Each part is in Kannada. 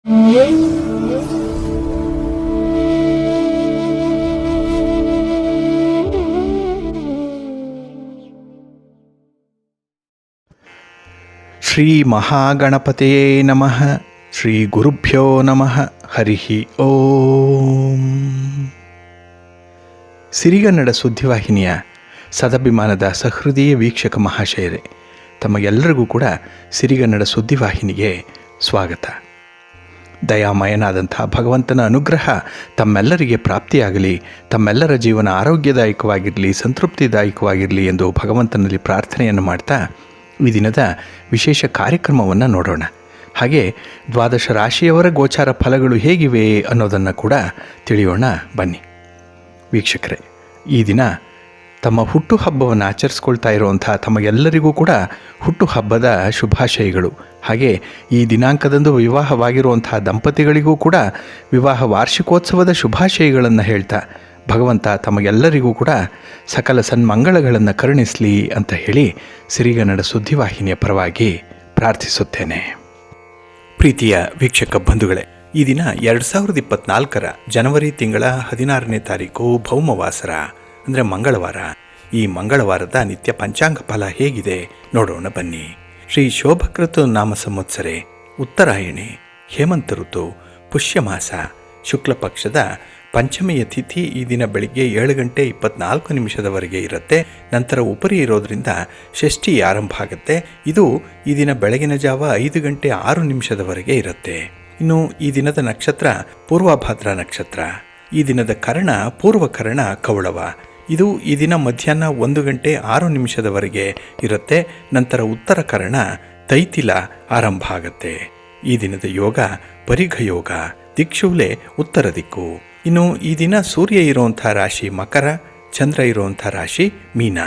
ಶ್ರೀ ಮಹಾಗಣಪತಯೇ ನಮಃ. ಶ್ರೀ ಗುರುಭ್ಯೋ ನಮಃ. ಹರಿ ಓಂ. ಸಿರಿಗನ್ನಡ ಸುದ್ದಿವಾಹಿನಿಯ ಸದಭಿಮಾನದ ಸಹೃದಯ ವೀಕ್ಷಕ ಮಹಾಶಯರೇ, ತಮಗೆಲ್ಲರಿಗೂ ಕೂಡ ಸಿರಿಗನ್ನಡ ಸುದ್ದಿವಾಹಿನಿಗೆ ಸ್ವಾಗತ. ದಯಾಮಯನಾದಂಥ ಭಗವಂತನ ಅನುಗ್ರಹ ತಮ್ಮೆಲ್ಲರಿಗೆ ಪ್ರಾಪ್ತಿಯಾಗಲಿ, ತಮ್ಮೆಲ್ಲರ ಜೀವನ ಆರೋಗ್ಯದಾಯಕವಾಗಿರಲಿ, ಸಂತೃಪ್ತಿದಾಯಕವಾಗಿರಲಿ ಎಂದು ಭಗವಂತನಲ್ಲಿ ಪ್ರಾರ್ಥನೆಯನ್ನು ಮಾಡ್ತಾ ಈ ದಿನದ ವಿಶೇಷ ಕಾರ್ಯಕ್ರಮವನ್ನು ನೋಡೋಣ. ಹಾಗೆ ದ್ವಾದಶ ರಾಶಿಯವರ ಗೋಚಾರ ಫಲಗಳು ಹೇಗಿವೆ ಅನ್ನೋದನ್ನು ಕೂಡ ತಿಳಿಯೋಣ ಬನ್ನಿ. ವೀಕ್ಷಕರೇ, ಈ ದಿನ ತಮ್ಮ ಹುಟ್ಟುಹಬ್ಬವನ್ನು ಆಚರಿಸ್ಕೊಳ್ತಾ ಇರುವಂಥ ತಮಗೆಲ್ಲರಿಗೂ ಕೂಡ ಹುಟ್ಟುಹಬ್ಬದ ಶುಭಾಶಯಗಳು. ಹಾಗೆ ಈ ದಿನಾಂಕದಂದು ವಿವಾಹವಾಗಿರುವಂಥ ದಂಪತಿಗಳಿಗೂ ಕೂಡ ವಿವಾಹ ವಾರ್ಷಿಕೋತ್ಸವದ ಶುಭಾಶಯಗಳನ್ನು ಹೇಳ್ತಾ ಭಗವಂತ ತಮಗೆಲ್ಲರಿಗೂ ಕೂಡ ಸಕಲ ಸನ್ಮಂಗಳಗಳನ್ನು ಕರುಣಿಸಲಿ ಅಂತ ಹೇಳಿ ಸಿರಿಗನ್ನಡ ಸುದ್ದಿವಾಹಿನಿಯ ಪರವಾಗಿ ಪ್ರಾರ್ಥಿಸುತ್ತೇನೆ. ಪ್ರೀತಿಯ ವೀಕ್ಷಕ ಬಂಧುಗಳೇ, ಈ ದಿನ 2024 ಜನವರಿ ತಿಂಗಳ 16ನೇ ತಾರೀಕು ಭೌಮವಾಸರ ಅಂದರೆ ಮಂಗಳವಾರ. ಈ ಮಂಗಳವಾರದ ನಿತ್ಯ ಪಂಚಾಂಗ ಫಲ ಹೇಗಿದೆ ನೋಡೋಣ ಬನ್ನಿ. ಶ್ರೀ ಶೋಭಕೃತ ನಾಮ ಸಂವತ್ಸರೆ, ಉತ್ತರಾಯಣೆ, ಹೇಮಂತ ಋತು, ಪುಷ್ಯಮಾಸ, ಶುಕ್ಲ ಪಕ್ಷದ ಪಂಚಮಿಯ ತಿಥಿ ಈ ದಿನ ಬೆಳಿಗ್ಗೆ 7 ಗಂಟೆ 24 ನಿಮಿಷದವರೆಗೆ ಇರುತ್ತೆ. ನಂತರ ಉಪರಿ ಇರೋದ್ರಿಂದ ಷಷ್ಠಿ ಆರಂಭ ಆಗುತ್ತೆ. ಇದು ಈ ದಿನ ಬೆಳಗಿನ ಜಾವ 5 ಗಂಟೆ 6 ನಿಮಿಷದವರೆಗೆ ಇರುತ್ತೆ. ಇನ್ನು ಈ ದಿನದ ನಕ್ಷತ್ರ ಪೂರ್ವಭಾದ್ರ ನಕ್ಷತ್ರ. ಈ ದಿನದ ಕರ್ಣ ಪೂರ್ವಕರ್ಣ ಕೌಳವ. ಇದು ಈ ದಿನ ಮಧ್ಯಾಹ್ನ 1 ಗಂಟೆ 6 ನಿಮಿಷದವರೆಗೆ ಇರುತ್ತೆ. ನಂತರ ಉತ್ತರ ಕರ್ಣ ತೈತಿಲ ಆರಂಭ ಆಗುತ್ತೆ. ಈ ದಿನದ ಯೋಗ ಪರಿಘ ಯೋಗ, ದಿಕ್ಷೂಲೆ ಉತ್ತರ ದಿಕ್ಕು. ಇನ್ನು ಈ ದಿನ ಸೂರ್ಯ ಇರುವಂಥ ರಾಶಿ ಮಕರ, ಚಂದ್ರ ಇರುವಂಥ ರಾಶಿ ಮೀನ.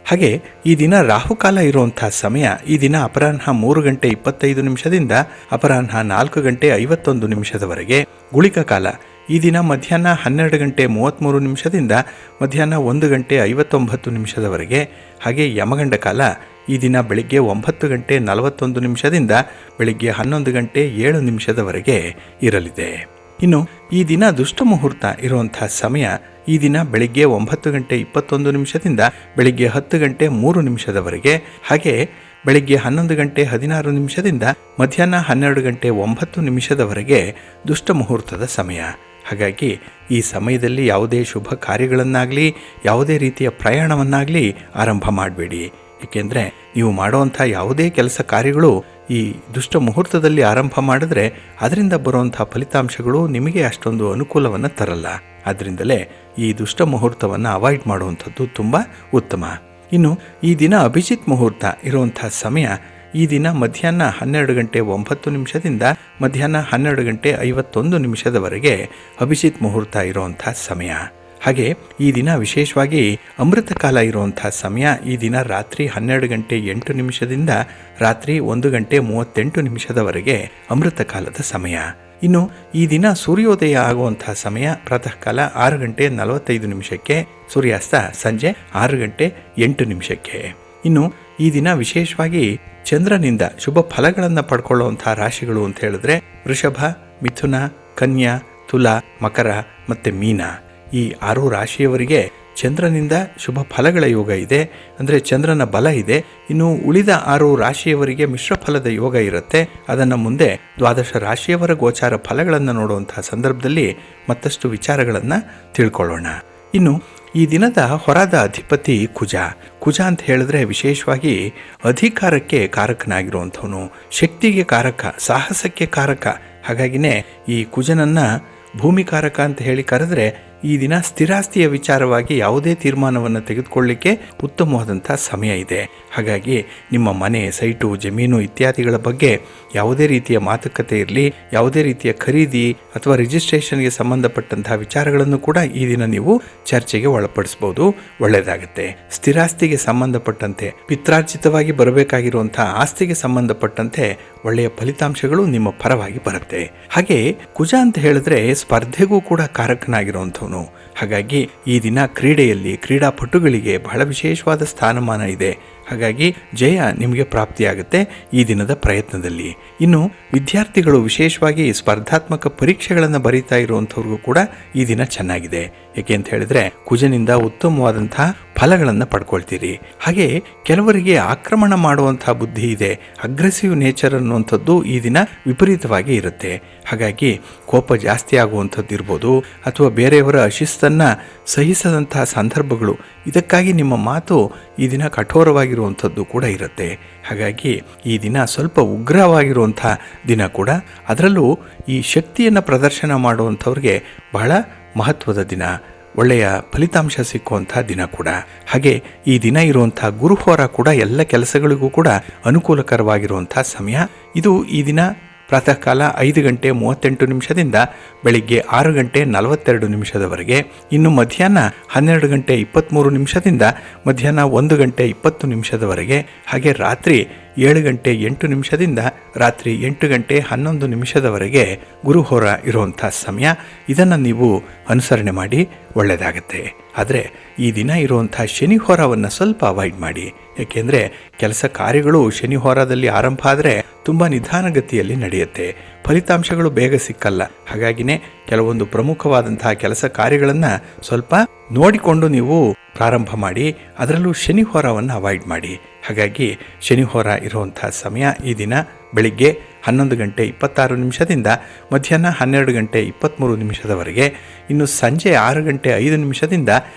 ಹಾಗೆ ಈ ದಿನ ರಾಹುಕಾಲ ಇರುವಂಥ ಸಮಯ ಈ ದಿನ ಅಪರಾಹ್ನ 3 ಗಂಟೆ 25 ನಿಮಿಷದಿಂದ ಅಪರಾಹ್ನ 4 ಗಂಟೆ 51 ನಿಮಿಷದವರೆಗೆ. ಗುಳಿಕ ಕಾಲ ಈ ದಿನ ಮಧ್ಯಾಹ್ನ 12 ಗಂಟೆ 33 ನಿಮಿಷದಿಂದ ಮಧ್ಯಾಹ್ನ 1 ಗಂಟೆ 59 ನಿಮಿಷದವರೆಗೆ. ಹಾಗೆ ಯಮಗಂಡ ಕಾಲ ಈ ದಿನ ಬೆಳಿಗ್ಗೆ 9 ಗಂಟೆ 41 ನಿಮಿಷದಿಂದ ಬೆಳಿಗ್ಗೆ 11 ಗಂಟೆ 7 ನಿಮಿಷದವರೆಗೆ ಇರಲಿದೆ. ಇನ್ನು ಈ ದಿನ ದುಷ್ಟ ಮುಹೂರ್ತ ಇರುವಂಥ ಸಮಯ ಈ ದಿನ ಬೆಳಿಗ್ಗೆ 9 ಗಂಟೆ 21 ನಿಮಿಷದಿಂದ ಬೆಳಿಗ್ಗೆ 10 ಗಂಟೆ 3 ನಿಮಿಷದವರೆಗೆ. ಹಾಗೆ ಬೆಳಿಗ್ಗೆ 11 ಗಂಟೆ 16 ನಿಮಿಷದಿಂದ ಮಧ್ಯಾಹ್ನ 12 ಗಂಟೆ 9 ನಿಮಿಷದವರೆಗೆ ದುಷ್ಟ ಮುಹೂರ್ತದ ಸಮಯ. ಹಾಗಾಗಿ ಈ ಸಮಯದಲ್ಲಿ ಯಾವುದೇ ಶುಭ ಕಾರ್ಯಗಳನ್ನಾಗಲಿ ಯಾವುದೇ ರೀತಿಯ ಪ್ರಯಾಣವನ್ನಾಗಲಿ ಆರಂಭ ಮಾಡಬೇಡಿ. ಏಕೆಂದರೆ ನೀವು ಮಾಡುವಂಥ ಯಾವುದೇ ಕೆಲಸ ಕಾರ್ಯಗಳು ಈ ದುಷ್ಟ ಮುಹೂರ್ತದಲ್ಲಿ ಆರಂಭ ಮಾಡಿದ್ರೆ ಅದರಿಂದ ಬರುವಂಥ ಫಲಿತಾಂಶಗಳು ನಿಮಗೆ ಅಷ್ಟೊಂದು ಅನುಕೂಲವನ್ನು ತರಲ್ಲ. ಆದ್ದರಿಂದಲೇ ಈ ದುಷ್ಟ ಮುಹೂರ್ತವನ್ನು ಅವಾಯ್ಡ್ ಮಾಡುವಂಥದ್ದು ತುಂಬ ಉತ್ತಮ. ಇನ್ನು ಈ ದಿನ ಅಭಿಜಿತ್ ಮುಹೂರ್ತ ಇರುವಂಥ ಸಮಯ ಈ ದಿನ ಮಧ್ಯಾಹ್ನ 12 ಗಂಟೆ 9 ನಿಮಿಷದಿಂದ ಮಧ್ಯಾಹ್ನ 12 ಗಂಟೆ 51 ನಿಮಿಷದವರೆಗೆ ಅಭಿಜಿತ್ ಮುಹೂರ್ತ ಇರುವಂಥ ಸಮಯ. ಹಾಗೆ ಈ ದಿನ ವಿಶೇಷವಾಗಿ ಅಮೃತ ಕಾಲ ಇರುವಂಥ ಸಮಯ ಈ ದಿನ ರಾತ್ರಿ 12 ಗಂಟೆ 8 ನಿಮಿಷದಿಂದ ರಾತ್ರಿ 1 ಗಂಟೆ 38 ನಿಮಿಷದವರೆಗೆ ಅಮೃತ ಕಾಲದ ಸಮಯ. ಇನ್ನು ಈ ದಿನ ಸೂರ್ಯೋದಯ ಆಗುವಂಥ ಸಮಯ ಪ್ರಾತಃ ಕಾಲ 6 ಗಂಟೆ 45 ನಿಮಿಷಕ್ಕೆ, ಸೂರ್ಯಾಸ್ತ ಸಂಜೆ 6 ಗಂಟೆ 8 ನಿಮಿಷಕ್ಕೆ. ಇನ್ನು ಈ ದಿನ ವಿಶೇಷವಾಗಿ ಚಂದ್ರನಿಂದ ಶುಭ ಫಲಗಳನ್ನು ಪಡ್ಕೊಳ್ಳುವಂಥ ರಾಶಿಗಳು ಅಂತ ಹೇಳಿದ್ರೆ ವೃಷಭ, ಮಿಥುನ, ಕನ್ಯಾ, ತುಲಾ, ಮಕರ ಮತ್ತು ಮೀನ. ಈ 6 ರಾಶಿಯವರಿಗೆ ಚಂದ್ರನಿಂದ ಶುಭ ಫಲಗಳ ಯೋಗ ಇದೆ, ಅಂದರೆ ಚಂದ್ರನ ಬಲ ಇದೆ. ಇನ್ನು ಉಳಿದ 6 ರಾಶಿಯವರಿಗೆ ಮಿಶ್ರ ಫಲದ ಯೋಗ ಇರುತ್ತೆ. ಅದನ್ನು ಮುಂದೆ ದ್ವಾದಶ ರಾಶಿಯವರ ಗೋಚಾರ ಫಲಗಳನ್ನು ನೋಡುವಂಥ ಸಂದರ್ಭದಲ್ಲಿ ಮತ್ತಷ್ಟು ವಿಚಾರಗಳನ್ನು ತಿಳ್ಕೊಳ್ಳೋಣ. ಇನ್ನು ಈ ದಿನದ ಹೊರದ ಅಧಿಪತಿ ಕುಜ. ಕುಜ ಅಂತ ಹೇಳಿದ್ರೆ ವಿಶೇಷವಾಗಿ ಅಧಿಕಾರಕ್ಕೆ ಕಾರಕನಾಗಿರುವಂಥವನು, ಶಕ್ತಿಗೆ ಕಾರಕ, ಸಾಹಸಕ್ಕೆ ಕಾರಕ. ಹಾಗಾಗಿನೇ ಈ ಕುಜನನ್ನು ಭೂಮಿಕಾರಕ ಅಂತ ಹೇಳಿ ಕರೆದ್ರೆ ಈ ದಿನ ಸ್ಥಿರಾಸ್ತಿಯ ವಿಚಾರವಾಗಿ ಯಾವುದೇ ತೀರ್ಮಾನವನ್ನು ತೆಗೆದುಕೊಳ್ಳಲಿಕ್ಕೆ ಉತ್ತಮವಾದಂಥ ಸಮಯ ಇದೆ. ಹಾಗಾಗಿ ನಿಮ್ಮ ಮನೆ, ಸೈಟು, ಜಮೀನು ಇತ್ಯಾದಿಗಳ ಬಗ್ಗೆ ಯಾವುದೇ ರೀತಿಯ ಮಾತುಕತೆ ಇರಲಿ, ಯಾವುದೇ ರೀತಿಯ ಖರೀದಿ ಅಥವಾ ರಿಜಿಸ್ಟ್ರೇಷನ್ಗೆ ಸಂಬಂಧಪಟ್ಟಂತಹ ವಿಚಾರಗಳನ್ನು ಕೂಡ ಈ ದಿನ ನೀವು ಚರ್ಚೆಗೆ ಒಳಪಡಿಸ್ಬೋದು, ಒಳ್ಳೆಯದಾಗುತ್ತೆ. ಸ್ಥಿರಾಸ್ತಿಗೆ ಸಂಬಂಧಪಟ್ಟಂತೆ ಪಿತ್ರಾರ್ಜಿತವಾಗಿ ಬರಬೇಕಾಗಿರುವಂತಹ ಆಸ್ತಿಗೆ ಸಂಬಂಧಪಟ್ಟಂತೆ ಒಳ್ಳೆಯ ಫಲಿತಾಂಶಗಳು ನಿಮ್ಮ ಪರವಾಗಿ ಬರುತ್ತೆ. ಹಾಗೆ ಕುಜ ಅಂತ ಹೇಳಿದ್ರೆ ಸ್ಪರ್ಧೆಗೂ ಕೂಡ ಕಾರಕನಾಗಿರುವಂಥವನು. ಹಾಗಾಗಿ ಈ ದಿನ ಕ್ರೀಡೆಯಲ್ಲಿ ಕ್ರೀಡಾಪಟುಗಳಿಗೆ ಬಹಳ ವಿಶೇಷವಾದ ಸ್ಥಾನಮಾನ ಇದೆ. ಹಾಗಾಗಿ ಜಯ ನಿಮಗೆ ಪ್ರಾಪ್ತಿಯಾಗುತ್ತೆ ಈ ದಿನದ ಪ್ರಯತ್ನದಲ್ಲಿ. ಇನ್ನು ವಿದ್ಯಾರ್ಥಿಗಳು ವಿಶೇಷವಾಗಿ ಸ್ಪರ್ಧಾತ್ಮಕ ಪರೀಕ್ಷೆಗಳನ್ನು ಬರೀತಾ ಇರುವಂಥವ್ರಿಗೂ ಕೂಡ ಈ ದಿನ ಚೆನ್ನಾಗಿದೆ. ಏಕೆ ಅಂತ ಹೇಳಿದ್ರೆ ಕುಜನಿಂದ ಉತ್ತಮವಾದಂತಹ ಫಲಗಳನ್ನು ಪಡ್ಕೊಳ್ತೀರಿ. ಹಾಗೆ ಕೆಲವರಿಗೆ ಆಕ್ರಮಣ ಮಾಡುವಂತಹ ಬುದ್ಧಿ ಇದೆ, ಅಗ್ರೆಸಿವ್ ನೇಚರ್ ಅನ್ನುವಂಥದ್ದು ಈ ದಿನ ವಿಪರೀತವಾಗಿ ಇರುತ್ತೆ. ಹಾಗಾಗಿ ಕೋಪ ಜಾಸ್ತಿ ಆಗುವಂಥದ್ದು ಇರ್ಬೋದು, ಅಥವಾ ಬೇರೆಯವರ ಶಿಸ್ತನ್ನು ಸಹಿಸದಂತಹ ಸಂದರ್ಭಗಳು, ಇದಕ್ಕಾಗಿ ನಿಮ್ಮ ಮಾತು ಈ ದಿನ ಕಠೋರವಾಗಿರುವಂಥದ್ದು ಕೂಡ ಇರುತ್ತೆ. ಹಾಗಾಗಿ ಈ ದಿನ ಸ್ವಲ್ಪ ಉಗ್ರವಾಗಿರುವಂಥ ದಿನ ಕೂಡ. ಅದರಲ್ಲೂ ಈ ಶಕ್ತಿಯನ್ನು ಪ್ರದರ್ಶನ ಮಾಡುವಂಥವ್ರಿಗೆ ಬಹಳ ಮಹತ್ವದ ದಿನ, ಒಳ್ಳೆಯ ಫಲಿತಾಂಶ ಸಿಕ್ಕುವಂಥ ದಿನ ಕೂಡ. ಹಾಗೆ ಈ ದಿನ ಇರುವಂಥ ಗುರುಹೋರ ಕೂಡ ಎಲ್ಲ ಕೆಲಸಗಳಿಗೂ ಕೂಡ ಅನುಕೂಲಕರವಾಗಿರುವಂಥ ಸಮಯ ಇದು. ಈ ದಿನ ಪ್ರಾತಃ ಕಾಲ 5 ಗಂಟೆ 38 ನಿಮಿಷದಿಂದ ಬೆಳಿಗ್ಗೆ 6 ಗಂಟೆ 42 ನಿಮಿಷದವರೆಗೆ, ಇನ್ನು ಮಧ್ಯಾಹ್ನ 12 ಗಂಟೆ 23 ನಿಮಿಷದಿಂದ ಮಧ್ಯಾಹ್ನ 1 ಗಂಟೆ 20 ನಿಮಿಷದವರೆಗೆ, ಹಾಗೆ ರಾತ್ರಿ 7 ಗಂಟೆ 8 ನಿಮಿಷದಿಂದ ರಾತ್ರಿ 8 ಗಂಟೆ 11 ನಿಮಿಷದವರೆಗೆ ಗುರುಹೋರ ಇರುವಂಥ ಸಮಯ. ಇದನ್ನು ನೀವು ಅನುಸರಣೆ ಮಾಡಿ ಒಳ್ಳೆಯದಾಗತ್ತೆ. ಆದರೆ ಈ ದಿನ ಇರುವಂಥ ಶನಿ ಹೋರವನ್ನು ಸ್ವಲ್ಪ ಅವಾಯ್ಡ್ ಮಾಡಿ. ಏಕೆಂದರೆ ಕೆಲಸ ಕಾರ್ಯಗಳು ಶನಿ ಹೋರದಲ್ಲಿ ಆರಂಭ ಆದರೆ ತುಂಬ ನಿಧಾನಗತಿಯಲ್ಲಿ ನಡೆಯುತ್ತೆ, ಫಲಿತಾಂಶಗಳು ಬೇಗ ಸಿಕ್ಕಲ್ಲ. ಹಾಗಾಗಿನೇ ಕೆಲವೊಂದು ಪ್ರಮುಖವಾದಂತಹ ಕೆಲಸ ಕಾರ್ಯಗಳನ್ನು ಸ್ವಲ್ಪ ನೋಡಿಕೊಂಡು ನೀವು ಪ್ರಾರಂಭ ಮಾಡಿ. ಅದರಲ್ಲೂ ಶನಿ ಹೋರವನ್ನು ಅವಾಯ್ಡ್ ಮಾಡಿ. ಹಾಗಾಗಿ ಶನಿ ಹೋರ ಇರುವಂಥ ಸಮಯ ಈ ದಿನ ಬೆಳಿಗ್ಗೆ 11 ಗಂಟೆ 26 ನಿಮಿಷದಿಂದ ಮಧ್ಯಾಹ್ನ 12 ಗಂಟೆ 23 ನಿಮಿಷದವರೆಗೆ, ಇನ್ನು ಸಂಜೆ 6 ಗಂಟೆ 5 ನಿಮಿಷದಿಂದ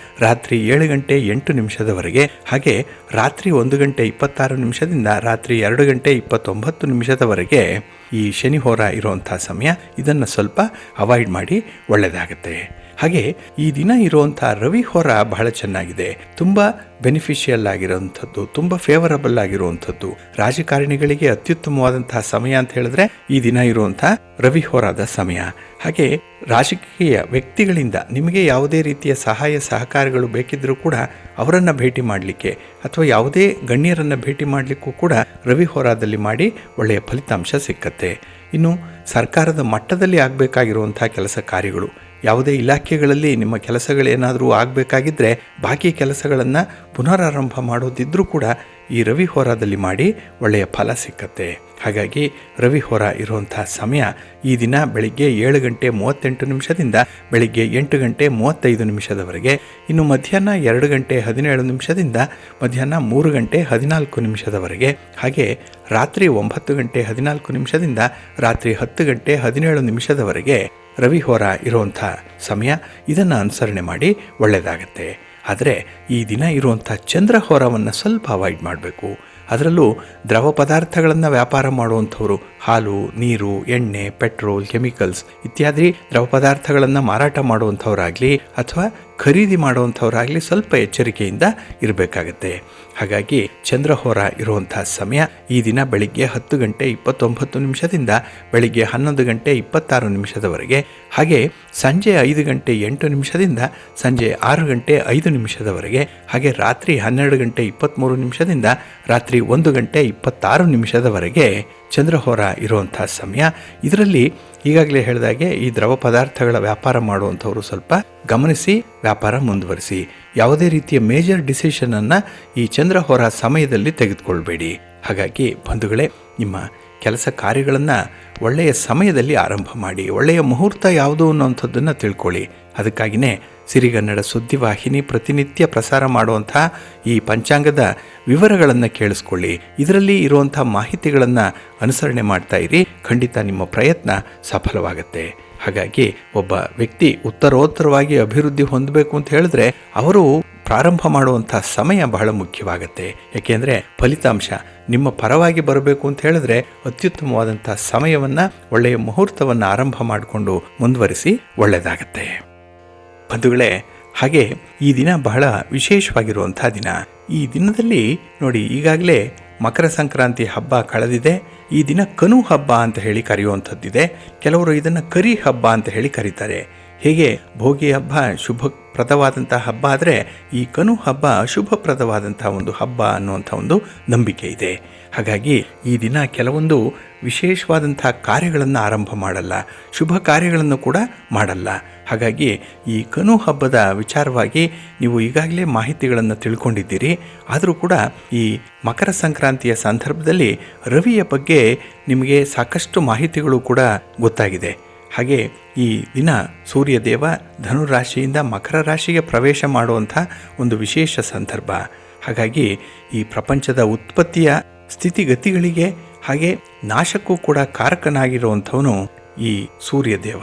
ರಾತ್ರಿ 7 ಗಂಟೆ 8 ನಿಮಿಷದವರೆಗೆ, ಹಾಗೆ ರಾತ್ರಿ 1 ಗಂಟೆ 26 ನಿಮಿಷದಿಂದ ರಾತ್ರಿ 2 ಗಂಟೆ 29 ನಿಮಿಷದವರೆಗೆ ಈ ಶನಿ ಹೋರ ಇರುವಂಥ ಸಮಯ. ಇದನ್ನು ಸ್ವಲ್ಪ ಅವಾಯ್ಡ್ ಮಾಡಿ ಒಳ್ಳೆಯದಾಗುತ್ತೆ. ಹಾಗೆ ಈ ದಿನ ಇರುವಂಥ ರವಿ ಹೋರ ಬಹಳ ಚೆನ್ನಾಗಿದೆ, ತುಂಬ ಬೆನಿಫಿಷಿಯಲ್ ಆಗಿರುವಂಥದ್ದು, ತುಂಬ ಫೇವರಬಲ್ ಆಗಿರುವಂಥದ್ದು. ರಾಜಕಾರಣಿಗಳಿಗೆ ಅತ್ಯುತ್ತಮವಾದಂತಹ ಸಮಯ ಅಂತ ಹೇಳಿದ್ರೆ ಈ ದಿನ ಇರುವಂಥ ರವಿ ಹೋರಾದ ಸಮಯ. ಹಾಗೆ ರಾಜಕೀಯ ವ್ಯಕ್ತಿಗಳಿಂದ ನಿಮಗೆ ಯಾವುದೇ ರೀತಿಯ ಸಹಾಯ ಸಹಕಾರಗಳು ಬೇಕಿದ್ದರೂ ಕೂಡ ಅವರನ್ನು ಭೇಟಿ ಮಾಡಲಿಕ್ಕೆ ಅಥವಾ ಯಾವುದೇ ಗಣ್ಯರನ್ನು ಭೇಟಿ ಮಾಡಲಿಕ್ಕೂ ಕೂಡ ರವಿ ಹೋರಾದಲ್ಲಿ ಮಾಡಿ ಒಳ್ಳೆಯ ಫಲಿತಾಂಶ ಸಿಕ್ಕತ್ತೆ. ಇನ್ನು ಸರ್ಕಾರದ ಮಟ್ಟದಲ್ಲಿ ಆಗಬೇಕಾಗಿರುವಂಥ ಕೆಲಸ ಕಾರ್ಯಗಳು, ಯಾವುದೇ ಇಲಾಖೆಗಳಲ್ಲಿ ನಿಮ್ಮ ಕೆಲಸಗಳೇನಾದರೂ ಆಗಬೇಕಾಗಿದ್ದರೆ ಬಾಕಿ ಕೆಲಸಗಳನ್ನು ಪುನರಾರಂಭ ಮಾಡೋದಿದ್ರೂ ಕೂಡ ಈ ರವಿ ಹೋರಾದಲ್ಲಿ ಮಾಡಿ ಒಳ್ಳೆಯ ಫಲ ಸಿಕ್ಕತ್ತೆ. ಹಾಗಾಗಿ ರವಿ ಹೋರ ಇರುವಂಥ ಸಮಯ ಈ ದಿನ ಬೆಳಿಗ್ಗೆ 7 ಗಂಟೆ 38 ನಿಮಿಷದಿಂದ ಬೆಳಿಗ್ಗೆ 8 ಗಂಟೆ 35 ನಿಮಿಷದವರೆಗೆ, ಇನ್ನು ಮಧ್ಯಾಹ್ನ 2 ಗಂಟೆ 17 ನಿಮಿಷದಿಂದ ಮಧ್ಯಾಹ್ನ 3 ಗಂಟೆ 14 ನಿಮಿಷದವರೆಗೆ, ಹಾಗೆ ರಾತ್ರಿ 9 ಗಂಟೆ 14 ನಿಮಿಷದಿಂದ ರಾತ್ರಿ 10 ಗಂಟೆ 17 ನಿಮಿಷದವರೆಗೆ ರವಿ ಹೋರ ಇರುವಂಥ ಸಮಯ. ಇದನ್ನು ಅನುಸರಣೆ ಮಾಡಿ ಒಳ್ಳೆಯದಾಗತ್ತೆ. ಆದರೆ ಈ ದಿನ ಇರುವಂಥ ಚಂದ್ರ ಹೋರವನ್ನು ಸ್ವಲ್ಪ ಅವಾಯ್ಡ್ ಮಾಡಬೇಕು. ಅದರಲ್ಲೂ ದ್ರವ ಪದಾರ್ಥಗಳನ್ನು ವ್ಯಾಪಾರ ಮಾಡುವಂಥವರು, ಹಾಲು, ನೀರು, ಎಣ್ಣೆ, ಪೆಟ್ರೋಲ್, ಕೆಮಿಕಲ್ಸ್ ಇತ್ಯಾದಿ ದ್ರವ ಪದಾರ್ಥಗಳನ್ನು ಮಾರಾಟ ಮಾಡುವಂಥವರಾಗಲಿ ಅಥವಾ ಖರೀದಿ ಮಾಡುವಂಥವರಾಗಲಿ ಸ್ವಲ್ಪ ಎಚ್ಚರಿಕೆಯಿಂದ ಇರಬೇಕಾಗತ್ತೆ. ಹಾಗಾಗಿ ಚಂದ್ರಹೋರ ಇರುವಂಥ ಸಮಯ ಈ ದಿನ ಬೆಳಿಗ್ಗೆ 10 ಗಂಟೆ 29 ನಿಮಿಷದಿಂದ ಬೆಳಿಗ್ಗೆ 11 ಗಂಟೆ 26 ನಿಮಿಷದವರೆಗೆ, ಹಾಗೆ ಸಂಜೆ 5 ಗಂಟೆ 8 ನಿಮಿಷದಿಂದ ಸಂಜೆ 6 ಗಂಟೆ 5 ನಿಮಿಷದವರೆಗೆ, ಹಾಗೆ ರಾತ್ರಿ 12 ಗಂಟೆ 23 ನಿಮಿಷದಿಂದ ರಾತ್ರಿ 1 ಗಂಟೆ 26 ನಿಮಿಷದವರೆಗೆ ಚಂದ್ರಹೋರ ಇರುವಂಥ ಸಮಯ. ಇದರಲ್ಲಿ ಈಗಾಗಲೇ ಹೇಳಿದಾಗೆ ಈ ದ್ರವ ಪದಾರ್ಥಗಳ ವ್ಯಾಪಾರ ಮಾಡುವಂಥವರು ಸ್ವಲ್ಪ ಗಮನಿಸಿ ವ್ಯಾಪಾರ ಮುಂದುವರಿಸಿ. ಯಾವುದೇ ರೀತಿಯ ಮೇಜರ್ ಡಿಸಿಷನನ್ನು ಈ ಚಂದ್ರಹೋರ ಸಮಯದಲ್ಲಿ ತೆಗೆದುಕೊಳ್ಬೇಡಿ. ಹಾಗಾಗಿ ಬಂಧುಗಳೇ, ನಿಮ್ಮ ಕೆಲಸ ಕಾರ್ಯಗಳನ್ನು ಒಳ್ಳೆಯ ಸಮಯದಲ್ಲಿ ಆರಂಭ ಮಾಡಿ. ಒಳ್ಳೆಯ ಮುಹೂರ್ತ ಯಾವುದು ಅನ್ನೋಂಥದ್ದನ್ನು ತಿಳ್ಕೊಳ್ಳಿ. ಅದಕ್ಕಾಗಿಯೇ ಸಿರಿಗನ್ನಡ ಸುದ್ದಿವಾಹಿನಿ ಪ್ರತಿನಿತ್ಯ ಪ್ರಸಾರ ಮಾಡುವಂಥ ಈ ಪಂಚಾಂಗದ ವಿವರಗಳನ್ನು ಕೇಳಿಸ್ಕೊಳ್ಳಿ. ಇದರಲ್ಲಿ ಇರುವಂಥ ಮಾಹಿತಿಗಳನ್ನು ಅನುಸರಣೆ ಮಾಡ್ತಾ ಇರಿ. ಖಂಡಿತ ನಿಮ್ಮ ಪ್ರಯತ್ನ ಸಫಲವಾಗುತ್ತೆ. ಹಾಗಾಗಿ ಒಬ್ಬ ವ್ಯಕ್ತಿ ಉತ್ತರೋತ್ತರವಾಗಿ ಅಭಿವೃದ್ಧಿ ಹೊಂದಬೇಕು ಅಂತ ಹೇಳಿದ್ರೆ ಅವರು ಪ್ರಾರಂಭ ಮಾಡುವಂಥ ಸಮಯ ಬಹಳ ಮುಖ್ಯವಾಗುತ್ತೆ. ಏಕೆಂದರೆ ಫಲಿತಾಂಶ ನಿಮ್ಮ ಪರವಾಗಿ ಬರಬೇಕು ಅಂತ ಹೇಳಿದ್ರೆ ಅತ್ಯುತ್ತಮವಾದಂಥ ಸಮಯವನ್ನು, ಒಳ್ಳೆಯ ಮುಹೂರ್ತವನ್ನು ಆರಂಭ ಮಾಡಿಕೊಂಡು ಮುಂದುವರಿಸಿ ಒಳ್ಳೆಯದಾಗತ್ತೆ. ಬಂಧುಗಳೇ, ಹಾಗೆ ಈ ದಿನ ಬಹಳ ವಿಶೇಷವಾಗಿರುವಂಥ ದಿನ. ಈ ದಿನದಲ್ಲಿ ನೋಡಿ, ಈಗಾಗಲೇ ಮಕರ ಸಂಕ್ರಾಂತಿ ಹಬ್ಬ ಕಳೆದಿದೆ. ಈ ದಿನ ಕನು ಹಬ್ಬ ಅಂತ ಹೇಳಿ ಕರೆಯುವಂಥದ್ದಿದೆ. ಕೆಲವರು ಇದನ್ನು ಕರಿ ಹಬ್ಬ ಅಂತ ಹೇಳಿ ಕರೀತಾರೆ. ಹೇಗೆ ಭೋಗಿ ಹಬ್ಬ ಪ್ರದವಾದಂಥ ಹಬ್ಬ ಆದರೆ ಈ ಕನು ಹಬ್ಬ ಅಶುಭಪ್ರದವಾದಂಥ ಒಂದು ಹಬ್ಬ ಅನ್ನುವಂಥ ಒಂದು ನಂಬಿಕೆ ಇದೆ. ಹಾಗಾಗಿ ಈ ದಿನ ಕೆಲವೊಂದು ವಿಶೇಷವಾದಂಥ ಕಾರ್ಯಗಳನ್ನು ಆರಂಭ ಮಾಡಲ್ಲ, ಶುಭ ಕಾರ್ಯಗಳನ್ನು ಕೂಡ ಮಾಡಲ್ಲ. ಹಾಗಾಗಿ ಈ ಕನು ಹಬ್ಬದ ವಿಚಾರವಾಗಿ ನೀವು ಈಗಾಗಲೇ ಮಾಹಿತಿಗಳನ್ನು ತಿಳ್ಕೊಂಡಿದ್ದೀರಿ. ಆದರೂ ಕೂಡ ಈ ಮಕರ ಸಂಕ್ರಾಂತಿಯ ಸಂದರ್ಭದಲ್ಲಿ ರವಿಯ ಬಗ್ಗೆ ನಿಮಗೆ ಸಾಕಷ್ಟು ಮಾಹಿತಿಗಳು ಕೂಡ ಗೊತ್ತಾಗಿದೆ. ಹಾಗೆ ಈ ದಿನ ಸೂರ್ಯದೇವ ಧನುರಾಶಿಯಿಂದ ಮಕರ ರಾಶಿಗೆ ಪ್ರವೇಶ ಮಾಡುವಂಥ ಒಂದು ವಿಶೇಷ ಸಂದರ್ಭ. ಹಾಗಾಗಿ ಈ ಪ್ರಪಂಚದ ಉತ್ಪತ್ತಿಯ ಸ್ಥಿತಿಗತಿಗಳಿಗೆ ಹಾಗೆ ನಾಶಕ್ಕೂ ಕೂಡ ಕಾರಕನಾಗಿರುವಂಥವನು ಈ ಸೂರ್ಯದೇವ.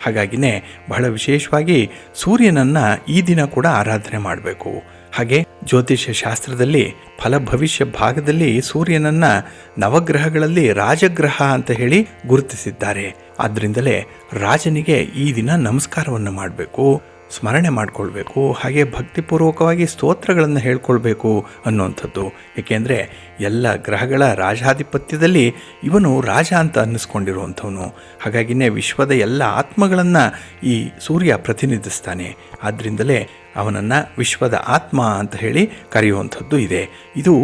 ಹಾಗಾಗಿನೇ ಬಹಳ ವಿಶೇಷವಾಗಿ ಸೂರ್ಯನನ್ನು ಈ ದಿನ ಕೂಡ ಆರಾಧನೆ ಮಾಡಬೇಕು. ಹಾಗೆ ಜ್ಯೋತಿಷ್ಯ ಶಾಸ್ತ್ರದಲ್ಲಿ ಫಲ ಭವಿಷ್ಯ ಭಾಗದಲ್ಲಿ ಸೂರ್ಯನನ್ನ ನವಗ್ರಹಗಳಲ್ಲಿ ರಾಜಗ್ರಹ ಅಂತ ಹೇಳಿ ಗುರುತಿಸಿದ್ದಾರೆ. ಆದ್ದರಿಂದಲೇ ರಾಜನಿಗೆ ಈ ದಿನ ನಮಸ್ಕಾರವನ್ನು ಮಾಡಬೇಕು, ಸ್ಮರಣೆ ಮಾಡಿಕೊಳ್ಬೇಕು, ಹಾಗೆ ಭಕ್ತಿಪೂರ್ವಕವಾಗಿ ಸ್ತೋತ್ರಗಳನ್ನು ಹೇಳ್ಕೊಳ್ಬೇಕು ಅನ್ನುವಂಥದ್ದು. ಏಕೆಂದರೆ ಎಲ್ಲ ಗ್ರಹಗಳ ರಾಜಾಧಿಪತ್ಯದಲ್ಲಿ ಇವನು ರಾಜ ಅಂತ ಅನ್ನಿಸ್ಕೊಂಡಿರುವಂಥವನು. ಹಾಗಾಗಿನೇ ವಿಶ್ವದ ಎಲ್ಲ ಆತ್ಮಗಳನ್ನು ಈ ಸೂರ್ಯ ಪ್ರತಿನಿಧಿಸ್ತಾನೆ. ಆದ್ದರಿಂದಲೇ ಅವನನ್ನು ವಿಶ್ವದ ಆತ್ಮ ಅಂತ ಹೇಳಿ ಕರೆಯುವಂಥದ್ದು ಇದೆ. ಇದು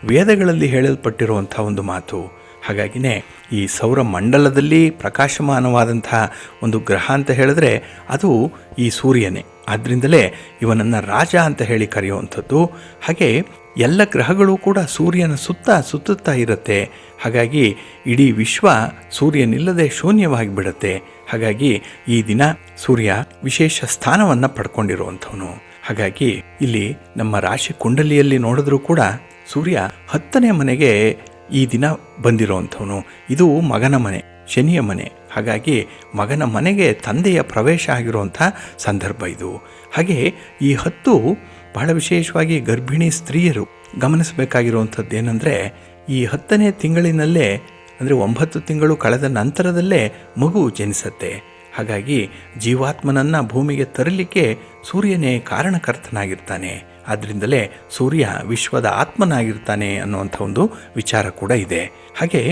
ವೇದಗಳಲ್ಲಿ ಹೇಳಲ್ಪಟ್ಟಿರುವಂಥ ಒಂದು ಮಾತು. ಹಾಗಾಗಿನೇ ಈ ಸೌರಮಂಡಲದಲ್ಲಿ ಪ್ರಕಾಶಮಾನವಾದಂಥ ಒಂದು ಗ್ರಹ ಅಂತ ಹೇಳಿದ್ರೆ ಅದು ಈ ಸೂರ್ಯನೇ. ಆದ್ದರಿಂದಲೇ ಇವನನ್ನು ರಾಜ ಅಂತ ಹೇಳಿ ಕರೆಯುವಂಥದ್ದು. ಹಾಗೆ ಎಲ್ಲ ಗ್ರಹಗಳು ಕೂಡ ಸೂರ್ಯನ ಸುತ್ತುತ್ತಾ ಇರುತ್ತೆ. ಹಾಗಾಗಿ ಇಡೀ ವಿಶ್ವ ಸೂರ್ಯನಿಲ್ಲದೆ ಶೂನ್ಯವಾಗಿ ಬಿಡುತ್ತೆ. ಹಾಗಾಗಿ ಈ ದಿನ ಸೂರ್ಯ ವಿಶೇಷ ಸ್ಥಾನವನ್ನು ಪಡ್ಕೊಂಡಿರುವಂಥವನು. ಹಾಗಾಗಿ ಇಲ್ಲಿ ನಮ್ಮ ರಾಶಿ ಕುಂಡಲಿಯಲ್ಲಿ ನೋಡಿದ್ರೂ ಕೂಡ ಸೂರ್ಯ 10ನೇ ಮನೆಗೆ ಈ ದಿನ ಬಂದಿರುವಂಥವನು. ಇದು ಮಗನ ಮನೆ, ಶನಿಯ ಮನೆ. ಹಾಗಾಗಿ ಮಗನ ಮನೆಗೆ ತಂದೆಯ ಪ್ರವೇಶ ಆಗಿರುವಂಥ ಸಂದರ್ಭ ಇದು. ಹಾಗೆ ಈ 10 ಬಹಳ ವಿಶೇಷವಾಗಿ ಗರ್ಭಿಣಿ ಸ್ತ್ರೀಯರು ಗಮನಿಸಬೇಕಾಗಿರುವಂಥದ್ದು ಏನಂದರೆ, ಈ 10ನೇ ತಿಂಗಳಿನಲ್ಲೇ ಅಂದರೆ 9 ತಿಂಗಳು ಕಳೆದ ನಂತರದಲ್ಲೇ ಮಗು ಜನಿಸುತ್ತೆ. ಹಾಗಾಗಿ ಜೀವಾತ್ಮನನ್ನು ಭೂಮಿಗೆ ತರಲಿಕ್ಕೆ ಸೂರ್ಯನೇ ಕಾರಣಕರ್ತನಾಗಿರ್ತಾನೆ. ಆದ್ದರಿಂದಲೇ ಸೂರ್ಯ ವಿಶ್ವದ ಆತ್ಮನಾಗಿರ್ತಾನೆ ಅನ್ನುವಂಥ ಒಂದು ವಿಚಾರ ಕೂಡ ಇದೆ. ಹಾಗೆ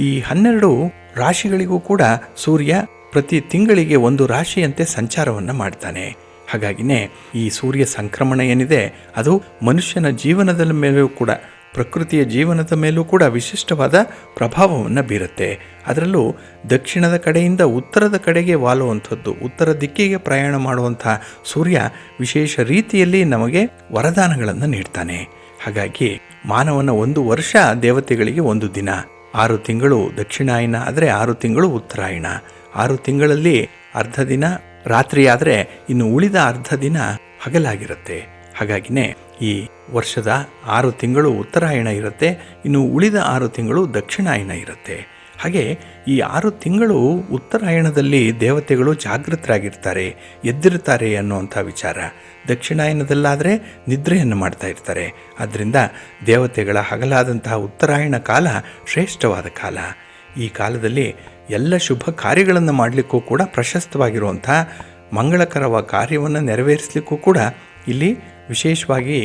ಈ 12 ರಾಶಿಗಳಿಗೂ ಕೂಡ ಸೂರ್ಯ ಪ್ರತಿ ತಿಂಗಳಿಗೆ ಒಂದು ರಾಶಿಯಂತೆ ಸಂಚಾರವನ್ನು ಮಾಡ್ತಾನೆ. ಹಾಗಾಗಿನೇ ಈ ಸೂರ್ಯ ಸಂಕ್ರಮಣ ಏನಿದೆ ಅದು ಮನುಷ್ಯನ ಜೀವನದ ಮೇಲೂ ಕೂಡ, ಪ್ರಕೃತಿಯ ಜೀವನದ ಮೇಲೂ ಕೂಡ ವಿಶಿಷ್ಟವಾದ ಪ್ರಭಾವವನ್ನು ಬೀರುತ್ತೆ. ಅದರಲ್ಲೂ ದಕ್ಷಿಣದ ಕಡೆಯಿಂದ ಉತ್ತರದ ಕಡೆಗೆ ವಾಲುವಂಥದ್ದು, ಉತ್ತರ ದಿಕ್ಕಿಗೆ ಪ್ರಯಾಣ ಮಾಡುವಂಥ ಸೂರ್ಯ ವಿಶೇಷ ರೀತಿಯಲ್ಲಿ ನಮಗೆ ವರದಾನಗಳನ್ನು ನೀಡ್ತಾನೆ. ಹಾಗಾಗಿ ಮಾನವನ 1 ವರ್ಷ ದೇವತೆಗಳಿಗೆ 1 ದಿನ. 6 ತಿಂಗಳು ದಕ್ಷಿಣಾಯನ ಆದರೆ 6 ತಿಂಗಳು ಉತ್ತರಾಯಣ. 6 ತಿಂಗಳಲ್ಲಿ ಅರ್ಧ ದಿನ ರಾತ್ರಿ ಆದರೆ ಇನ್ನು ಉಳಿದ ಅರ್ಧ ದಿನ ಹಗಲಾಗಿರುತ್ತೆ. ಹಾಗಾಗಿನೇ ಈ ವರ್ಷದ 6 ತಿಂಗಳು ಉತ್ತರಾಯಣ ಇರುತ್ತೆ, ಇನ್ನು ಉಳಿದ 6 ತಿಂಗಳು ದಕ್ಷಿಣಾಯನ ಇರುತ್ತೆ. ಹಾಗೆ ಈ 6 ತಿಂಗಳು ಉತ್ತರಾಯಣದಲ್ಲಿ ದೇವತೆಗಳು ಜಾಗೃತರಾಗಿರ್ತಾರೆ, ಎದ್ದಿರ್ತಾರೆ ಅನ್ನುವಂಥ ವಿಚಾರ. ದಕ್ಷಿಣಾಯನದಲ್ಲಾದರೆ ನಿದ್ರೆಯನ್ನು ಮಾಡ್ತಾ ಇರ್ತಾರೆ. ಆದ್ದರಿಂದ ದೇವತೆಗಳ ಹಗಲಾದಂತಹ ಉತ್ತರಾಯಣ ಕಾಲ ಶ್ರೇಷ್ಠವಾದ ಕಾಲ. ಈ ಕಾಲದಲ್ಲಿ ಎಲ್ಲ ಶುಭ ಕಾರ್ಯಗಳನ್ನು ಮಾಡಲಿಕ್ಕೂ ಕೂಡ ಪ್ರಶಸ್ತವಾಗಿರುವಂಥ ಮಂಗಳಕರವಾದ ಕಾರ್ಯವನ್ನು ನೆರವೇರಿಸಲಿಕ್ಕೂ ಕೂಡ ಇಲ್ಲಿ ವಿಶೇಷವಾಗಿ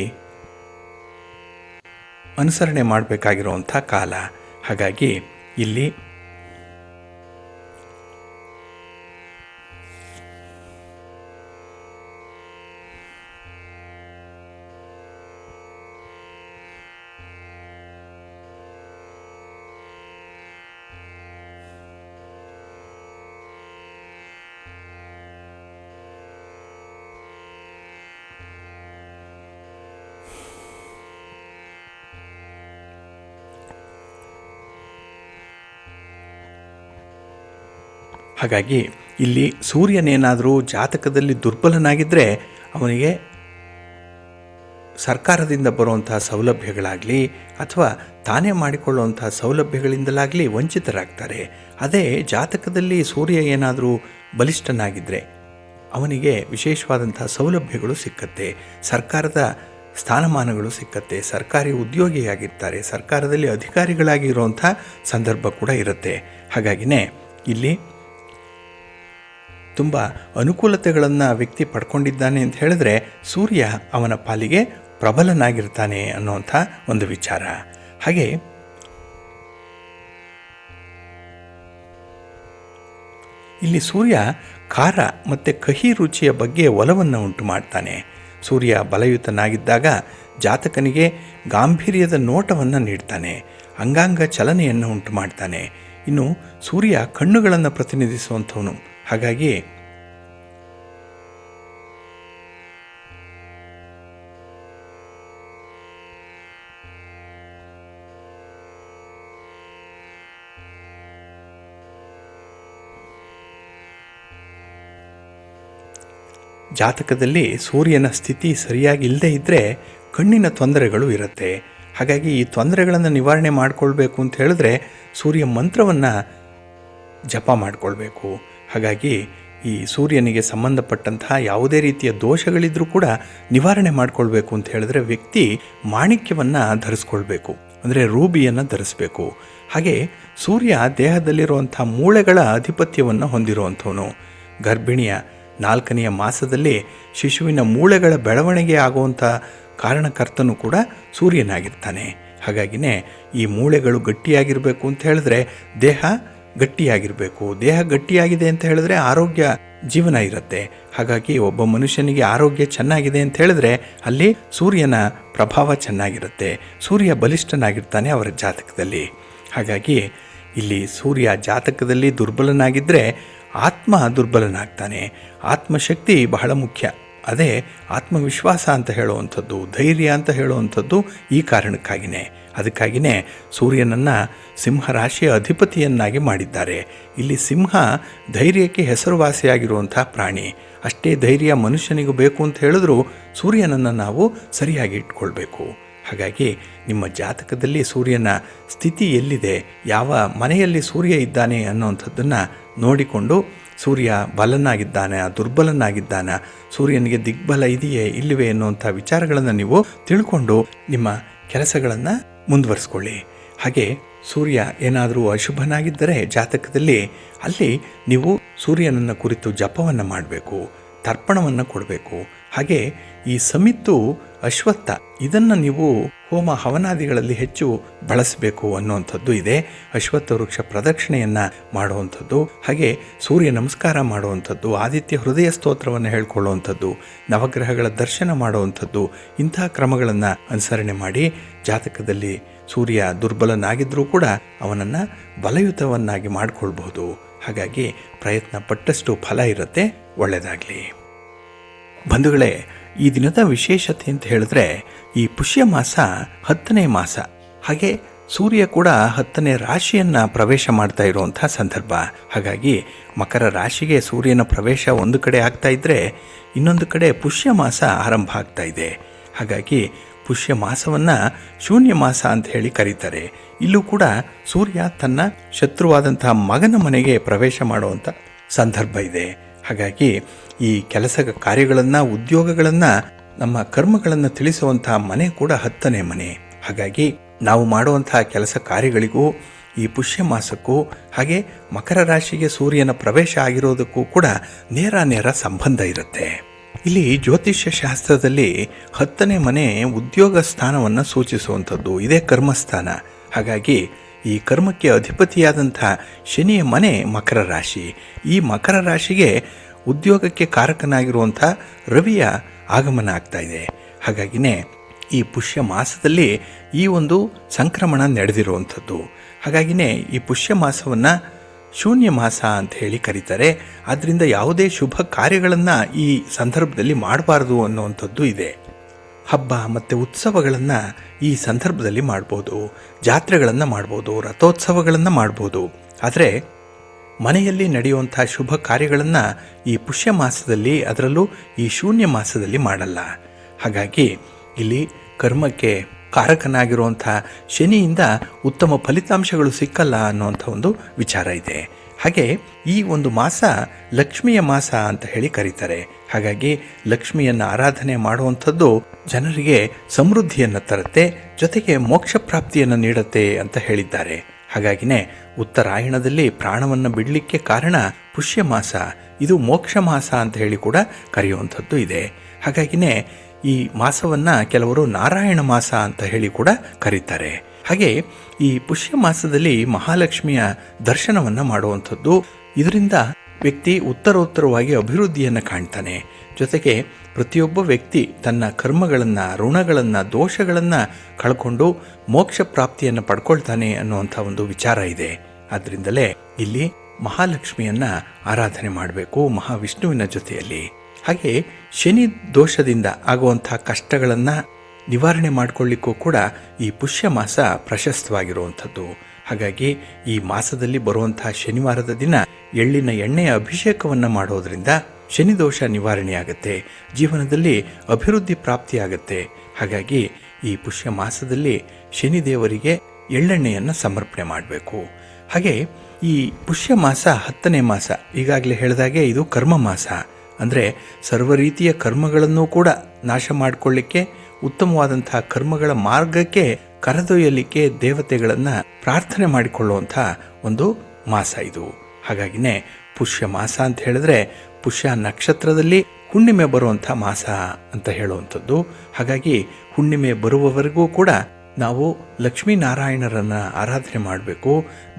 ಅನುಸರಣೆ ಮಾಡಬೇಕಾಗಿರುವಂಥ ಕಾಲ. ಹಾಗಾಗಿ ಇಲ್ಲಿ ಹಾಗಾಗಿ ಇಲ್ಲಿ ಸೂರ್ಯನೇನಾದರೂ ಜಾತಕದಲ್ಲಿ ದುರ್ಬಲನಾಗಿದ್ದರೆ ಅವನಿಗೆ ಸರ್ಕಾರದಿಂದ ಬರುವಂತಹ ಸೌಲಭ್ಯಗಳಾಗಲಿ ಅಥವಾ ತಾನೇ ಮಾಡಿಕೊಳ್ಳುವಂಥ ಸೌಲಭ್ಯಗಳಿಂದಲಾಗಲಿ ವಂಚಿತರಾಗ್ತಾರೆ. ಅದೇ ಜಾತಕದಲ್ಲಿ ಸೂರ್ಯ ಏನಾದರೂ ಬಲಿಷ್ಠನಾಗಿದ್ದರೆ ಅವನಿಗೆ ವಿಶೇಷವಾದಂಥ ಸೌಲಭ್ಯಗಳು ಸಿಕ್ಕತ್ತೆ, ಸರ್ಕಾರದ ಸ್ಥಾನಮಾನಗಳು ಸಿಕ್ಕತ್ತೆ, ಸರ್ಕಾರಿ ಉದ್ಯೋಗಿಯಾಗಿರ್ತಾರೆ, ಸರ್ಕಾರದಲ್ಲಿ ಅಧಿಕಾರಿಗಳಾಗಿರುವಂಥ ಸಂದರ್ಭ ಕೂಡ ಇರುತ್ತೆ. ಹಾಗಾಗಿನೇ ಇಲ್ಲಿ ತುಂಬ ಅನುಕೂಲತೆಗಳನ್ನು ವ್ಯಕ್ತಿ ಪಡ್ಕೊಂಡಿದ್ದಾನೆ ಅಂತ ಹೇಳಿದ್ರೆ ಸೂರ್ಯ ಅವನ ಪಾಲಿಗೆ ಪ್ರಬಲನಾಗಿರ್ತಾನೆ ಅನ್ನುವಂಥ ಒಂದು ವಿಚಾರ. ಹಾಗೆ ಇಲ್ಲಿ ಸೂರ್ಯ ಖಾರ ಮತ್ತು ಕಹಿ ರುಚಿಯ ಬಗ್ಗೆ ಒಲವನ್ನು ಉಂಟು ಮಾಡ್ತಾನೆ. ಸೂರ್ಯ ಬಲಯುತನಾಗಿದ್ದಾಗ ಜಾತಕನಿಗೆ ಗಾಂಭೀರ್ಯದ ನೋಟವನ್ನು ನೀಡ್ತಾನೆ, ಅಂಗಾಂಗ ಚಲನೆಯನ್ನು ಉಂಟು ಮಾಡ್ತಾನೆ. ಇನ್ನು ಸೂರ್ಯ ಕಣ್ಣುಗಳನ್ನು ಪ್ರತಿನಿಧಿಸುವಂಥವನು. ಹಾಗಾಗಿ ಜಾತಕದಲ್ಲಿ ಸೂರ್ಯನ ಸ್ಥಿತಿ ಸರಿಯಾಗಿ ಇಲ್ಲದೇ ಇದ್ದರೆ ಕಣ್ಣಿನ ತೊಂದರೆಗಳು ಇರುತ್ತೆ. ಹಾಗಾಗಿ ಈ ತೊಂದರೆಗಳನ್ನು ನಿವಾರಣೆ ಮಾಡಿಕೊಳ್ಬೇಕು ಅಂತ ಹೇಳಿದ್ರೆ ಸೂರ್ಯ ಮಂತ್ರವನ್ನು ಜಪ ಮಾಡಿಕೊಳ್ಬೇಕು. ಹಾಗಾಗಿ ಈ ಸೂರ್ಯನಿಗೆ ಸಂಬಂಧಪಟ್ಟಂತಹ ಯಾವುದೇ ರೀತಿಯ ದೋಷಗಳಿದ್ರೂ ಕೂಡ ನಿವಾರಣೆ ಮಾಡಿಕೊಳ್ಬೇಕು ಅಂತ ಹೇಳಿದ್ರೆ ವ್ಯಕ್ತಿ ಮಾಣಿಕ್ಯವನ್ನು ಧರಿಸ್ಕೊಳ್ಬೇಕು, ಅಂದರೆ ರೂಬಿಯನ್ನು ಧರಿಸ್ಬೇಕು. ಹಾಗೆ ಸೂರ್ಯ ದೇಹದಲ್ಲಿರುವಂಥ ಮೂಳೆಗಳ ಆಧಿಪತ್ಯವನ್ನು ಹೊಂದಿರುವಂಥವನು. ಗರ್ಭಿಣಿಯ 4ನೆಯ ಮಾಸದಲ್ಲಿ ಶಿಶುವಿನ ಮೂಳೆಗಳ ಬೆಳವಣಿಗೆ ಆಗುವಂಥ ಕಾರಣಕರ್ತನೂ ಕೂಡ ಸೂರ್ಯನಾಗಿರ್ತಾನೆ. ಹಾಗಾಗಿನೇ ಈ ಮೂಳೆಗಳು ಗಟ್ಟಿಯಾಗಿರಬೇಕು ಅಂತ ಹೇಳಿದ್ರೆ ದೇಹ ಗಟ್ಟಿಯಾಗಿರಬೇಕು. ದೇಹ ಗಟ್ಟಿಯಾಗಿದೆ ಅಂತ ಹೇಳಿದ್ರೆ ಆರೋಗ್ಯ ಜೀವನ ಇರುತ್ತೆ. ಹಾಗಾಗಿ ಒಬ್ಬ ಮನುಷ್ಯನಿಗೆ ಆರೋಗ್ಯ ಚೆನ್ನಾಗಿದೆ ಅಂತ ಹೇಳಿದ್ರೆ ಅಲ್ಲಿ ಸೂರ್ಯನ ಪ್ರಭಾವ ಚೆನ್ನಾಗಿರುತ್ತೆ. ಸೂರ್ಯ ಬಲಿಷ್ಠನಾಗಿರ್ತಾನೆ ಅವರ ಜಾತಕದಲ್ಲಿ. ಹಾಗಾಗಿ ಇಲ್ಲಿ ಸೂರ್ಯ ಜಾತಕದಲ್ಲಿ ದುರ್ಬಲನಾಗಿದ್ದರೆ ಆತ್ಮ ದುರ್ಬಲನಾಗ್ತಾನೆ. ಆತ್ಮಶಕ್ತಿ ಬಹಳ ಮುಖ್ಯ. ಅದೇ ಆತ್ಮವಿಶ್ವಾಸ ಅಂತ ಹೇಳುವಂಥದ್ದು, ಧೈರ್ಯ ಅಂತ ಹೇಳುವಂಥದ್ದು ಈ ಕಾರಣಕ್ಕಾಗಿಯೇ. ಅದಕ್ಕಾಗಿಯೇ ಸೂರ್ಯನನ್ನು ಸಿಂಹರಾಶಿಯ ಅಧಿಪತಿಯನ್ನಾಗಿ ಮಾಡಿದ್ದಾರೆ. ಇಲ್ಲಿ ಸಿಂಹ ಧೈರ್ಯಕ್ಕೆ ಹೆಸರುವಾಸಿಯಾಗಿರುವಂಥ ಪ್ರಾಣಿ. ಅಷ್ಟೇ ಧೈರ್ಯ ಮನುಷ್ಯನಿಗೂ ಬೇಕು ಅಂತ ಹೇಳಿದ್ರೂ ಸೂರ್ಯನನ್ನು ನಾವು ಸರಿಯಾಗಿ ಇಟ್ಕೊಳ್ಬೇಕು. ಹಾಗಾಗಿ ನಿಮ್ಮ ಜಾತಕದಲ್ಲಿ ಸೂರ್ಯನ ಸ್ಥಿತಿ ಎಲ್ಲಿದೆ, ಯಾವ ಮನೆಯಲ್ಲಿ ಸೂರ್ಯ ಇದ್ದಾನೆ ಅನ್ನೋವಂಥದ್ದನ್ನು ನೋಡಿಕೊಂಡು ಸೂರ್ಯ ಬಲನಾಗಿದ್ದಾನೆ, ದುರ್ಬಲನಾಗಿದ್ದಾನೆ, ಸೂರ್ಯನಿಗೆ ದಿಗ್ಬಲ ಇದೆಯೇ ಇಲ್ಲವೇ ಅನ್ನುವಂಥ ವಿಚಾರಗಳನ್ನು ನೀವು ತಿಳ್ಕೊಂಡು ನಿಮ್ಮ ಕೆಲಸಗಳನ್ನು ಮುಂದುವರಿಸ್ಕೊಳ್ಳಿ. ಹಾಗೆ ಸೂರ್ಯ ಏನಾದರೂ ಅಶುಭನಾಗಿದ್ದರೆ ಜಾತಕದಲ್ಲಿ ಅಲ್ಲಿ ನೀವು ಸೂರ್ಯನನ್ನು ಕುರಿತು ಜಪವನ್ನು ಮಾಡಬೇಕು, ತರ್ಪಣವನ್ನು ಕೊಡಬೇಕು. ಹಾಗೆ ಈ ಸಮಿತ್ತು ಅಶ್ವತ್ಥ ಇದನ್ನು ನೀವು ಹೋಮ ಹವನಾದಿಗಳಲ್ಲಿ ಹೆಚ್ಚು ಬಳಸಬೇಕು ಅನ್ನುವಂಥದ್ದು ಇದೆ. ಅಶ್ವತ್ಥ ವೃಕ್ಷ ಪ್ರದಕ್ಷಿಣೆಯನ್ನು ಮಾಡುವಂಥದ್ದು, ಹಾಗೆ ಸೂರ್ಯ ನಮಸ್ಕಾರ ಮಾಡುವಂಥದ್ದು, ಆದಿತ್ಯ ಹೃದಯ ಸ್ತೋತ್ರವನ್ನು ಹೇಳ್ಕೊಳ್ಳುವಂಥದ್ದು, ನವಗ್ರಹಗಳ ದರ್ಶನ ಮಾಡುವಂಥದ್ದು, ಇಂತಹ ಕ್ರಮಗಳನ್ನು ಅನುಸರಣೆ ಮಾಡಿ ಜಾತಕದಲ್ಲಿ ಸೂರ್ಯ ದುರ್ಬಲನಾಗಿದ್ದರೂ ಕೂಡ ಅವನನ್ನು ಬಲಯುತವನ್ನಾಗಿ ಮಾಡಿಕೊಳ್ಬಹುದು. ಹಾಗಾಗಿ ಪ್ರಯತ್ನ ಪಟ್ಟಷ್ಟು ಫಲ ಇರುತ್ತೆ. ಒಳ್ಳೆಯದಾಗಲಿ. ಬಂಧುಗಳೇ, ಈ ದಿನದ ವಿಶೇಷತೆ ಅಂತ ಹೇಳಿದ್ರೆ ಈ ಪುಷ್ಯ ಮಾಸ 10ನೇ ಮಾಸ. ಹಾಗೆ ಸೂರ್ಯ ಕೂಡ 10ನೇ ರಾಶಿಯನ್ನು ಪ್ರವೇಶ ಮಾಡ್ತಾ ಇರುವಂಥ ಸಂದರ್ಭ. ಹಾಗಾಗಿ ಮಕರ ರಾಶಿಗೆ ಸೂರ್ಯನ ಪ್ರವೇಶ ಒಂದು ಕಡೆ ಆಗ್ತಾ ಇದ್ದರೆ ಇನ್ನೊಂದು ಕಡೆ ಪುಷ್ಯ ಮಾಸ ಆರಂಭ ಆಗ್ತಾ ಇದೆ. ಹಾಗಾಗಿ ಪುಷ್ಯ ಮಾಸವನ್ನು ಶೂನ್ಯ ಮಾಸ ಅಂತ ಹೇಳಿ ಕರೀತಾರೆ. ಇಲ್ಲೂ ಕೂಡ ಸೂರ್ಯ ತನ್ನ ಶತ್ರುವಾದಂತಹ ಮಗನ ಮನೆಗೆ ಪ್ರವೇಶ ಮಾಡುವಂಥ ಸಂದರ್ಭ ಇದೆ. ಹಾಗಾಗಿ ಈ ಕೆಲಸ ಕಾರ್ಯಗಳನ್ನು, ಉದ್ಯೋಗಗಳನ್ನು, ನಮ್ಮ ಕರ್ಮಗಳನ್ನು ತಿಳಿಸುವಂತಹ ಮನೆ ಕೂಡ 10ನೇ ಮನೆ. ಹಾಗಾಗಿ ನಾವು ಮಾಡುವಂತಹ ಕೆಲಸ ಕಾರ್ಯಗಳಿಗೂ ಈ ಪುಷ್ಯ ಮಾಸಕ್ಕೂ ಹಾಗೆ ಮಕರ ರಾಶಿಗೆ ಸೂರ್ಯನ ಪ್ರವೇಶ ಆಗಿರೋದಕ್ಕೂ ಕೂಡ ನೇರ ಸಂಬಂಧ ಇರುತ್ತೆ. ಇಲ್ಲಿ ಜ್ಯೋತಿಷ್ಯ ಶಾಸ್ತ್ರದಲ್ಲಿ 10ನೇ ಮನೆ ಉದ್ಯೋಗ ಸ್ಥಾನವನ್ನು ಸೂಚಿಸುವಂಥದ್ದು. ಇದೇ ಕರ್ಮಸ್ಥಾನ. ಹಾಗಾಗಿ ಈ ಕರ್ಮಕ್ಕೆ ಅಧಿಪತಿಯಾದಂಥ ಶನಿಯ ಮನೆ ಮಕರ ರಾಶಿ. ಈ ಮಕರ ರಾಶಿಗೆ ಉದ್ಯೋಗಕ್ಕೆ ಕಾರಕನಾಗಿರುವಂಥ ರವಿಯ ಆಗಮನ ಆಗ್ತಾ ಇದೆ. ಹಾಗಾಗಿನೇ ಈ ಪುಷ್ಯ ಮಾಸದಲ್ಲಿ ಈ ಒಂದು ಸಂಕ್ರಮಣ ನಡೆದಿರುವಂಥದ್ದು. ಹಾಗಾಗಿನೇ ಈ ಪುಷ್ಯ ಮಾಸವನ್ನು ಶೂನ್ಯ ಮಾಸ ಅಂತ ಹೇಳಿ ಕರೀತಾರೆ. ಆದ್ದರಿಂದ ಯಾವುದೇ ಶುಭ ಕಾರ್ಯಗಳನ್ನು ಈ ಸಂದರ್ಭದಲ್ಲಿ ಮಾಡಬಾರ್ದು ಅನ್ನುವಂಥದ್ದು ಇದೆ. ಹಬ್ಬ ಮತ್ತು ಉತ್ಸವಗಳನ್ನು ಈ ಸಂದರ್ಭದಲ್ಲಿ ಮಾಡ್ಬೋದು, ಜಾತ್ರೆಗಳನ್ನು ಮಾಡ್ಬೋದು, ರಥೋತ್ಸವಗಳನ್ನು ಮಾಡ್ಬೋದು. ಆದರೆ ಮನೆಯಲ್ಲಿ ನಡೆಯುವಂಥ ಶುಭ ಕಾರ್ಯಗಳನ್ನು ಈ ಪುಷ್ಯ ಮಾಸದಲ್ಲಿ, ಅದರಲ್ಲೂ ಈ ಶೂನ್ಯ ಮಾಸದಲ್ಲಿ ಮಾಡಲ್ಲ. ಹಾಗಾಗಿ ಇಲ್ಲಿ ಕರ್ಮಕ್ಕೆ ಕಾರಕನಾಗಿರುವಂಥ ಶನಿಯಿಂದ ಉತ್ತಮ ಫಲಿತಾಂಶಗಳು ಸಿಕ್ಕಲ್ಲ ಅನ್ನುವಂಥ ಒಂದು ವಿಚಾರ ಇದೆ. ಹಾಗೆ ಈ ಒಂದು ಮಾಸ ಲಕ್ಷ್ಮಿಯ ಮಾಸ ಅಂತ ಹೇಳಿ ಕರೀತಾರೆ. ಹಾಗಾಗಿ ಲಕ್ಷ್ಮಿಯನ್ನು ಆರಾಧನೆ ಮಾಡುವಂಥದ್ದು ಜನರಿಗೆ ಸಮೃದ್ಧಿಯನ್ನು ತರುತ್ತೆ, ಜೊತೆಗೆ ಮೋಕ್ಷ ಪ್ರಾಪ್ತಿಯನ್ನು ನೀಡುತ್ತೆ ಅಂತ ಹೇಳಿದ್ದಾರೆ. ಹಾಗಾಗಿನೇ ಉತ್ತರಾಯಣದಲ್ಲಿ ಪ್ರಾಣವನ್ನು ಬಿಡಲಿಕ್ಕೆ ಕಾರಣ ಪುಷ್ಯ ಮಾಸ. ಇದು ಮೋಕ್ಷ ಮಾಸ ಅಂತ ಹೇಳಿ ಕೂಡ ಕರೆಯುವಂಥದ್ದು ಇದೆ. ಹಾಗಾಗಿನೇ ಈ ಮಾಸವನ್ನು ಕೆಲವರು ನಾರಾಯಣ ಮಾಸ ಅಂತ ಹೇಳಿ ಕೂಡ ಕರೀತಾರೆ. ಹಾಗೆ ಈ ಪುಷ್ಯ ಮಾಸದಲ್ಲಿ ಮಹಾಲಕ್ಷ್ಮಿಯ ದರ್ಶನವನ್ನು ಮಾಡುವಂಥದ್ದು, ಇದರಿಂದ ವ್ಯಕ್ತಿ ಉತ್ತರೋತ್ತರವಾಗಿ ಅಭಿವೃದ್ಧಿಯನ್ನು ಕಾಣ್ತಾನೆ. ಜೊತೆಗೆ ಪ್ರತಿಯೊಬ್ಬ ವ್ಯಕ್ತಿ ತನ್ನ ಕರ್ಮಗಳನ್ನು, ಋಣಗಳನ್ನು, ದೋಷಗಳನ್ನು ಕಳ್ಕೊಂಡು ಮೋಕ್ಷ ಪ್ರಾಪ್ತಿಯನ್ನು ಪಡ್ಕೊಳ್ತಾನೆ ಅನ್ನುವಂಥ ಒಂದು ವಿಚಾರ ಇದೆ. ಆದ್ದರಿಂದಲೇ ಇಲ್ಲಿ ಮಹಾಲಕ್ಷ್ಮಿಯನ್ನು ಆರಾಧನೆ ಮಾಡಬೇಕು ಮಹಾವಿಷ್ಣುವಿನ ಜೊತೆಯಲ್ಲಿ. ಹಾಗೆ ಶನಿ ದೋಷದಿಂದ ಆಗುವಂಥ ಕಷ್ಟಗಳನ್ನು ನಿವಾರಣೆ ಮಾಡಿಕೊಳ್ಳಿಕ್ಕೂ ಕೂಡ ಈ ಪುಷ್ಯ ಮಾಸ ಪ್ರಶಸ್ತವಾಗಿರುವಂಥದ್ದು. ಹಾಗಾಗಿ ಈ ಮಾಸದಲ್ಲಿ ಬರುವಂಥ ಶನಿವಾರದ ದಿನ ಎಳ್ಳಿನ ಎಣ್ಣೆಯ ಅಭಿಷೇಕವನ್ನು ಮಾಡೋದರಿಂದ ಶನಿದೋಷ ನಿವಾರಣೆಯಾಗುತ್ತೆ, ಜೀವನದಲ್ಲಿ ಅಭಿವೃದ್ಧಿ ಪ್ರಾಪ್ತಿಯಾಗುತ್ತೆ. ಹಾಗಾಗಿ ಈ ಪುಷ್ಯ ಮಾಸದಲ್ಲಿ ಶನಿದೇವರಿಗೆ ಎಳ್ಳೆಣ್ಣೆಯನ್ನು ಸಮರ್ಪಣೆ ಮಾಡಬೇಕು. ಹಾಗೆ ಈ ಪುಷ್ಯ ಮಾಸ 10ನೇ ಮಾಸ, ಈಗಾಗಲೇ ಹೇಳಿದಾಗೆ ಇದು ಕರ್ಮ ಮಾಸ. ಅಂದರೆ ಸರ್ವ ರೀತಿಯ ಕರ್ಮಗಳನ್ನು ಕೂಡ ನಾಶ ಮಾಡಿಕೊಳ್ಳಿಕ್ಕೆ, ಉತ್ತಮವಾದಂಥ ಕರ್ಮಗಳ ಮಾರ್ಗಕ್ಕೆ ಕರೆದೊಯ್ಯಲಿಕ್ಕೆ ದೇವತೆಗಳನ್ನು ಪ್ರಾರ್ಥನೆ ಮಾಡಿಕೊಳ್ಳುವಂಥ ಒಂದು ಮಾಸ ಇದು. ಹಾಗಾಗಿನೇ ಪುಷ್ಯ ಮಾಸ ಅಂತ ಹೇಳಿದ್ರೆ ಪುಷ್ಯ ನಕ್ಷತ್ರದಲ್ಲಿ ಹುಣ್ಣಿಮೆ ಬರುವಂಥ ಮಾಸ ಅಂತ ಹೇಳುವಂಥದ್ದು. ಹಾಗಾಗಿ ಹುಣ್ಣಿಮೆ ಬರುವವರೆಗೂ ಕೂಡ ನಾವು ಲಕ್ಷ್ಮೀನಾರಾಯಣರನ್ನು ಆರಾಧನೆ ಮಾಡಬೇಕು.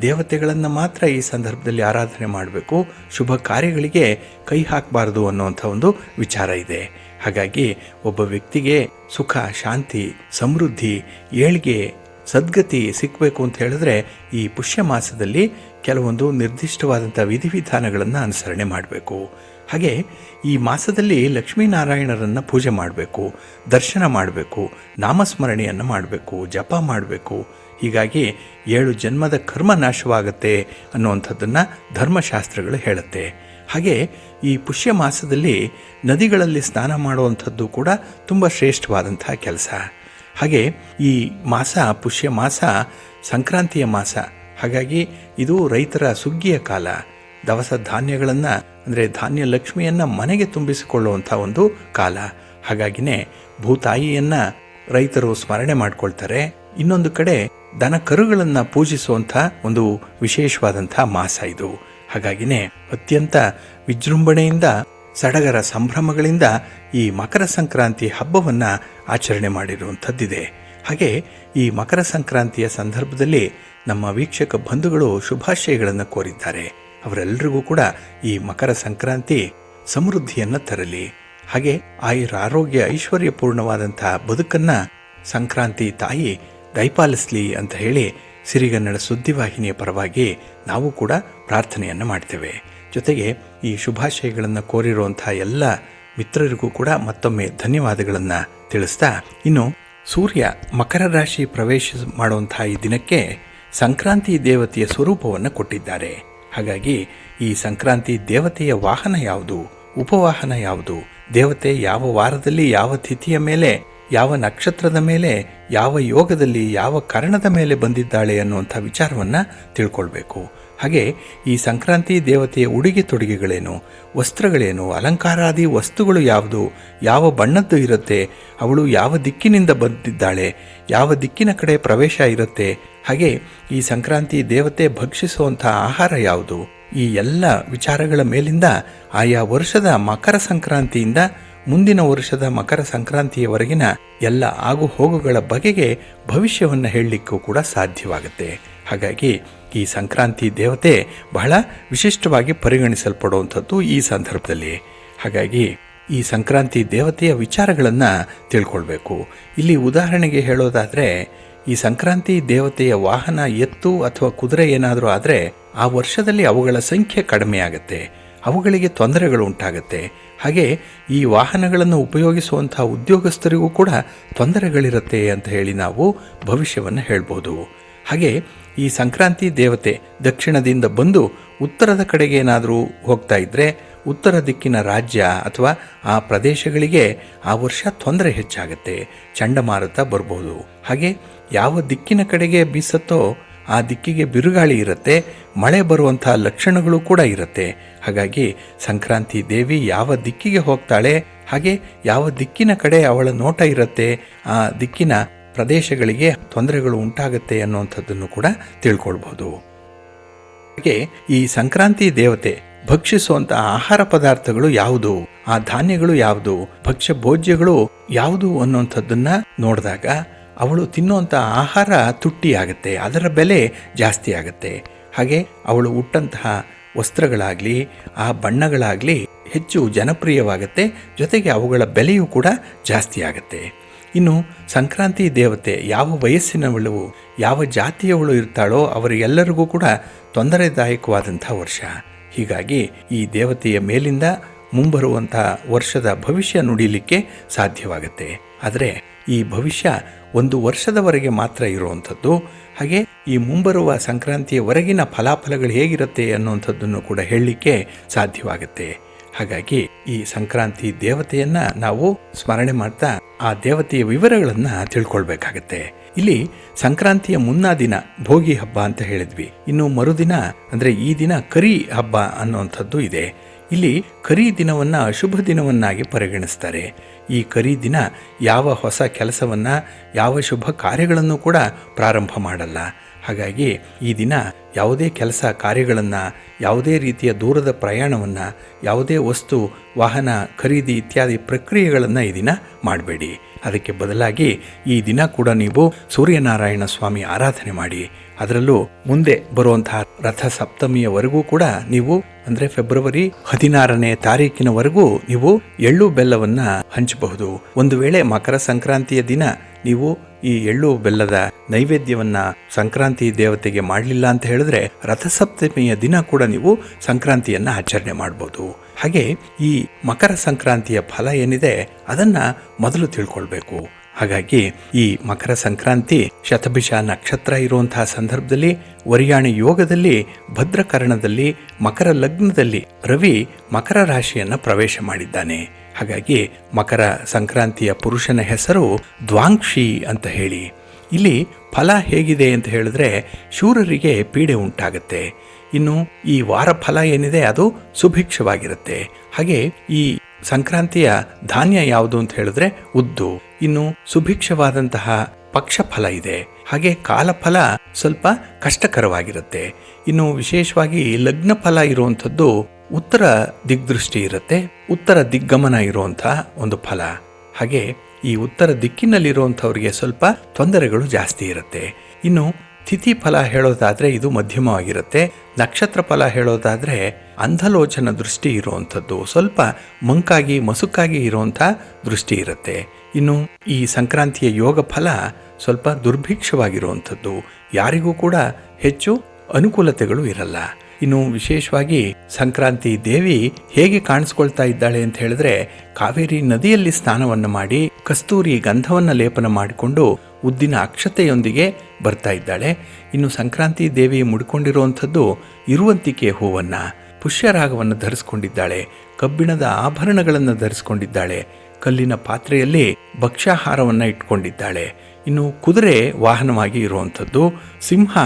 ದೇವತೆಗಳನ್ನು ಮಾತ್ರ ಈ ಸಂದರ್ಭದಲ್ಲಿ ಆರಾಧನೆ ಮಾಡಬೇಕು. ಶುಭ ಕಾರ್ಯಗಳಿಗೆ ಕೈ ಹಾಕಬಾರ್ದು ಅನ್ನುವಂಥ ಒಂದು ವಿಚಾರ ಇದೆ. ಹಾಗಾಗಿ ಒಬ್ಬ ವ್ಯಕ್ತಿಗೆ ಸುಖ, ಶಾಂತಿ, ಸಮೃದ್ಧಿ, ಏಳ್ಗೆ, ಸದ್ಗತಿ ಸಿಕ್ಕಬೇಕು ಅಂತ ಹೇಳಿದ್ರೆ ಈ ಪುಷ್ಯ ಮಾಸದಲ್ಲಿ ಕೆಲವೊಂದು ನಿರ್ದಿಷ್ಟವಾದಂಥ ವಿಧಿವಿಧಾನಗಳನ್ನು ಅನುಸರಣೆ ಮಾಡಬೇಕು. ಹಾಗೆ ಈ ಮಾಸದಲ್ಲಿ ಲಕ್ಷ್ಮೀನಾರಾಯಣರನ್ನು ಪೂಜೆ ಮಾಡಬೇಕು, ದರ್ಶನ ಮಾಡಬೇಕು, ನಾಮಸ್ಮರಣೆಯನ್ನು ಮಾಡಬೇಕು, ಜಪ ಮಾಡಬೇಕು. ಹೀಗಾಗಿ 7 ಜನ್ಮದ ಕರ್ಮ ನಾಶವಾಗುತ್ತೆ ಅನ್ನುವಂಥದ್ದನ್ನು ಧರ್ಮಶಾಸ್ತ್ರಗಳು ಹೇಳುತ್ತೆ. ಹಾಗೆ ಈ ಪುಷ್ಯ ಮಾಸದಲ್ಲಿ ನದಿಗಳಲ್ಲಿ ಸ್ನಾನ ಮಾಡುವಂಥದ್ದು ಕೂಡ ತುಂಬ ಶ್ರೇಷ್ಠವಾದಂಥ ಕೆಲಸ. ಹಾಗೆ ಈ ಮಾಸ ಪುಷ್ಯ ಮಾಸ ಸಂಕ್ರಾಂತಿಯ ಮಾಸ. ಹಾಗಾಗಿ ಇದು ರೈತರ ಸುಗ್ಗಿಯ ಕಾಲ. ದವಸ ಧಾನ್ಯಗಳನ್ನು ಅಂದರೆ ಧಾನ್ಯ ಲಕ್ಷ್ಮಿಯನ್ನು ಮನೆಗೆ ತುಂಬಿಸಿಕೊಳ್ಳುವಂಥ ಒಂದು ಕಾಲ. ಹಾಗಾಗಿನೇ ಭೂತಾಯಿಯನ್ನು ರೈತರು ಸ್ಮರಣೆ ಮಾಡ್ಕೊಳ್ತಾರೆ. ಇನ್ನೊಂದು ಕಡೆ ದನ ಕರುಗಳನ್ನು ಪೂಜಿಸುವಂಥ ಒಂದು ವಿಶೇಷವಾದಂಥ ಮಾಸ ಇದು. ಹಾಗಾಗಿನೇ ಅತ್ಯಂತ ವಿಜೃಂಭಣೆಯಿಂದ, ಸಡಗರ ಸಂಭ್ರಮಗಳಿಂದ ಈ ಮಕರ ಸಂಕ್ರಾಂತಿ ಹಬ್ಬವನ್ನು ಆಚರಣೆ ಮಾಡಿರುವಂಥದ್ದಿದೆ. ಹಾಗೆ ಈ ಮಕರ ಸಂಕ್ರಾಂತಿಯ ಸಂದರ್ಭದಲ್ಲಿ ನಮ್ಮ ವೀಕ್ಷಕ ಬಂಧುಗಳು ಶುಭಾಶಯಗಳನ್ನು ಕೋರಿದ್ದಾರೆ. ಅವರೆಲ್ಲರಿಗೂ ಕೂಡ ಈ ಮಕರ ಸಂಕ್ರಾಂತಿ ಸಮೃದ್ಧಿಯನ್ನು ತರಲಿ, ಹಾಗೆ ಆರೋಗ್ಯ ಐಶ್ವರ್ಯಪೂರ್ಣವಾದಂಥ ಬದುಕನ್ನು ಸಂಕ್ರಾಂತಿ ತಾಯಿ ದಯಪಾಲಿಸಲಿ ಅಂತ ಹೇಳಿ ಸಿರಿಗನ್ನಡ ಸುದ್ದಿವಾಹಿನಿಯ ಪರವಾಗಿ ನಾವು ಕೂಡ ಪ್ರಾರ್ಥನೆಯನ್ನು ಮಾಡ್ತೇವೆ. ಜೊತೆಗೆ ಈ ಶುಭಾಶಯಗಳನ್ನು ಕೋರಿರುವಂಥ ಎಲ್ಲ ಮಿತ್ರರಿಗೂ ಕೂಡ ಮತ್ತೊಮ್ಮೆ ಧನ್ಯವಾದಗಳನ್ನು ತಿಳಿಸ್ತಾ, ಇನ್ನು ಸೂರ್ಯ ಮಕರ ರಾಶಿ ಪ್ರವೇಶ ಮಾಡುವಂಥ ಈ ದಿನಕ್ಕೆ ಸಂಕ್ರಾಂತಿ ದೇವತೆಯ ಸ್ವರೂಪವನ್ನು ಕೊಟ್ಟಿದ್ದಾರೆ. ಹಾಗಾಗಿ ಈ ಸಂಕ್ರಾಂತಿ ದೇವತೆಯ ವಾಹನ ಯಾವುದು, ಉಪವಾಹನ ಯಾವುದು, ದೇವತೆ ಯಾವ ವಾರದಲ್ಲಿ, ಯಾವ ತಿಥಿಯ ಮೇಲೆ, ಯಾವ ನಕ್ಷತ್ರದ ಮೇಲೆ, ಯಾವ ಯೋಗದಲ್ಲಿ, ಯಾವ ಕರಣದ ಮೇಲೆ ಬಂದಿದ್ದಾಳೆ ಅನ್ನುವಂಥ ವಿಚಾರವನ್ನು ತಿಳ್ಕೊಳ್ಬೇಕು. ಹಾಗೆ ಈ ಸಂಕ್ರಾಂತಿ ದೇವತೆಯ ಉಡುಗೆ ತೊಡುಗೆಗಳೇನು, ವಸ್ತ್ರಗಳೇನು, ಅಲಂಕಾರಾದಿ ವಸ್ತುಗಳು ಯಾವುದು, ಯಾವ ಬಣ್ಣದ್ದು ಇರುತ್ತೆ, ಅವಳು ಯಾವ ದಿಕ್ಕಿನಿಂದ ಬಂದಿದ್ದಾಳೆ, ಯಾವ ದಿಕ್ಕಿನ ಕಡೆ ಪ್ರವೇಶ ಇರುತ್ತೆ, ಹಾಗೆ ಈ ಸಂಕ್ರಾಂತಿ ದೇವತೆ ಭಕ್ಷಿಸುವಂಥ ಆಹಾರ ಯಾವುದು, ಈ ಎಲ್ಲ ವಿಚಾರಗಳ ಮೇಲಿಂದ ಆಯಾ ವರ್ಷದ ಮಕರ ಸಂಕ್ರಾಂತಿಯಿಂದ ಮುಂದಿನ ವರ್ಷದ ಮಕರ ಸಂಕ್ರಾಂತಿಯವರೆಗಿನ ಎಲ್ಲ ಆಗು ಹೋಗುಗಳ ಬಗೆಗೆ ಭವಿಷ್ಯವನ್ನು ಹೇಳಲಿಕ್ಕೂ ಕೂಡ ಸಾಧ್ಯವಾಗುತ್ತೆ. ಹಾಗಾಗಿ ಈ ಸಂಕ್ರಾಂತಿ ದೇವತೆ ಬಹಳ ವಿಶಿಷ್ಟವಾಗಿ ಪರಿಗಣಿಸಲ್ಪಡುವಂಥದ್ದು ಈ ಸಂದರ್ಭದಲ್ಲಿ. ಹಾಗಾಗಿ ಈ ಸಂಕ್ರಾಂತಿ ದೇವತೆಯ ವಿಚಾರಗಳನ್ನು ತಿಳ್ಕೊಳ್ಬೇಕು. ಇಲ್ಲಿ ಉದಾಹರಣೆಗೆ ಹೇಳೋದಾದರೆ, ಈ ಸಂಕ್ರಾಂತಿ ದೇವತೆಯ ವಾಹನ ಎತ್ತು ಅಥವಾ ಕುದುರೆ ಏನಾದರೂ ಆದರೆ ಆ ವರ್ಷದಲ್ಲಿ ಅವುಗಳ ಸಂಖ್ಯೆ ಕಡಿಮೆ ಆಗುತ್ತೆ, ಅವುಗಳಿಗೆ ತೊಂದರೆಗಳು ಉಂಟಾಗುತ್ತೆ. ಹಾಗೆ ಈ ವಾಹನಗಳನ್ನು ಉಪಯೋಗಿಸುವಂಥ ಉದ್ಯೋಗಸ್ಥರಿಗೂ ಕೂಡ ತೊಂದರೆಗಳಿರುತ್ತೆ ಅಂತ ಹೇಳಿ ನಾವು ಭವಿಷ್ಯವನ್ನು ಹೇಳ್ಬೋದು. ಹಾಗೆ ಈ ಸಂಕ್ರಾಂತಿ ದೇವತೆ ದಕ್ಷಿಣದಿಂದ ಬಂದು ಉತ್ತರದ ಕಡೆಗೆ ಏನಾದರೂ ಹೋಗ್ತಾ ಇದ್ದರೆ ಉತ್ತರ ದಿಕ್ಕಿನ ರಾಜ್ಯ ಅಥವಾ ಆ ಪ್ರದೇಶಗಳಿಗೆ ಆ ವರ್ಷ ತೊಂದರೆ ಹೆಚ್ಚಾಗುತ್ತೆ, ಚಂಡಮಾರುತ ಬರ್ಬೋದು. ಹಾಗೆ ಯಾವ ದಿಕ್ಕಿನ ಕಡೆಗೆ ಬೀಸತ್ತೋ ಆ ದಿಕ್ಕಿಗೆ ಬಿರುಗಾಳಿ ಇರುತ್ತೆ, ಮಳೆ ಬರುವಂಥ ಲಕ್ಷಣಗಳು ಕೂಡ ಇರುತ್ತೆ. ಹಾಗಾಗಿ ಸಂಕ್ರಾಂತಿ ದೇವಿ ಯಾವ ದಿಕ್ಕಿಗೆ ಹೋಗ್ತಾಳೆ, ಹಾಗೆ ಯಾವ ದಿಕ್ಕಿನ ಕಡೆ ಅವಳ ನೋಟ ಇರುತ್ತೆ, ಆ ದಿಕ್ಕಿನ ಪ್ರದೇಶಗಳಿಗೆ ತೊಂದರೆಗಳು ಉಂಟಾಗುತ್ತೆ ಅನ್ನುವಂಥದ್ದನ್ನು ಕೂಡ ತಿಳ್ಕೊಳ್ಬೋದು. ಹಾಗೆ ಈ ಸಂಕ್ರಾಂತಿ ದೇವತೆ ಭಕ್ಷಿಸುವಂಥ ಆಹಾರ ಪದಾರ್ಥಗಳು ಯಾವುದು, ಆ ಧಾನ್ಯಗಳು ಯಾವುದು, ಭಕ್ಷ್ಯ ಭೋಜ್ಯಗಳು ಯಾವುದು ಅನ್ನುವಂಥದ್ದನ್ನು ನೋಡಿದಾಗ ಅವಳು ತಿನ್ನುವಂಥ ಆಹಾರ ತುಟ್ಟಿಯಾಗುತ್ತೆ, ಅದರ ಬೆಲೆ ಜಾಸ್ತಿ ಆಗುತ್ತೆ. ಹಾಗೆ ಅವಳು ಉಟ್ಟಂತಹ ವಸ್ತ್ರಗಳಾಗಲಿ ಆ ಬಣ್ಣಗಳಾಗಲಿ ಹೆಚ್ಚು ಜನಪ್ರಿಯವಾಗುತ್ತೆ, ಜೊತೆಗೆ ಅವುಗಳ ಬೆಲೆಯೂ ಕೂಡ ಜಾಸ್ತಿ ಆಗುತ್ತೆ. ಇನ್ನು ಸಂಕ್ರಾಂತಿ ದೇವತೆ ಯಾವ ವಯಸ್ಸಿನವಳು, ಯಾವ ಜಾತಿಯವಳು ಇರ್ತಾಳೋ ಅವರಿಗೆಲ್ಲರಿಗೂ ಕೂಡ ತೊಂದರೆದಾಯಕವಾದಂಥ ವರ್ಷ. ಹೀಗಾಗಿ ಈ ದೇವತೆಯ ಮೇಲಿಂದ ಮುಂಬರುವಂಥ ವರ್ಷದ ಭವಿಷ್ಯ ನುಡಿಲಿಕ್ಕೆ ಸಾಧ್ಯವಾಗುತ್ತೆ. ಆದರೆ ಈ ಭವಿಷ್ಯ ಒಂದು ವರ್ಷದವರೆಗೆ ಮಾತ್ರ ಇರುವಂಥದ್ದು. ಹಾಗೆ ಈ ಮುಂಬರುವ ಸಂಕ್ರಾಂತಿಯವರೆಗಿನ ಫಲಾಫಲಗಳು ಹೇಗಿರುತ್ತೆ ಅನ್ನುವಂಥದ್ದನ್ನು ಕೂಡ ಹೇಳಲಿಕ್ಕೆ ಸಾಧ್ಯವಾಗುತ್ತೆ. ಹಾಗಾಗಿ ಈ ಸಂಕ್ರಾಂತಿ ದೇವತೆಯನ್ನು ನಾವು ಸ್ಮರಣೆ ಮಾಡ್ತಾ ಆ ದೇವತೆಯ ವಿವರಗಳನ್ನು ತಿಳ್ಕೊಳ್ಬೇಕಾಗತ್ತೆ. ಇಲ್ಲಿ ಸಂಕ್ರಾಂತಿಯ ಮುನ್ನಾ ದಿನ ಭೋಗಿ ಹಬ್ಬ ಅಂತ ಹೇಳಿದ್ವಿ. ಇನ್ನು ಮರುದಿನ ಅಂದರೆ ಈ ದಿನ ಕರಿ ಹಬ್ಬ ಅನ್ನುವಂಥದ್ದು ಇದೆ. ಇಲ್ಲಿ ಕರಿ ದಿನವನ್ನು ಅಶುಭ ದಿನವನ್ನಾಗಿ ಪರಿಗಣಿಸ್ತಾರೆ. ಈ ಕರಿ ದಿನ ಯಾವ ಹೊಸ ಕೆಲಸವನ್ನು, ಯಾವ ಶುಭ ಕಾರ್ಯಗಳನ್ನು ಕೂಡ ಪ್ರಾರಂಭ ಮಾಡಲ್ಲ. ಹಾಗಾಗಿ ಈ ದಿನ ಯಾವುದೇ ಕೆಲಸ ಕಾರ್ಯಗಳನ್ನು, ಯಾವುದೇ ರೀತಿಯ ದೂರದ ಪ್ರಯಾಣವನ್ನು, ಯಾವುದೇ ವಸ್ತು ವಾಹನ ಖರೀದಿ ಇತ್ಯಾದಿ ಪ್ರಕ್ರಿಯೆಗಳನ್ನು ಈ ದಿನ ಮಾಡಬೇಡಿ. ಅದಕ್ಕೆ ಬದಲಾಗಿ ಈ ದಿನ ಕೂಡ ನೀವು ಸೂರ್ಯನಾರಾಯಣ ಸ್ವಾಮಿ ಆರಾಧನೆ ಮಾಡಿ. ಅದರಲ್ಲೂ ಮುಂದೆ ಬರುವಂತಹ ರಥ ಸಪ್ತಮಿಯವರೆಗೂ ಕೂಡ ನೀವು ಅಂದರೆ ಫೆಬ್ರವರಿ 16ನೇ ತಾರೀಕಿನವರೆಗೂ ನೀವು ಎಳ್ಳು ಬೆಲ್ಲವನ್ನು ಹಂಚಬಹುದು. ಒಂದು ವೇಳೆ ಮಕರ ಸಂಕ್ರಾಂತಿಯ ದಿನ ನೀವು ಈ ಎಳ್ಳು ಬೆಲ್ಲದ ನೈವೇದ್ಯವನ್ನು ಸಂಕ್ರಾಂತಿ ದೇವತೆಗೆ ಮಾಡಲಿಲ್ಲ ಅಂತ ಹೇಳಿದ್ರೆ ರಥಸಪ್ತಮಿಯ ದಿನ ಕೂಡ ನೀವು ಸಂಕ್ರಾಂತಿಯನ್ನು ಆಚರಣೆ ಮಾಡ್ಬೋದು. ಹಾಗೆ ಈ ಮಕರ ಸಂಕ್ರಾಂತಿಯ ಫಲ ಏನಿದೆ ಅದನ್ನು ಮೊದಲು ತಿಳ್ಕೊಳ್ಬೇಕು. ಹಾಗಾಗಿ ಈ ಮಕರ ಸಂಕ್ರಾಂತಿ ಶತಭಿಷ ನಕ್ಷತ್ರ ಇರುವಂತಹ ಸಂದರ್ಭದಲ್ಲಿ, ವರಿಯಾಣಿ ಯೋಗದಲ್ಲಿ, ಭದ್ರಕರಣದಲ್ಲಿ, ಮಕರ ಲಗ್ನದಲ್ಲಿ ರವಿ ಮಕರ ರಾಶಿಯನ್ನು ಪ್ರವೇಶ ಮಾಡಿದ್ದಾನೆ. ಹಾಗಾಗಿ ಮಕರ ಸಂಕ್ರಾಂತಿಯ ಪುರುಷನ ಹೆಸರು ದ್ವಾಂಕ್ಷಿ ಅಂತ ಹೇಳಿ. ಇಲ್ಲಿ ಫಲ ಹೇಗಿದೆ ಅಂತ ಹೇಳಿದ್ರೆ ಶೂರರಿಗೆ ಪೀಡೆ ಉಂಟಾಗುತ್ತೆ. ಇನ್ನು ಈ ವಾರ ಫಲ ಏನಿದೆ ಅದು ಸುಭಿಕ್ಷವಾಗಿರುತ್ತೆ. ಹಾಗೆ ಈ ಸಂಕ್ರಾಂತಿಯ ಧಾನ್ಯ ಯಾವುದು ಅಂತ ಹೇಳಿದ್ರೆ ಉದ್ದು. ಇನ್ನು ಸುಭಿಕ್ಷವಾದಂತಹ ಪಕ್ಷ ಫಲ ಇದೆ. ಹಾಗೆ ಕಾಲಫಲ ಸ್ವಲ್ಪ ಕಷ್ಟಕರವಾಗಿರುತ್ತೆ. ಇನ್ನು ವಿಶೇಷವಾಗಿ ಲಗ್ನ ಫಲ ಇರುವಂಥದ್ದು ಉತ್ತರ ದಿಗ್ದೃಷ್ಟಿ ಇರುತ್ತೆ, ಉತ್ತರ ದಿಗ್ಗಮನ ಇರುವಂತಹ ಒಂದು ಫಲ. ಹಾಗೆ ಈ ಉತ್ತರ ದಿಕ್ಕಿನಲ್ಲಿರುವಂಥವ್ರಿಗೆ ಸ್ವಲ್ಪ ತೊಂದರೆಗಳು ಜಾಸ್ತಿ ಇರುತ್ತೆ. ಇನ್ನು ತಿಥಿ ಫಲ ಹೇಳೋದಾದರೆ ಇದು ಮಧ್ಯಮವಾಗಿರುತ್ತೆ. ನಕ್ಷತ್ರ ಫಲ ಹೇಳೋದಾದರೆ ಅಂಧಲೋಚನ ದೃಷ್ಟಿ ಇರುವಂಥದ್ದು, ಸ್ವಲ್ಪ ಮಂಕಾಗಿ ಮಸುಕಾಗಿ ಇರುವಂಥ ದೃಷ್ಟಿ ಇರುತ್ತೆ. ಇನ್ನು ಈ ಸಂಕ್ರಾಂತಿಯ ಯೋಗ ಫಲ ಸ್ವಲ್ಪ ದುರ್ಭಿಕ್ಷವಾಗಿರುವಂಥದ್ದು, ಯಾರಿಗೂ ಕೂಡ ಹೆಚ್ಚು ಅನುಕೂಲತೆಗಳು ಇರಲ್ಲ. ಇನ್ನು ವಿಶೇಷವಾಗಿ ಸಂಕ್ರಾಂತಿ ದೇವಿ ಹೇಗೆ ಕಾಣಿಸ್ಕೊಳ್ತಾ ಇದ್ದಾಳೆ ಅಂತ ಹೇಳಿದ್ರೆ ಕಾವೇರಿ ನದಿಯಲ್ಲಿ ಸ್ನಾನವನ್ನು ಮಾಡಿ ಕಸ್ತೂರಿ ಗಂಧವನ್ನು ಲೇಪನ ಮಾಡಿಕೊಂಡು ಉದ್ದಿನ ಅಕ್ಷತೆಯೊಂದಿಗೆ ಬರ್ತಾ ಇದ್ದಾಳೆ. ಇನ್ನು ಸಂಕ್ರಾಂತಿ ದೇವಿ ಮುಡ್ಕೊಂಡಿರುವಂಥದ್ದು ಇರುವಂತಿಕೆ ಹೂವನ್ನು, ಪುಷ್ಯರಾಗವನ್ನು ಧರಿಸ್ಕೊಂಡಿದ್ದಾಳೆ, ಕಬ್ಬಿಣದ ಆಭರಣಗಳನ್ನು ಧರಿಸ್ಕೊಂಡಿದ್ದಾಳೆ, ಕಲ್ಲಿನ ಪಾತ್ರೆಯಲ್ಲಿ ಭಕ್ಷ್ಯಾಹಾರವನ್ನು ಇಟ್ಕೊಂಡಿದ್ದಾಳೆ. ಇನ್ನು ಕುದುರೆ ವಾಹನವಾಗಿ ಇರುವಂಥದ್ದು, ಸಿಂಹ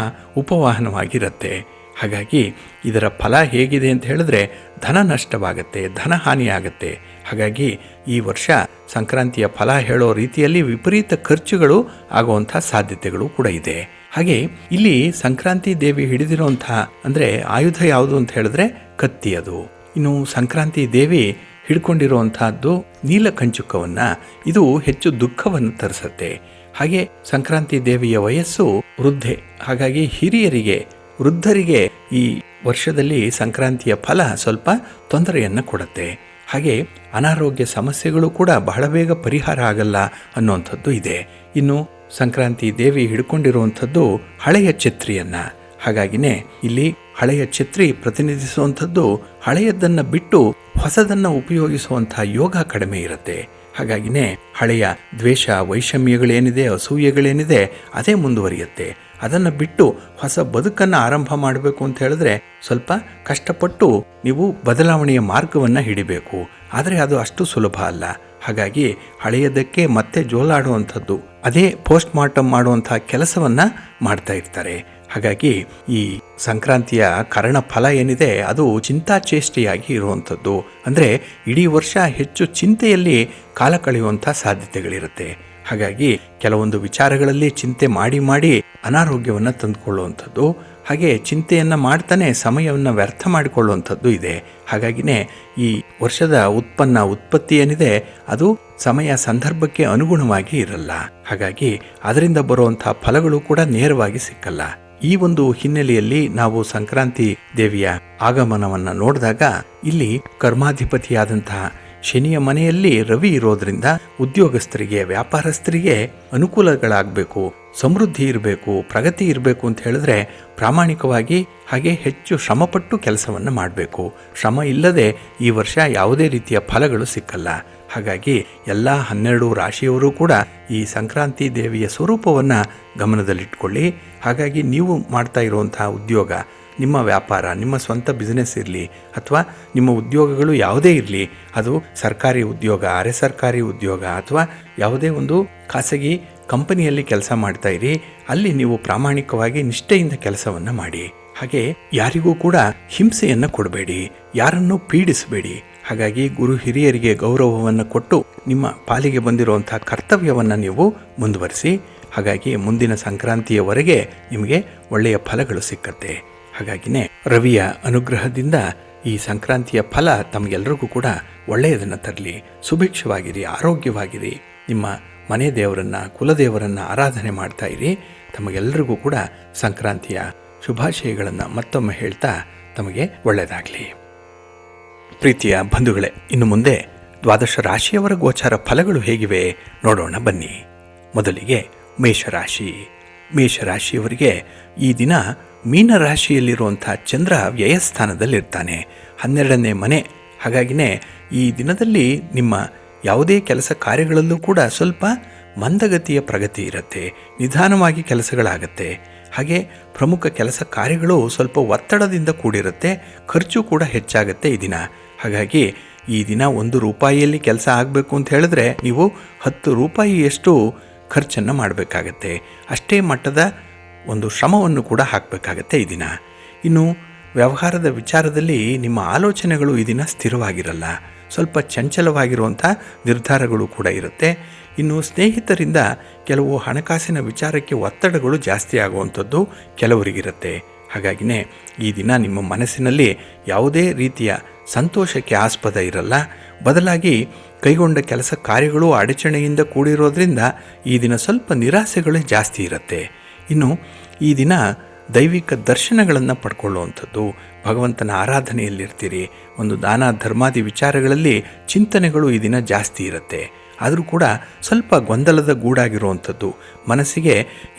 ಉಪವಾಹನವಾಗಿರುತ್ತೆ. ಹಾಗಾಗಿ ಇದರ ಫಲ ಹೇಗಿದೆ ಅಂತ ಹೇಳಿದ್ರೆ ಧನ ನಷ್ಟವಾಗುತ್ತೆ, ಧನ ಹಾನಿಯಾಗುತ್ತೆ. ಹಾಗಾಗಿ ಈ ವರ್ಷ ಸಂಕ್ರಾಂತಿಯ ಫಲ ಹೇಳೋ ರೀತಿಯಲ್ಲಿ ವಿಪರೀತ ಖರ್ಚುಗಳು ಆಗುವಂಥ ಸಾಧ್ಯತೆಗಳು ಕೂಡ ಇದೆ. ಹಾಗೆ ಇಲ್ಲಿ ಸಂಕ್ರಾಂತಿ ದೇವಿ ಹಿಡಿದಿರುವಂತಹ ಅಂದರೆ ಆಯುಧ ಯಾವುದು ಅಂತ ಹೇಳಿದ್ರೆ ಕತ್ತಿ ಅದು. ಇನ್ನು ಸಂಕ್ರಾಂತಿ ದೇವಿ ಹಿಡ್ಕೊಂಡಿರುವಂತಹದ್ದು ನೀಲಕಂಚುಕವನ್ನು. ಇದು ಹೆಚ್ಚು ದುಃಖವನ್ನು ತರಿಸುತ್ತೆ. ಹಾಗೆ ಸಂಕ್ರಾಂತಿ ದೇವಿಯ ವಯಸ್ಸು ವೃದ್ಧೆ. ಹಾಗಾಗಿ ಹಿರಿಯರಿಗೆ, ವೃದ್ಧರಿಗೆ ಈ ವರ್ಷದಲ್ಲಿ ಸಂಕ್ರಾಂತಿಯ ಫಲ ಸ್ವಲ್ಪ ತೊಂದರೆಯನ್ನು ಕೊಡುತ್ತೆ. ಹಾಗೆ ಅನಾರೋಗ್ಯ ಸಮಸ್ಯೆಗಳು ಕೂಡ ಬಹಳ ಬೇಗ ಪರಿಹಾರ ಆಗಲ್ಲ ಅನ್ನುವಂಥದ್ದು ಇದೆ. ಇನ್ನು ಸಂಕ್ರಾಂತಿ ದೇವಿ ಹಿಡ್ಕೊಂಡಿರುವಂಥದ್ದು ಹಳೆಯ ಛತ್ರಿಯನ್ನು. ಹಾಗಾಗಿನೇ ಇಲ್ಲಿ ಹಳೆಯ ಛತ್ರಿ ಪ್ರತಿನಿಧಿಸುವಂಥದ್ದು ಹಳೆಯದನ್ನು ಬಿಟ್ಟು ಹೊಸದನ್ನು ಉಪಯೋಗಿಸುವಂಥ ಯೋಗ ಕಡಿಮೆ ಇರುತ್ತೆ. ಹಾಗಾಗಿನೇ ಹಳೆಯ ದ್ವೇಷ ವೈಷಮ್ಯಗಳೇನಿದೆ, ಅಸೂಯೆಗಳೇನಿದೆ ಅದೇ ಮುಂದುವರಿಯುತ್ತೆ. ಅದನ್ನು ಬಿಟ್ಟು ಹೊಸ ಬದುಕನ್ನು ಆರಂಭ ಮಾಡಬೇಕು ಅಂತ ಹೇಳಿದ್ರೆ ಸ್ವಲ್ಪ ಕಷ್ಟಪಟ್ಟು ನೀವು ಬದಲಾವಣೆಯ ಮಾರ್ಗವನ್ನು ಹಿಡಿಬೇಕು. ಆದರೆ ಅದು ಅಷ್ಟು ಸುಲಭ ಅಲ್ಲ. ಹಾಗಾಗಿ ಹಳೆಯದಕ್ಕೆ ಮತ್ತೆ ಜೋಲಾಡುವಂಥದ್ದು, ಅದೇ ಪೋಸ್ಟ್ ಮಾರ್ಟಮ್ ಮಾಡುವಂಥ ಕೆಲಸವನ್ನು ಮಾಡ್ತಾ ಇರ್ತಾರೆ. ಹಾಗಾಗಿ ಈ ಸಂಕ್ರಾಂತಿಯ ಕರ್ಣ ಫಲ ಏನಿದೆ ಅದು ಚಿಂತಾಚೇಷ್ಟೆಯಾಗಿ ಇರುವಂಥದ್ದು. ಅಂದರೆ ಇಡೀ ವರ್ಷ ಹೆಚ್ಚು ಚಿಂತೆಯಲ್ಲಿ ಕಾಲ ಕಳೆಯುವಂಥ ಸಾಧ್ಯತೆಗಳಿರುತ್ತೆ. ಹಾಗಾಗಿ ಕೆಲವೊಂದು ವಿಚಾರಗಳಲ್ಲಿ ಚಿಂತೆ ಮಾಡಿ ಮಾಡಿ ಅನಾರೋಗ್ಯವನ್ನು ತಂದುಕೊಳ್ಳುವಂಥದ್ದು, ಹಾಗೆ ಚಿಂತೆಯನ್ನು ಮಾಡ್ತಾನೆ ಸಮಯವನ್ನು ವ್ಯರ್ಥ ಮಾಡಿಕೊಳ್ಳುವಂಥದ್ದು ಇದೆ. ಹಾಗಾಗಿನೇ ಈ ವರ್ಷದ ಉತ್ಪತ್ತಿ ಏನಿದೆ ಅದು ಸಮಯ ಸಂದರ್ಭಕ್ಕೆ ಅನುಗುಣವಾಗಿ ಇರಲ್ಲ. ಹಾಗಾಗಿ ಅದರಿಂದ ಬರುವಂಥ ಫಲಗಳು ಕೂಡ ನೇರವಾಗಿ ಸಿಕ್ಕಲ್ಲ. ಈ ಒಂದು ಹಿನ್ನೆಲೆಯಲ್ಲಿ ನಾವು ಸಂಕ್ರಾಂತಿ ದೇವಿಯ ಆಗಮನವನ್ನು ನೋಡಿದಾಗ ಇಲ್ಲಿ ಕರ್ಮಾಧಿಪತಿಯಾದಂತಹ ಶನಿಯ ಮನೆಯಲ್ಲಿ ರವಿ ಇರೋದ್ರಿಂದ ಉದ್ಯೋಗಸ್ಥರಿಗೆ, ವ್ಯಾಪಾರಸ್ಥರಿಗೆ ಅನುಕೂಲಗಳಾಗಬೇಕು, ಸಮೃದ್ಧಿ ಇರಬೇಕು, ಪ್ರಗತಿ ಇರಬೇಕು ಅಂತ ಹೇಳಿದ್ರೆ ಪ್ರಾಮಾಣಿಕವಾಗಿ ಹಾಗೆ ಹೆಚ್ಚು ಶ್ರಮಪಟ್ಟು ಕೆಲಸವನ್ನು ಮಾಡಬೇಕು. ಶ್ರಮ ಇಲ್ಲದೆ ಈ ವರ್ಷ ಯಾವುದೇ ರೀತಿಯ ಫಲಗಳು ಸಿಕ್ಕಲ್ಲ. ಹಾಗಾಗಿ ಎಲ್ಲ 12 ರಾಶಿಯವರು ಕೂಡ ಈ ಸಂಕ್ರಾಂತಿ ದೇವಿಯ ಸ್ವರೂಪವನ್ನು ಗಮನದಲ್ಲಿಟ್ಕೊಳ್ಳಿ. ಹಾಗಾಗಿ ನೀವು ಮಾಡ್ತಾ ಇರುವಂತಹ ಉದ್ಯೋಗ, ನಿಮ್ಮ ವ್ಯಾಪಾರ, ನಿಮ್ಮ ಸ್ವಂತ ಬಿಸ್ನೆಸ್ ಇರಲಿ ಅಥವಾ ನಿಮ್ಮ ಉದ್ಯೋಗಗಳು ಯಾವುದೇ ಇರಲಿ, ಅದು ಸರ್ಕಾರಿ ಉದ್ಯೋಗ, ಅರೆ ಸರ್ಕಾರಿ ಉದ್ಯೋಗ ಅಥವಾ ಯಾವುದೇ ಒಂದು ಖಾಸಗಿ ಕಂಪನಿಯಲ್ಲಿ ಕೆಲಸ ಮಾಡ್ತಾ ಇರಿ, ಅಲ್ಲಿ ನೀವು ಪ್ರಾಮಾಣಿಕವಾಗಿ ನಿಷ್ಠೆಯಿಂದ ಕೆಲಸವನ್ನು ಮಾಡಿ. ಹಾಗೆ ಯಾರಿಗೂ ಕೂಡ ಹಿಂಸೆಯನ್ನು ಕೊಡಬೇಡಿ, ಯಾರನ್ನೂ ಪೀಡಿಸಬೇಡಿ. ಹಾಗಾಗಿ ಗುರು ಹಿರಿಯರಿಗೆ ಗೌರವವನ್ನು ಕೊಟ್ಟು ನಿಮ್ಮ ಪಾಲಿಗೆ ಬಂದಿರುವಂತಹ ಕರ್ತವ್ಯವನ್ನು ನೀವು ಮುಂದುವರಿಸಿ. ಹಾಗಾಗಿ ಮುಂದಿನ ಸಂಕ್ರಾಂತಿಯವರೆಗೆ ನಿಮಗೆ ಒಳ್ಳೆಯ ಫಲಗಳು ಸಿಕ್ಕತ್ತೆ. ಹಾಗಾಗಿನೇ ರವಿಯ ಅನುಗ್ರಹದಿಂದ ಈ ಸಂಕ್ರಾಂತಿಯ ಫಲ ತಮಗೆಲ್ಲರಿಗೂ ಕೂಡ ಒಳ್ಳೆಯದನ್ನು ತರಲಿ. ಸುಭಿಕ್ಷವಾಗಿರಿ, ಆರೋಗ್ಯವಾಗಿರಿ, ನಿಮ್ಮ ಮನೆ ದೇವರನ್ನು, ಕುಲದೇವರನ್ನು ಆರಾಧನೆ ಮಾಡ್ತಾ ಇರಿ. ತಮಗೆಲ್ಲರಿಗೂ ಕೂಡ ಸಂಕ್ರಾಂತಿಯ ಶುಭಾಶಯಗಳನ್ನು ಮತ್ತೊಮ್ಮೆ ಹೇಳ್ತಾ ತಮಗೆ ಒಳ್ಳೆಯದಾಗಲಿ. ಪ್ರೀತಿಯ ಬಂಧುಗಳೇ, ಇನ್ನು ಮುಂದೆ 12 ರಾಶಿಯವರ ಗೋಚಾರ ಫಲಗಳು ಹೇಗಿವೆ ನೋಡೋಣ ಬನ್ನಿ. ಮೊದಲಿಗೆ ಮೇಷರಾಶಿ. ಮೇಷರಾಶಿಯವರಿಗೆ ಈ ದಿನ ಮೀನರಾಶಿಯಲ್ಲಿರುವಂಥ ಚಂದ್ರ ವ್ಯಯಸ್ಥಾನದಲ್ಲಿರ್ತಾನೆ, 12ನೇ ಮನೆ. ಹಾಗಾಗಿನೇ ಈ ದಿನದಲ್ಲಿ ನಿಮ್ಮ ಯಾವುದೇ ಕೆಲಸ ಕಾರ್ಯಗಳಲ್ಲೂ ಕೂಡ ಸ್ವಲ್ಪ ಮಂದಗತಿಯ ಪ್ರಗತಿ ಇರುತ್ತೆ, ನಿಧಾನವಾಗಿ ಕೆಲಸಗಳಾಗತ್ತೆ. ಹಾಗೆ ಪ್ರಮುಖ ಕೆಲಸ ಕಾರ್ಯಗಳು ಸ್ವಲ್ಪ ಒತ್ತಡದಿಂದ ಕೂಡಿರುತ್ತೆ, ಖರ್ಚು ಕೂಡ ಹೆಚ್ಚಾಗುತ್ತೆ ಈ ದಿನ. ಹಾಗಾಗಿ ಈ ದಿನ 1 ರೂಪಾಯಿಯಲ್ಲಿ ಕೆಲಸ ಆಗಬೇಕು ಅಂತ ಹೇಳಿದ್ರೆ ನೀವು 10 ರೂಪಾಯಿಯಷ್ಟು ಖರ್ಚನ್ನು ಮಾಡಬೇಕಾಗತ್ತೆ. ಅಷ್ಟೇ ಮಟ್ಟದ ಒಂದು ಶ್ರಮವನ್ನು ಕೂಡ ಹಾಕಬೇಕಾಗತ್ತೆ ಈ ದಿನ. ಇನ್ನು ವ್ಯವಹಾರದ ವಿಚಾರದಲ್ಲಿ ನಿಮ್ಮ ಆಲೋಚನೆಗಳು ಈ ದಿನ ಸ್ಥಿರವಾಗಿರಲ್ಲ, ಸ್ವಲ್ಪ ಚಂಚಲವಾಗಿರುವಂಥ ನಿರ್ಧಾರಗಳು ಕೂಡ ಇರುತ್ತೆ. ಇನ್ನು ಸ್ನೇಹಿತರಿಂದ ಕೆಲವು ಹಣಕಾಸಿನ ವಿಚಾರಕ್ಕೆ ಒತ್ತಡಗಳು ಜಾಸ್ತಿ ಆಗುವಂಥದ್ದು ಕೆಲವರಿಗಿರುತ್ತೆ. ಹಾಗಾಗಿನೇ ಈ ದಿನ ನಿಮ್ಮ ಮನಸ್ಸಿನಲ್ಲಿ ಯಾವುದೇ ರೀತಿಯ ಸಂತೋಷಕ್ಕೆ ಆಸ್ಪದ ಇರಲ್ಲ. ಬದಲಾಗಿ ಕೈಗೊಂಡ ಕೆಲಸ ಕಾರ್ಯಗಳು ಅಡಚಣೆಯಿಂದ ಕೂಡಿರೋದ್ರಿಂದ ಈ ದಿನ ಸ್ವಲ್ಪ ನಿರಾಸೆಗಳೇ ಜಾಸ್ತಿ ಇರುತ್ತೆ. ಇನ್ನು ಈ ದಿನ ದೈವಿಕ ದರ್ಶನಗಳನ್ನು ಪಡ್ಕೊಳ್ಳುವಂಥದ್ದು, ಭಗವಂತನ ಆರಾಧನೆಯಲ್ಲಿರ್ತೀರಿ. ಒಂದು ದಾನ ಧರ್ಮಾದಿ ವಿಚಾರಗಳಲ್ಲಿ ಚಿಂತನೆಗಳು ಈ ದಿನ ಜಾಸ್ತಿ ಇರುತ್ತೆ. ಆದರೂ ಕೂಡ ಸ್ವಲ್ಪ ಗೊಂದಲದ ಗೂಡಾಗಿರುವಂಥದ್ದು, ಮನಸ್ಸಿಗೆ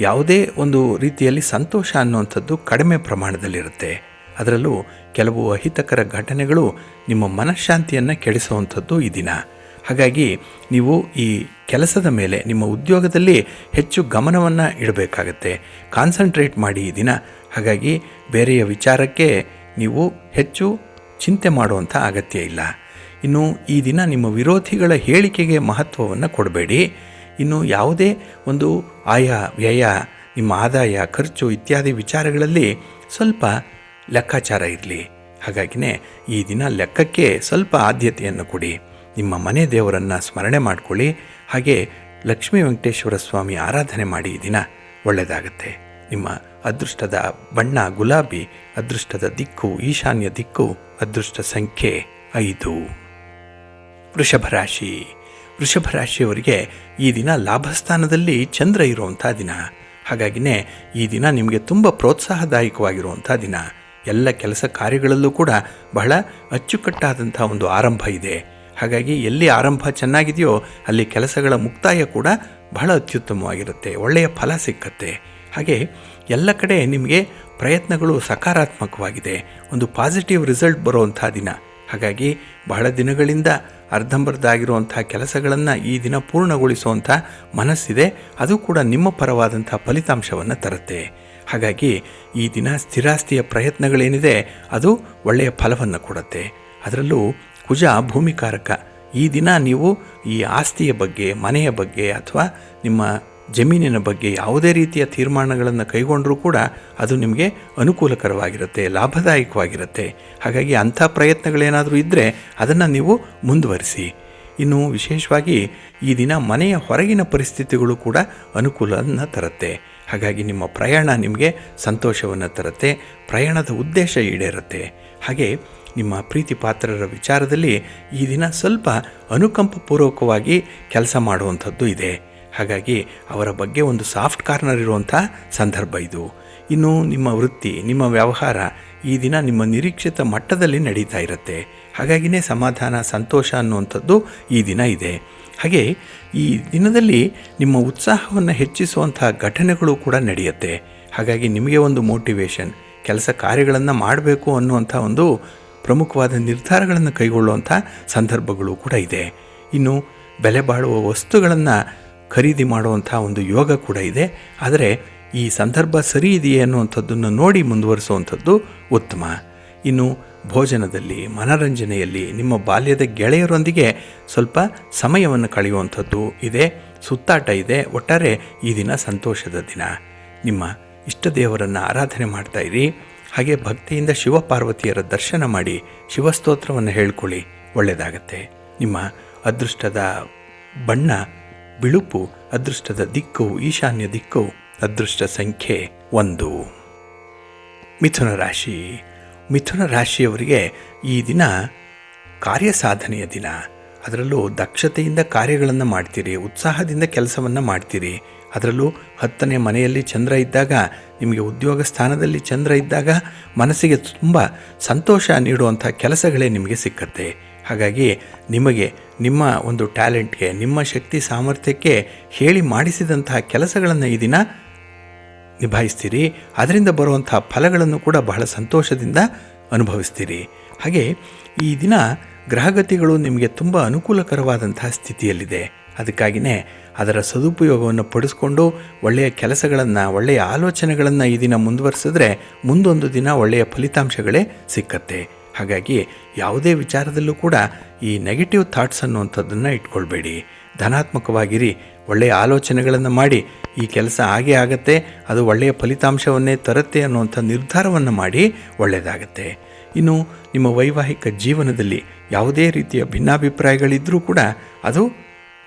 ಯಾವುದೇ ಒಂದು ರೀತಿಯಲ್ಲಿ ಸಂತೋಷ ಅನ್ನುವಂಥದ್ದು ಕಡಿಮೆ ಪ್ರಮಾಣದಲ್ಲಿರುತ್ತೆ. ಅದರಲ್ಲೂ ಕೆಲವು ಅಹಿತಕರ ಘಟನೆಗಳು ನಿಮ್ಮ ಮನಃಶಾಂತಿಯನ್ನು ಕೆಡಿಸುವಂಥದ್ದು ಈ ದಿನ. ಹಾಗಾಗಿ ನೀವು ಈ ಕೆಲಸದ ಮೇಲೆ, ನಿಮ್ಮ ಉದ್ಯೋಗದಲ್ಲಿ ಹೆಚ್ಚು ಗಮನವನ್ನು ಇಡಬೇಕಾಗತ್ತೆ, ಕಾನ್ಸಂಟ್ರೇಟ್ ಮಾಡಿ ಈ ದಿನ. ಹಾಗಾಗಿ ಬೇರೆಯ ವಿಚಾರಕ್ಕೆ ನೀವು ಹೆಚ್ಚು ಚಿಂತೆ ಮಾಡುವಂಥ ಅಗತ್ಯ ಇಲ್ಲ. ಇನ್ನು ಈ ದಿನ ನಿಮ್ಮ ವಿರೋಧಿಗಳ ಹೇಳಿಕೆಗೆ ಮಹತ್ವವನ್ನು ಕೊಡಬೇಡಿ. ಇನ್ನು ಯಾವುದೇ ಒಂದು ಆಯ ವ್ಯಯ, ನಿಮ್ಮ ಆದಾಯ, ಖರ್ಚು ಇತ್ಯಾದಿ ವಿಚಾರಗಳಲ್ಲಿ ಸ್ವಲ್ಪ ಲೆಕ್ಕಾಚಾರ ಇರಲಿ. ಹಾಗಾಗಿನೇ ಈ ದಿನ ಲೆಕ್ಕಕ್ಕೆ ಸ್ವಲ್ಪ ಆದ್ಯತೆಯನ್ನು ಕೊಡಿ. ನಿಮ್ಮ ಮನೆ ದೇವರನ್ನು ಸ್ಮರಣೆ ಮಾಡಿಕೊಳ್ಳಿ. ಹಾಗೆ ಲಕ್ಷ್ಮೀ ವೆಂಕಟೇಶ್ವರ ಸ್ವಾಮಿ ಆರಾಧನೆ ಮಾಡಿ ಈ ದಿನ ಒಳ್ಳೆಯದಾಗತ್ತೆ. ನಿಮ್ಮ ಅದೃಷ್ಟದ ಬಣ್ಣ ಗುಲಾಬಿ, ಅದೃಷ್ಟದ ದಿಕ್ಕು ಈಶಾನ್ಯ ದಿಕ್ಕು, ಅದೃಷ್ಟ ಸಂಖ್ಯೆ 5. ವೃಷಭ ರಾಶಿ. ವೃಷಭ ರಾಶಿಯವರಿಗೆ ಈ ದಿನ ಲಾಭಸ್ಥಾನದಲ್ಲಿ ಚಂದ್ರ ಇರುವಂಥ ದಿನ. ಹಾಗಾಗಿನೇ ಈ ದಿನ ನಿಮಗೆ ತುಂಬ ಪ್ರೋತ್ಸಾಹದಾಯಕವಾಗಿರುವಂಥ ದಿನ. ಎಲ್ಲ ಕೆಲಸ ಕಾರ್ಯಗಳಲ್ಲೂ ಕೂಡ ಬಹಳ ಅಚ್ಚುಕಟ್ಟಾದಂಥ ಒಂದು ಆರಂಭ ಇದೆ. ಹಾಗಾಗಿ ಎಲ್ಲಿ ಆರಂಭ ಚೆನ್ನಾಗಿದೆಯೋ ಅಲ್ಲಿ ಕೆಲಸಗಳ ಮುಕ್ತಾಯ ಕೂಡ ಬಹಳ ಅತ್ಯುತ್ತಮವಾಗಿರುತ್ತೆ, ಒಳ್ಳೆಯ ಫಲ ಸಿಕ್ಕತ್ತೆ. ಹಾಗೆ ಎಲ್ಲ ಕಡೆ ನಿಮಗೆ ಪ್ರಯತ್ನಗಳು ಸಕಾರಾತ್ಮಕವಾಗಿದೆ, ಒಂದು ಪಾಸಿಟಿವ್ ರಿಸಲ್ಟ್ ಬರುವಂಥ ದಿನ. ಹಾಗಾಗಿ ಬಹಳ ದಿನಗಳಿಂದ ಅರ್ಧಂಬರ್ಧ ಆಗಿರುವಂಥ ಕೆಲಸಗಳನ್ನು ಈ ದಿನ ಪೂರ್ಣಗೊಳಿಸುವಂಥ ಮನಸ್ಸಿದೆ, ಅದು ಕೂಡ ನಿಮ್ಮ ಪರವಾದಂಥ ಫಲಿತಾಂಶವನ್ನು ತರುತ್ತೆ. ಹಾಗಾಗಿ ಈ ದಿನ ಸ್ಥಿರಾಸ್ತಿಯ ಪ್ರಯತ್ನಗಳೇನಿದೆ ಅದು ಒಳ್ಳೆಯ ಫಲವನ್ನು ಕೊಡುತ್ತೆ. ಅದರಲ್ಲೂ ಕುಜ ಭೂಮಿಕಾರಕ. ಈ ದಿನ ನೀವು ಈ ಆಸ್ತಿಯ ಬಗ್ಗೆ, ಮನೆಯ ಬಗ್ಗೆ ಅಥವಾ ನಿಮ್ಮ ಜಮೀನಿನ ಬಗ್ಗೆ ಯಾವುದೇ ರೀತಿಯ ತೀರ್ಮಾನಗಳನ್ನು ಕೈಗೊಂಡರೂ ಕೂಡ ಅದು ನಿಮಗೆ ಅನುಕೂಲಕರವಾಗಿರುತ್ತೆ, ಲಾಭದಾಯಕವಾಗಿರುತ್ತೆ. ಹಾಗಾಗಿ ಅಂಥ ಪ್ರಯತ್ನಗಳೇನಾದರೂ ಇದ್ದರೆ ಅದನ್ನು ನೀವು ಮುಂದುವರಿಸಿ. ಇನ್ನು ವಿಶೇಷವಾಗಿ ಈ ದಿನ ಮನೆಯ ಹೊರಗಿನ ಪರಿಸ್ಥಿತಿಗಳು ಕೂಡ ಅನುಕೂಲವನ್ನು ತರುತ್ತೆ. ಹಾಗಾಗಿ ನಿಮ್ಮ ಪ್ರಯಾಣ ನಿಮಗೆ ಸಂತೋಷವನ್ನು ತರುತ್ತೆ, ಪ್ರಯಾಣದ ಉದ್ದೇಶ ಈಡೇರುತ್ತೆ. ಹಾಗೆ ನಿಮ್ಮ ಪ್ರೀತಿ ಪಾತ್ರರ ವಿಚಾರದಲ್ಲಿ ಈ ದಿನ ಸ್ವಲ್ಪ ಅನುಕಂಪಪೂರ್ವಕವಾಗಿ ಕೆಲಸ ಮಾಡುವಂಥದ್ದು ಇದೆ. ಹಾಗಾಗಿ ಅವರ ಬಗ್ಗೆ ಒಂದು ಸಾಫ್ಟ್ ಕಾರ್ನರ್ ಇರುವಂಥ ಸಂದರ್ಭ ಇದು. ಇನ್ನು ನಿಮ್ಮ ವೃತ್ತಿ, ನಿಮ್ಮ ವ್ಯವಹಾರ ಈ ದಿನ ನಿಮ್ಮ ನಿರೀಕ್ಷಿತ ಮಟ್ಟದಲ್ಲಿ ನಡೀತಾ ಇರುತ್ತೆ. ಹಾಗಾಗಿಯೇ ಸಮಾಧಾನ, ಸಂತೋಷ ಅನ್ನುವಂಥದ್ದು ಈ ದಿನ ಇದೆ. ಹಾಗೆ ಈ ದಿನದಲ್ಲಿ ನಿಮ್ಮ ಉತ್ಸಾಹವನ್ನು ಹೆಚ್ಚಿಸುವಂಥ ಘಟನೆಗಳು ಕೂಡ ನಡೆಯುತ್ತೆ. ಹಾಗಾಗಿ ನಿಮಗೆ ಒಂದು ಮೋಟಿವೇಶನ್, ಕೆಲಸ ಕಾರ್ಯಗಳನ್ನು ಮಾಡಬೇಕು ಅನ್ನುವಂಥ ಒಂದು ಪ್ರಮುಖವಾದ ನಿರ್ಧಾರಗಳನ್ನು ಕೈಗೊಳ್ಳುವಂಥ ಸಂದರ್ಭಗಳು ಕೂಡ ಇದೆ. ಇನ್ನು ಬೆಲೆ ಬಾಳುವ ವಸ್ತುಗಳನ್ನು ಖರೀದಿ ಮಾಡುವಂಥ ಒಂದು ಯೋಗ ಕೂಡ ಇದೆ. ಆದರೆ ಈ ಸಂದರ್ಭ ಸರಿ ಇದೆಯೇ ಅನ್ನುವಂಥದ್ದನ್ನು ನೋಡಿ ಮುಂದುವರಿಸುವಂಥದ್ದು ಉತ್ತಮ. ಇನ್ನು ಭೋಜನದಲ್ಲಿ, ಮನರಂಜನೆಯಲ್ಲಿ ನಿಮ್ಮ ಬಾಲ್ಯದ ಗೆಳೆಯರೊಂದಿಗೆ ಸ್ವಲ್ಪ ಸಮಯವನ್ನು ಕಳೆಯುವಂಥದ್ದು ಇದೆ, ಸುತ್ತಾಟ ಇದೆ. ಒಟ್ಟಾರೆ ಈ ದಿನ ಸಂತೋಷದ ದಿನ. ನಿಮ್ಮ ಇಷ್ಟ ದೇವರನ್ನು ಆರಾಧನೆ ಮಾಡ್ತಾಯಿರಿ. ಹಾಗೆ ಭಕ್ತಿಯಿಂದ ಶಿವಪಾರ್ವತಿಯರ ದರ್ಶನ ಮಾಡಿ ಶಿವಸ್ತೋತ್ರವನ್ನು ಹೇಳ್ಕೊಳ್ಳಿ, ಒಳ್ಳೆಯದಾಗತ್ತೆ. ನಿಮ್ಮ ಅದೃಷ್ಟದ ಬಣ್ಣ ಬಿಳುಪು, ಅದೃಷ್ಟದ ದಿಕ್ಕು ಈಶಾನ್ಯ ದಿಕ್ಕು, ಅದೃಷ್ಟ ಸಂಖ್ಯೆ 1. ಮಿಥುನ ರಾಶಿ. ಮಿಥುನ ರಾಶಿಯವರಿಗೆ ಈ ದಿನ ಕಾರ್ಯಸಾಧನೆಯ ದಿನ. ಅದರಲ್ಲೂ ದಕ್ಷತೆಯಿಂದ ಕಾರ್ಯಗಳನ್ನು ಮಾಡ್ತೀರಿ, ಉತ್ಸಾಹದಿಂದ ಕೆಲಸವನ್ನು ಮಾಡ್ತೀರಿ. ಅದರಲ್ಲೂ 10ನೇ ಮನೆಯಲ್ಲಿ ಚಂದ್ರ ಇದ್ದಾಗ, ನಿಮಗೆ ಉದ್ಯೋಗ ಸ್ಥಾನದಲ್ಲಿ ಚಂದ್ರ ಇದ್ದಾಗ ಮನಸ್ಸಿಗೆ ತುಂಬ ಸಂತೋಷ ನೀಡುವಂಥ ಕೆಲಸಗಳೇ ನಿಮಗೆ ಸಿಕ್ಕತ್ತೆ. ಹಾಗಾಗಿ ನಿಮಗೆ ನಿಮ್ಮ ಒಂದು ಟ್ಯಾಲೆಂಟ್ಗೆ, ನಿಮ್ಮ ಶಕ್ತಿ ಸಾಮರ್ಥ್ಯಕ್ಕೆ ಹೇಳಿ ಮಾಡಿಸಿದಂತಹ ಕೆಲಸಗಳನ್ನು ಈ ದಿನ ನಿಭಾಯಿಸ್ತೀರಿ. ಅದರಿಂದ ಬರುವಂಥ ಫಲಗಳನ್ನು ಕೂಡ ಬಹಳ ಸಂತೋಷದಿಂದ ಅನುಭವಿಸ್ತೀರಿ. ಹಾಗೆ ಈ ದಿನ ಗ್ರಹಗತಿಗಳು ನಿಮಗೆ ತುಂಬ ಅನುಕೂಲಕರವಾದಂತಹ ಸ್ಥಿತಿಯಲ್ಲಿದೆ. ಅದಕ್ಕಾಗಿಯೇ ಅದರ ಸದುಪಯೋಗವನ್ನು ಪಡಿಸ್ಕೊಂಡು ಒಳ್ಳೆಯ ಕೆಲಸಗಳನ್ನು, ಒಳ್ಳೆಯ ಆಲೋಚನೆಗಳನ್ನು ಈ ದಿನ ಮುಂದುವರಿಸಿದ್ರೆ ಮುಂದೊಂದು ದಿನ ಒಳ್ಳೆಯ ಫಲಿತಾಂಶಗಳೇ ಸಿಕ್ಕತ್ತೆ. ಹಾಗಾಗಿ ಯಾವುದೇ ವಿಚಾರದಲ್ಲೂ ಕೂಡ ಈ ನೆಗೆಟಿವ್ ಥಾಟ್ಸ್ ಅನ್ನುವಂಥದ್ದನ್ನು ಇಟ್ಕೊಳ್ಬೇಡಿ. ಧನಾತ್ಮಕವಾಗಿರಿ, ಒಳ್ಳೆಯ ಆಲೋಚನೆಗಳನ್ನು ಮಾಡಿ ಈ ಕೆಲಸ ಆಗೇ ಆಗತ್ತೆ, ಅದು ಒಳ್ಳೆಯ ಫಲಿತಾಂಶವನ್ನೇ ತರುತ್ತೆ ಅನ್ನುವಂಥ ನಿರ್ಧಾರವನ್ನು ಮಾಡಿ ಒಳ್ಳೆಯದಾಗತ್ತೆ. ಇನ್ನು ನಿಮ್ಮ ವೈವಾಹಿಕ ಜೀವನದಲ್ಲಿ ಯಾವುದೇ ರೀತಿಯ ಭಿನ್ನಾಭಿಪ್ರಾಯಗಳಿದ್ದರೂ ಕೂಡ ಅದು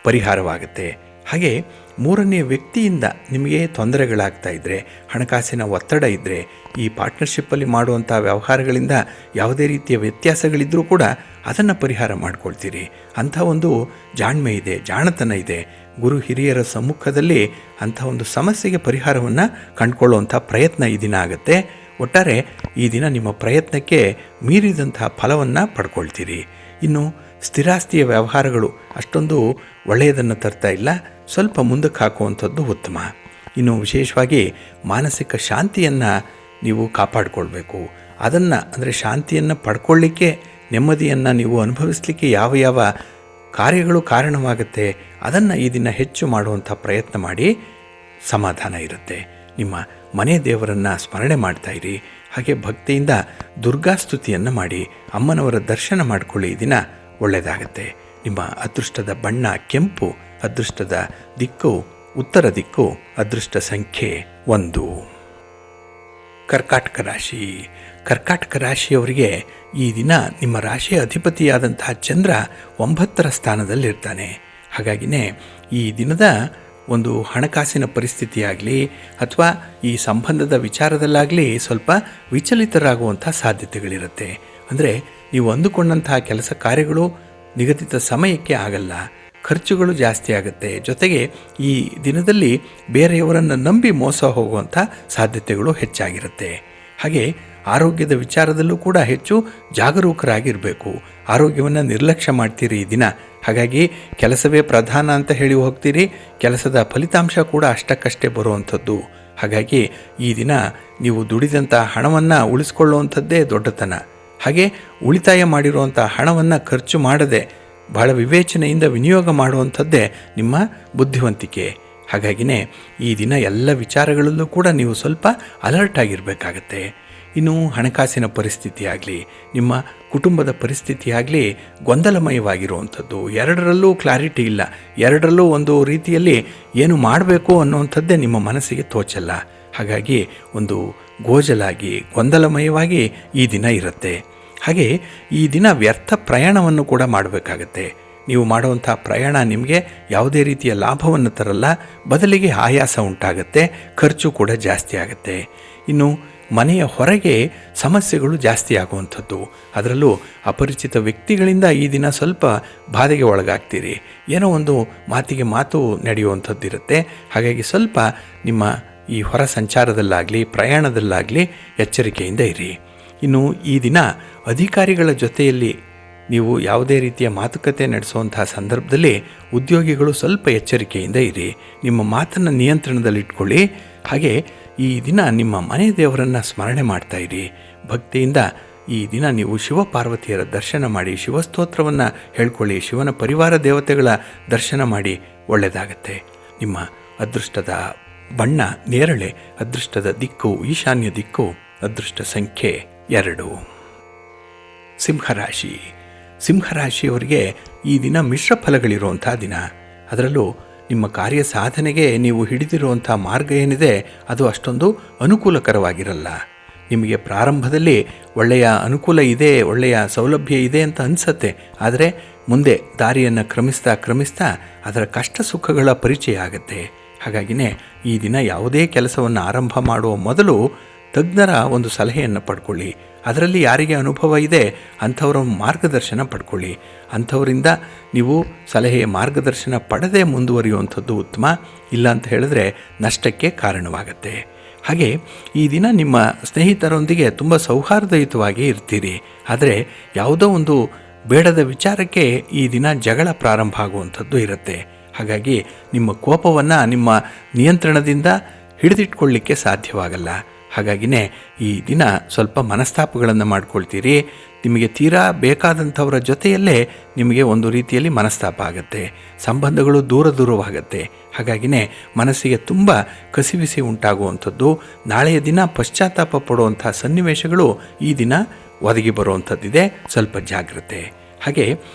ಪರಿಹಾರವಾಗುತ್ತೆ. ಹಾಗೆ 3ನೇ ವ್ಯಕ್ತಿಯಿಂದ ನಿಮಗೆ ತೊಂದರೆಗಳಾಗ್ತಾ ಇದ್ದರೆ, ಹಣಕಾಸಿನ ಒತ್ತಡ ಇದ್ದರೆ, ಈ ಪಾರ್ಟ್ನರ್ಶಿಪ್ಪಲ್ಲಿ ಮಾಡುವಂಥ ವ್ಯವಹಾರಗಳಿಂದ ಯಾವುದೇ ರೀತಿಯ ವ್ಯತ್ಯಾಸಗಳಿದ್ದರೂ ಕೂಡ ಅದನ್ನು ಪರಿಹಾರ ಮಾಡ್ಕೊಳ್ತೀರಿ. ಅಂಥ ಒಂದು ಜಾಣ್ಮೆ ಇದೆ, ಜಾಣತನ ಇದೆ. ಗುರು ಹಿರಿಯರ ಸಮ್ಮುಖದಲ್ಲಿ ಅಂಥ ಒಂದು ಸಮಸ್ಯೆಗೆ ಪರಿಹಾರವನ್ನು ಕಂಡುಕೊಳ್ಳುವಂಥ ಪ್ರಯತ್ನ ಈ ದಿನ ಆಗುತ್ತೆ. ಒಟ್ಟಾರೆ ಈ ದಿನ ನಿಮ್ಮ ಪ್ರಯತ್ನಕ್ಕೆ ಮೀರಿದಂಥ ಫಲವನ್ನು ಪಡ್ಕೊಳ್ತೀರಿ. ಇನ್ನು ಸ್ಥಿರಾಸ್ತಿಯ ವ್ಯವಹಾರಗಳು ಅಷ್ಟೊಂದು ಒಳ್ಳೆಯದನ್ನು ತರ್ತಾ ಇಲ್ಲ, ಸ್ವಲ್ಪ ಮುಂದಕ್ಕೆ ಹಾಕುವಂಥದ್ದು ಉತ್ತಮ. ಇನ್ನು ವಿಶೇಷವಾಗಿ ಮಾನಸಿಕ ಶಾಂತಿಯನ್ನು ನೀವು ಕಾಪಾಡಿಕೊಳ್ಬೇಕು. ಅದನ್ನು ಅಂದರೆ ಶಾಂತಿಯನ್ನು ಪಡ್ಕೊಳ್ಳಿಕ್ಕೆ, ನೆಮ್ಮದಿಯನ್ನು ನೀವು ಅನುಭವಿಸಲಿಕ್ಕೆ ಯಾವ ಯಾವ ಕಾರ್ಯಗಳು ಕಾರಣವಾಗುತ್ತೆ ಅದನ್ನು ಈ ದಿನ ಹೆಚ್ಚು ಮಾಡುವಂಥ ಪ್ರಯತ್ನ ಮಾಡಿ, ಸಮಾಧಾನ ಇರುತ್ತೆ. ನಿಮ್ಮ ಮನೆ ದೇವರನ್ನು ಸ್ಮರಣೆ ಮಾಡ್ತಾಯಿರಿ. ಹಾಗೆ ಭಕ್ತಿಯಿಂದ ದುರ್ಗಾಸ್ತುತಿಯನ್ನು ಮಾಡಿ ಅಮ್ಮನವರ ದರ್ಶನ ಮಾಡಿಕೊಳ್ಳಿ. ಈ ದಿನ ಒಳ್ಳೆಯದಾಗತ್ತೆ. ನಿಮ್ಮ ಅದೃಷ್ಟದ ಬಣ್ಣ ಕೆಂಪು, ಅದೃಷ್ಟದ ದಿಕ್ಕು ಉತ್ತರ ದಿಕ್ಕು, ಅದೃಷ್ಟ ಸಂಖ್ಯೆ 1. ಕರ್ಕಾಟಕ ರಾಶಿ. ಕರ್ಕಾಟಕ ರಾಶಿಯವರಿಗೆ ಈ ದಿನ ನಿಮ್ಮ ರಾಶಿಯ ಅಧಿಪತಿಯಾದಂತಹ ಚಂದ್ರ 9ರ ಸ್ಥಾನದಲ್ಲಿರ್ತಾನೆ. ಹಾಗಾಗಿಯೇ ಈ ದಿನದ ಒಂದು ಹಣಕಾಸಿನ ಪರಿಸ್ಥಿತಿಯಾಗಲಿ ಅಥವಾ ಈ ಸಂಬಂಧದ ವಿಚಾರದಲ್ಲಾಗಲಿ ಸ್ವಲ್ಪ ವಿಚಲಿತರಾಗುವಂಥ ಸಾಧ್ಯತೆಗಳಿರುತ್ತೆ. ಅಂದರೆ ನೀವು ಅಂದುಕೊಂಡಂತಹ ಕೆಲಸ ಕಾರ್ಯಗಳು ನಿಗದಿತ ಸಮಯಕ್ಕೆ ಆಗಲ್ಲ, ಖರ್ಚುಗಳು ಜಾಸ್ತಿ ಆಗುತ್ತೆ. ಜೊತೆಗೆ ಈ ದಿನದಲ್ಲಿ ಬೇರೆಯವರನ್ನು ನಂಬಿ ಮೋಸ ಹೋಗುವಂಥ ಸಾಧ್ಯತೆಗಳು ಹೆಚ್ಚಾಗಿರುತ್ತೆ. ಹಾಗೆ ಆರೋಗ್ಯದ ವಿಚಾರದಲ್ಲೂ ಕೂಡ ಹೆಚ್ಚು ಜಾಗರೂಕರಾಗಿರಬೇಕು. ಆರೋಗ್ಯವನ್ನು ನಿರ್ಲಕ್ಷ್ಯ ಮಾಡ್ತೀರಿ ಈ ದಿನ. ಹಾಗಾಗಿ ಕೆಲಸವೇ ಪ್ರಧಾನ ಅಂತ ಹೇಳಿ ಹೋಗ್ತೀರಿ, ಕೆಲಸದ ಫಲಿತಾಂಶ ಕೂಡ ಅಷ್ಟಕ್ಕಷ್ಟೇ ಬರುವಂಥದ್ದು. ಹಾಗಾಗಿ ಈ ದಿನ ನೀವು ದುಡಿದಂಥ ಹಣವನ್ನು ಉಳಿಸ್ಕೊಳ್ಳುವಂಥದ್ದೇ ದೊಡ್ಡತನ. ಹಾಗೆ ಉಳಿತಾಯ ಮಾಡಿರುವಂಥ ಹಣವನ್ನು ಖರ್ಚು ಮಾಡದೆ ಬಹಳ ವಿವೇಚನೆಯಿಂದ ವಿನಿಯೋಗ ಮಾಡುವಂಥದ್ದೇ ನಿಮ್ಮ ಬುದ್ಧಿವಂತಿಕೆ. ಹಾಗಾಗಿಯೇ ಈ ದಿನ ಎಲ್ಲ ವಿಚಾರಗಳಲ್ಲೂ ಕೂಡ ನೀವು ಸ್ವಲ್ಪ ಅಲರ್ಟ್ ಆಗಿರಬೇಕಾಗತ್ತೆ. ಇನ್ನು ಹಣಕಾಸಿನ ಪರಿಸ್ಥಿತಿ ಆಗಲಿ, ನಿಮ್ಮ ಕುಟುಂಬದ ಪರಿಸ್ಥಿತಿ ಆಗಲಿ ಗೊಂದಲಮಯವಾಗಿರುವಂಥದ್ದು. ಎರಡರಲ್ಲೂ ಕ್ಲಾರಿಟಿ ಇಲ್ಲ, ಎರಡರಲ್ಲೂ ಒಂದು ರೀತಿಯಲ್ಲಿ ಏನು ಮಾಡಬೇಕು ಅನ್ನುವಂಥದ್ದೇ ನಿಮ್ಮ ಮನಸ್ಸಿಗೆ ತೋಚಲ್ಲ. ಹಾಗಾಗಿ ಒಂದು ಗೋಜಲಾಗಿ ಗೊಂದಲಮಯವಾಗಿ ಈ ದಿನ ಇರುತ್ತೆ. ಹಾಗೆ ಈ ದಿನ ವ್ಯರ್ಥ ಪ್ರಯಾಣವನ್ನು ಕೂಡ ಮಾಡಬೇಕಾಗತ್ತೆ. ನೀವು ಮಾಡುವಂಥ ಪ್ರಯಾಣ ನಿಮಗೆ ಯಾವುದೇ ರೀತಿಯ ಲಾಭವನ್ನು ತರಲ್ಲ, ಬದಲಿಗೆ ಆಯಾಸ ಉಂಟಾಗುತ್ತೆ, ಖರ್ಚು ಕೂಡ ಜಾಸ್ತಿ ಆಗುತ್ತೆ. ಇನ್ನು ಮನೆಯ ಹೊರಗೆ ಸಮಸ್ಯೆಗಳು ಜಾಸ್ತಿ ಆಗುವಂಥದ್ದು. ಅದರಲ್ಲೂ ಅಪರಿಚಿತ ವ್ಯಕ್ತಿಗಳಿಂದ ಈ ದಿನ ಸ್ವಲ್ಪ ಬಾಧೆಗೆ ಒಳಗಾಗ್ತೀರಿ. ಏನೋ ಒಂದು ಮಾತಿಗೆ ಮಾತು ನಡೆಯುವಂಥದ್ದಿರುತ್ತೆ. ಹಾಗಾಗಿ ಸ್ವಲ್ಪ ನಿಮ್ಮ ಈ ಹೊರ ಸಂಚಾರದಲ್ಲಾಗಲಿ ಪ್ರಯಾಣದಲ್ಲಾಗಲಿ ಎಚ್ಚರಿಕೆಯಿಂದ ಇರಿ. ಇನ್ನು ಈ ದಿನ ಅಧಿಕಾರಿಗಳ ಜೊತೆಯಲ್ಲಿ ನೀವು ಯಾವುದೇ ರೀತಿಯ ಮಾತುಕತೆ ನಡೆಸುವಂತಹ ಸಂದರ್ಭದಲ್ಲಿ ಉದ್ಯೋಗಿಗಳು ಸ್ವಲ್ಪ ಎಚ್ಚರಿಕೆಯಿಂದ ಇರಿ. ನಿಮ್ಮ ಮಾತನ್ನು ನಿಯಂತ್ರಣದಲ್ಲಿಟ್ಕೊಳ್ಳಿ. ಹಾಗೆ ಈ ದಿನ ನಿಮ್ಮ ಮನೆ ದೇವರನ್ನು ಸ್ಮರಣೆ ಮಾಡ್ತಾ ಇರಿ. ಭಕ್ತಿಯಿಂದ ಈ ದಿನ ನೀವು ಶಿವಪಾರ್ವತಿಯರ ದರ್ಶನ ಮಾಡಿ, ಶಿವಸ್ತೋತ್ರವನ್ನು ಹೇಳ್ಕೊಳ್ಳಿ, ಶಿವನ ಪರಿವಾರ ದೇವತೆಗಳ ದರ್ಶನ ಮಾಡಿ. ಒಳ್ಳೆಯದಾಗತ್ತೆ. ನಿಮ್ಮ ಅದೃಷ್ಟದ ಬಣ್ಣ ನೇರಳೆ, ಅದೃಷ್ಟದ ದಿಕ್ಕು ಈಶಾನ್ಯ ದಿಕ್ಕು, ಅದೃಷ್ಟ ಸಂಖ್ಯೆ 2. ಸಿಂಹರಾಶಿ. ಸಿಂಹರಾಶಿಯವರಿಗೆ ಈ ದಿನ ಮಿಶ್ರ ಫಲಗಳಿರುವಂಥ ದಿನ. ಅದರಲ್ಲೂ ನಿಮ್ಮ ಕಾರ್ಯ ಸಾಧನೆಗೆ ನೀವು ಹಿಡಿದಿರುವಂಥ ಮಾರ್ಗ ಏನಿದೆ ಅದು ಅಷ್ಟೊಂದು ಅನುಕೂಲಕರವಾಗಿರಲ್ಲ. ನಿಮಗೆ ಪ್ರಾರಂಭದಲ್ಲಿ ಒಳ್ಳೆಯ ಅನುಕೂಲ ಇದೆ, ಒಳ್ಳೆಯ ಸೌಲಭ್ಯ ಇದೆ ಅಂತ ಅನಿಸತ್ತೆ. ಆದರೆ ಮುಂದೆ ದಾರಿಯನ್ನು ಕ್ರಮಿಸ್ತಾ ಅದರ ಕಷ್ಟ ಸುಖಗಳ ಪರಿಚಯ ಆಗುತ್ತೆ. ಹಾಗಾಗಿನೇ ಈ ದಿನ ಯಾವುದೇ ಕೆಲಸವನ್ನು ಆರಂಭ ಮಾಡುವ ಮೊದಲು ತಜ್ಞರ ಒಂದು ಸಲಹೆಯನ್ನು ಪಡ್ಕೊಳ್ಳಿ. ಅದರಲ್ಲಿ ಯಾರಿಗೆ ಅನುಭವ ಇದೆ ಅಂಥವರ ಮಾರ್ಗದರ್ಶನ ಪಡ್ಕೊಳ್ಳಿ. ಅಂಥವರಿಂದ ನೀವು ಸಲಹೆ ಮಾರ್ಗದರ್ಶನ ಪಡೆದೇ ಮುಂದುವರಿಯುವಂಥದ್ದು ಉತ್ತಮ. ಇಲ್ಲ ಅಂತ ಹೇಳಿದ್ರೆ ನಷ್ಟಕ್ಕೆ ಕಾರಣವಾಗುತ್ತೆ. ಹಾಗೆ ಈ ದಿನ ನಿಮ್ಮ ಸ್ನೇಹಿತರೊಂದಿಗೆ ತುಂಬ ಸೌಹಾರ್ದಯುತವಾಗಿ ಇರ್ತೀರಿ. ಆದರೆ ಯಾವುದೋ ಒಂದು ಬೇಡದ ವಿಚಾರಕ್ಕೆ ಈ ದಿನ ಜಗಳ ಪ್ರಾರಂಭ ಆಗುವಂಥದ್ದು ಇರುತ್ತೆ. ಹಾಗಾಗಿ ನಿಮ್ಮ ಕೋಪವನ್ನು ನಿಮ್ಮ ನಿಯಂತ್ರಣದಿಂದ ಹಿಡಿದಿಟ್ಕೊಳ್ಳಿಕ್ಕೆ ಸಾಧ್ಯವಾಗಲ್ಲ. ಹಾಗಾಗಿನೇ ಈ ದಿನ ಸ್ವಲ್ಪ ಮನಸ್ತಾಪಗಳನ್ನು ಮಾಡ್ಕೊಳ್ತೀರಿ. ನಿಮಗೆ ತೀರಾ ಬೇಕಾದಂಥವರ ಜೊತೆಯಲ್ಲೇ ನಿಮಗೆ ಒಂದು ರೀತಿಯಲ್ಲಿ ಮನಸ್ತಾಪ ಆಗುತ್ತೆ. ಸಂಬಂಧಗಳು ದೂರವಾಗುತ್ತೆ. ಹಾಗಾಗಿನೇ ಮನಸ್ಸಿಗೆ ತುಂಬ ಕಸಿವಿಸಿ ಉಂಟಾಗುವಂಥದ್ದು, ನಾಳೆಯ ದಿನ ಪಶ್ಚಾತ್ತಾಪ ಪಡುವಂಥ ಸನ್ನಿವೇಶಗಳು ಈ ದಿನ ಒದಗಿ ಬರುವಂಥದ್ದಿದೆ. ಸ್ವಲ್ಪ ಜಾಗ್ರತೆ. ಹಾಗೆ